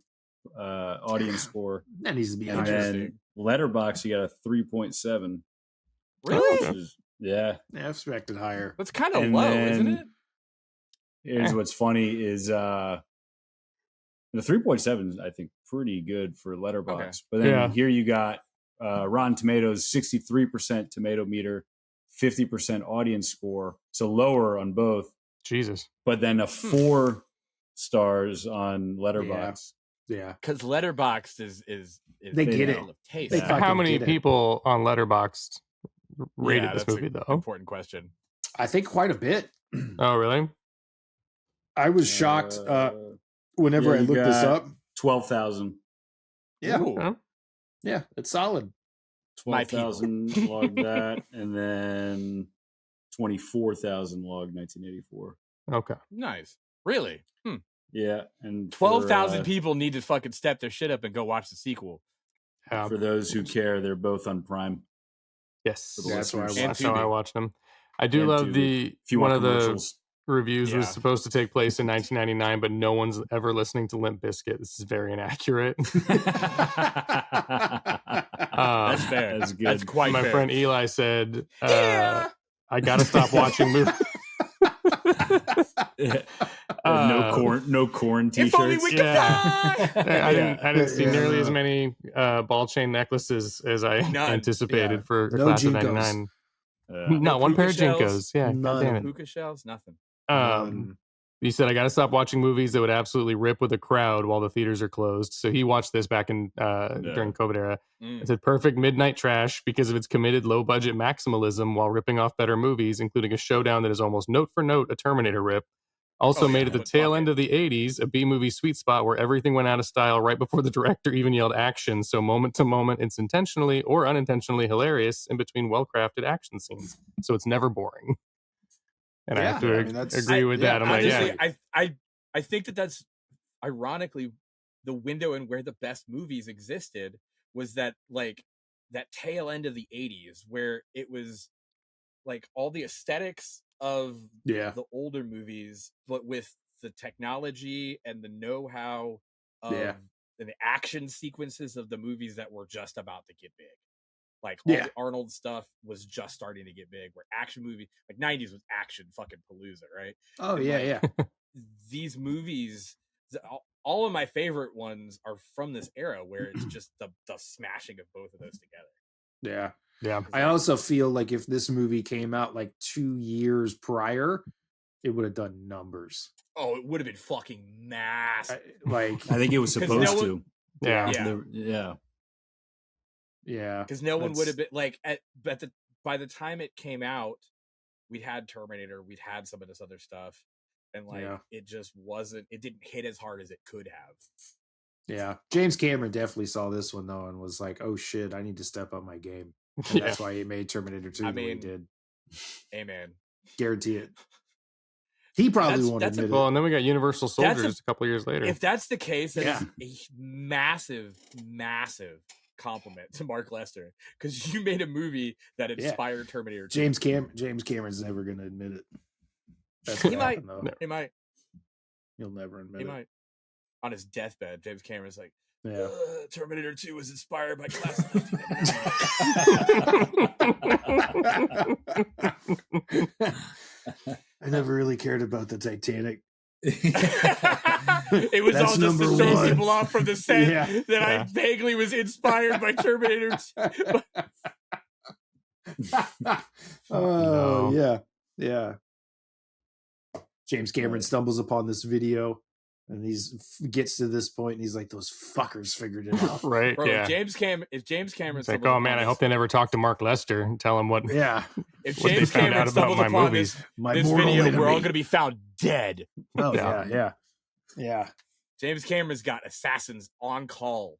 [SPEAKER 8] audience score.
[SPEAKER 6] That needs to be
[SPEAKER 8] interesting. Letterboxd, you got a 3.7.
[SPEAKER 5] Really?
[SPEAKER 8] Yeah.
[SPEAKER 6] I expected higher.
[SPEAKER 5] That's kind of low, isn't it?
[SPEAKER 8] Here's what's funny is the 3.7 is, I think, pretty good for Letterboxd. Okay. But then here you got Rotten Tomatoes, 63% tomato meter, 50% audience score. So lower on both.
[SPEAKER 7] Jesus.
[SPEAKER 8] But then a 4 stars on Letterboxd.
[SPEAKER 6] Yeah,
[SPEAKER 5] because Letterboxd is
[SPEAKER 6] they get it.
[SPEAKER 5] full of taste.
[SPEAKER 6] They fucking
[SPEAKER 7] How many
[SPEAKER 6] get it.
[SPEAKER 7] people on Letterboxd rated this
[SPEAKER 5] that's
[SPEAKER 7] movie,
[SPEAKER 5] an
[SPEAKER 7] though?
[SPEAKER 5] important question.
[SPEAKER 6] I think quite a bit.
[SPEAKER 7] Oh, really?
[SPEAKER 6] I was shocked whenever I looked this up.
[SPEAKER 8] 12,000.
[SPEAKER 6] Yeah,
[SPEAKER 5] Ooh.
[SPEAKER 6] yeah, it's solid.
[SPEAKER 8] 12,000 logged that, and then 24,000 logged 1984.
[SPEAKER 7] Okay.
[SPEAKER 5] Nice. Really?
[SPEAKER 8] Yeah, and
[SPEAKER 5] 12,000 people need to fucking step their shit up and go watch the sequel.
[SPEAKER 8] For those who care, they're both on Prime.
[SPEAKER 7] Yes,
[SPEAKER 6] Yeah, that's why I
[SPEAKER 5] And
[SPEAKER 7] that's how I
[SPEAKER 5] Tubi.
[SPEAKER 7] watched them. I do
[SPEAKER 8] And
[SPEAKER 7] love
[SPEAKER 8] Tubi. If you
[SPEAKER 7] one
[SPEAKER 8] want
[SPEAKER 7] of the
[SPEAKER 8] commercials.
[SPEAKER 7] reviews was
[SPEAKER 5] Yeah.
[SPEAKER 7] supposed to take place in 1999, but no one's ever listening to Limp Bizkit. This is very inaccurate.
[SPEAKER 5] That's fair.
[SPEAKER 8] That's good.
[SPEAKER 5] That's quite
[SPEAKER 7] My
[SPEAKER 5] fair.
[SPEAKER 7] friend Eli said, I gotta stop watching movies.
[SPEAKER 8] No corn
[SPEAKER 5] If only
[SPEAKER 8] t-shirts.
[SPEAKER 5] we could fly!
[SPEAKER 7] I didn't see
[SPEAKER 6] Yeah.
[SPEAKER 7] nearly as many ball chain necklaces as I
[SPEAKER 5] None.
[SPEAKER 7] anticipated
[SPEAKER 6] Yeah.
[SPEAKER 7] for the
[SPEAKER 6] No
[SPEAKER 7] class of
[SPEAKER 6] Jinkos.
[SPEAKER 7] 99.
[SPEAKER 8] Yeah.
[SPEAKER 7] Not one pair of
[SPEAKER 5] puka shells.
[SPEAKER 7] Jinkos. Yeah,
[SPEAKER 6] None.
[SPEAKER 7] goddamn it.
[SPEAKER 5] Hookah shells? Nothing.
[SPEAKER 7] He said, I got to stop watching movies that would absolutely rip with a crowd while the theaters are closed. So he watched this back in during COVID era. It said perfect midnight trash because of its committed low budget maximalism while ripping off better movies, including a showdown that is almost note for note a Terminator rip. Also made at the tail end of the 80s, a B-movie sweet spot where everything went out of style right before the director even yelled action. So moment to moment, it's intentionally or unintentionally hilarious in between well-crafted action scenes. So it's never boring. And I have to agree with that. I'm
[SPEAKER 5] honestly,
[SPEAKER 7] like,
[SPEAKER 5] I think that's ironically the window and where the best movies existed was that like that tail end of the 80s where it was like all the aesthetics of the older movies, but with the technology and the know-how of and the action sequences of the movies that were just about to get big. Like all the Arnold stuff was just starting to get big. Where action movie, like 90s was action fucking palooza, right?
[SPEAKER 6] Oh,
[SPEAKER 5] and
[SPEAKER 6] yeah.
[SPEAKER 5] These movies, all of my favorite ones are from this era where it's just the smashing of both of those together.
[SPEAKER 6] Yeah. I also feel like if this movie came out like 2 years prior, it would have done numbers.
[SPEAKER 5] Oh, it would have been fucking massive.
[SPEAKER 6] I
[SPEAKER 8] think it was supposed to.
[SPEAKER 5] Yeah. Because no one would have been like by the time it came out, we had Terminator, we'd had some of this other stuff, and it just wasn't. It didn't hit as hard as it could have.
[SPEAKER 6] Yeah, James Cameron definitely saw this one though and was like, "Oh shit, I need to step up my game." And that's why he made Terminator 2 the way he did.
[SPEAKER 5] Amen.
[SPEAKER 6] Guarantee it. He probably won't admit it.
[SPEAKER 7] Well, and then we got Universal Soldiers a couple years later.
[SPEAKER 5] If that's the case, that is a massive, massive compliment to Mark Lester because you made a movie that inspired Terminator 2.
[SPEAKER 6] James Cameron's never going to admit it. That's
[SPEAKER 5] he might. He might.
[SPEAKER 6] He'll never admit
[SPEAKER 5] it. He might. On his deathbed, James Cameron's like, Terminator 2 was inspired by class of 1999.
[SPEAKER 6] I never really cared about the Titanic.
[SPEAKER 5] It was all just to throw people off from the set that I vaguely was inspired by Terminator
[SPEAKER 6] 2. Yeah. James Cameron stumbles upon this video and he gets to this point and he's like, those fuckers figured it out.
[SPEAKER 7] Right.
[SPEAKER 5] Bro,
[SPEAKER 7] yeah.
[SPEAKER 5] James Cameron's
[SPEAKER 7] like, oh man, I hope they never talk to Mark Lester and tell him what.
[SPEAKER 6] Yeah.
[SPEAKER 5] If James Cameron stumbles upon this video, we're all going to be found dead.
[SPEAKER 6] Oh, yeah.
[SPEAKER 5] James Cameron's got assassins on call.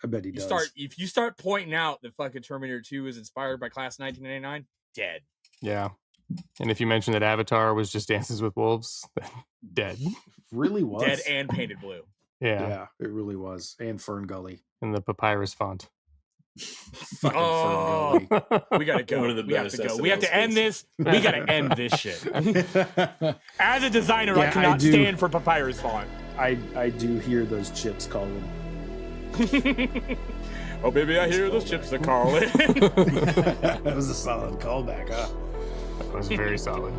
[SPEAKER 6] I bet he does.
[SPEAKER 5] If you start pointing out that fucking Terminator 2 is inspired by class 1999, dead.
[SPEAKER 7] Yeah. And if you mention that Avatar was just Dances with Wolves, dead.
[SPEAKER 6] Really was.
[SPEAKER 5] Dead and painted blue.
[SPEAKER 6] Yeah, it really was. And Fern Gully.
[SPEAKER 7] And the papyrus font.
[SPEAKER 6] Fucking Fern Gully.
[SPEAKER 5] We gotta go.
[SPEAKER 8] One of the
[SPEAKER 5] We have to
[SPEAKER 8] best
[SPEAKER 5] go. We have to end this. We gotta end this shit. As a designer, I cannot stand for papyrus font.
[SPEAKER 6] I do hear those chips calling.
[SPEAKER 5] Oh, baby, I hear those chips are calling.
[SPEAKER 6] That was a solid callback, huh?
[SPEAKER 7] That was very solid.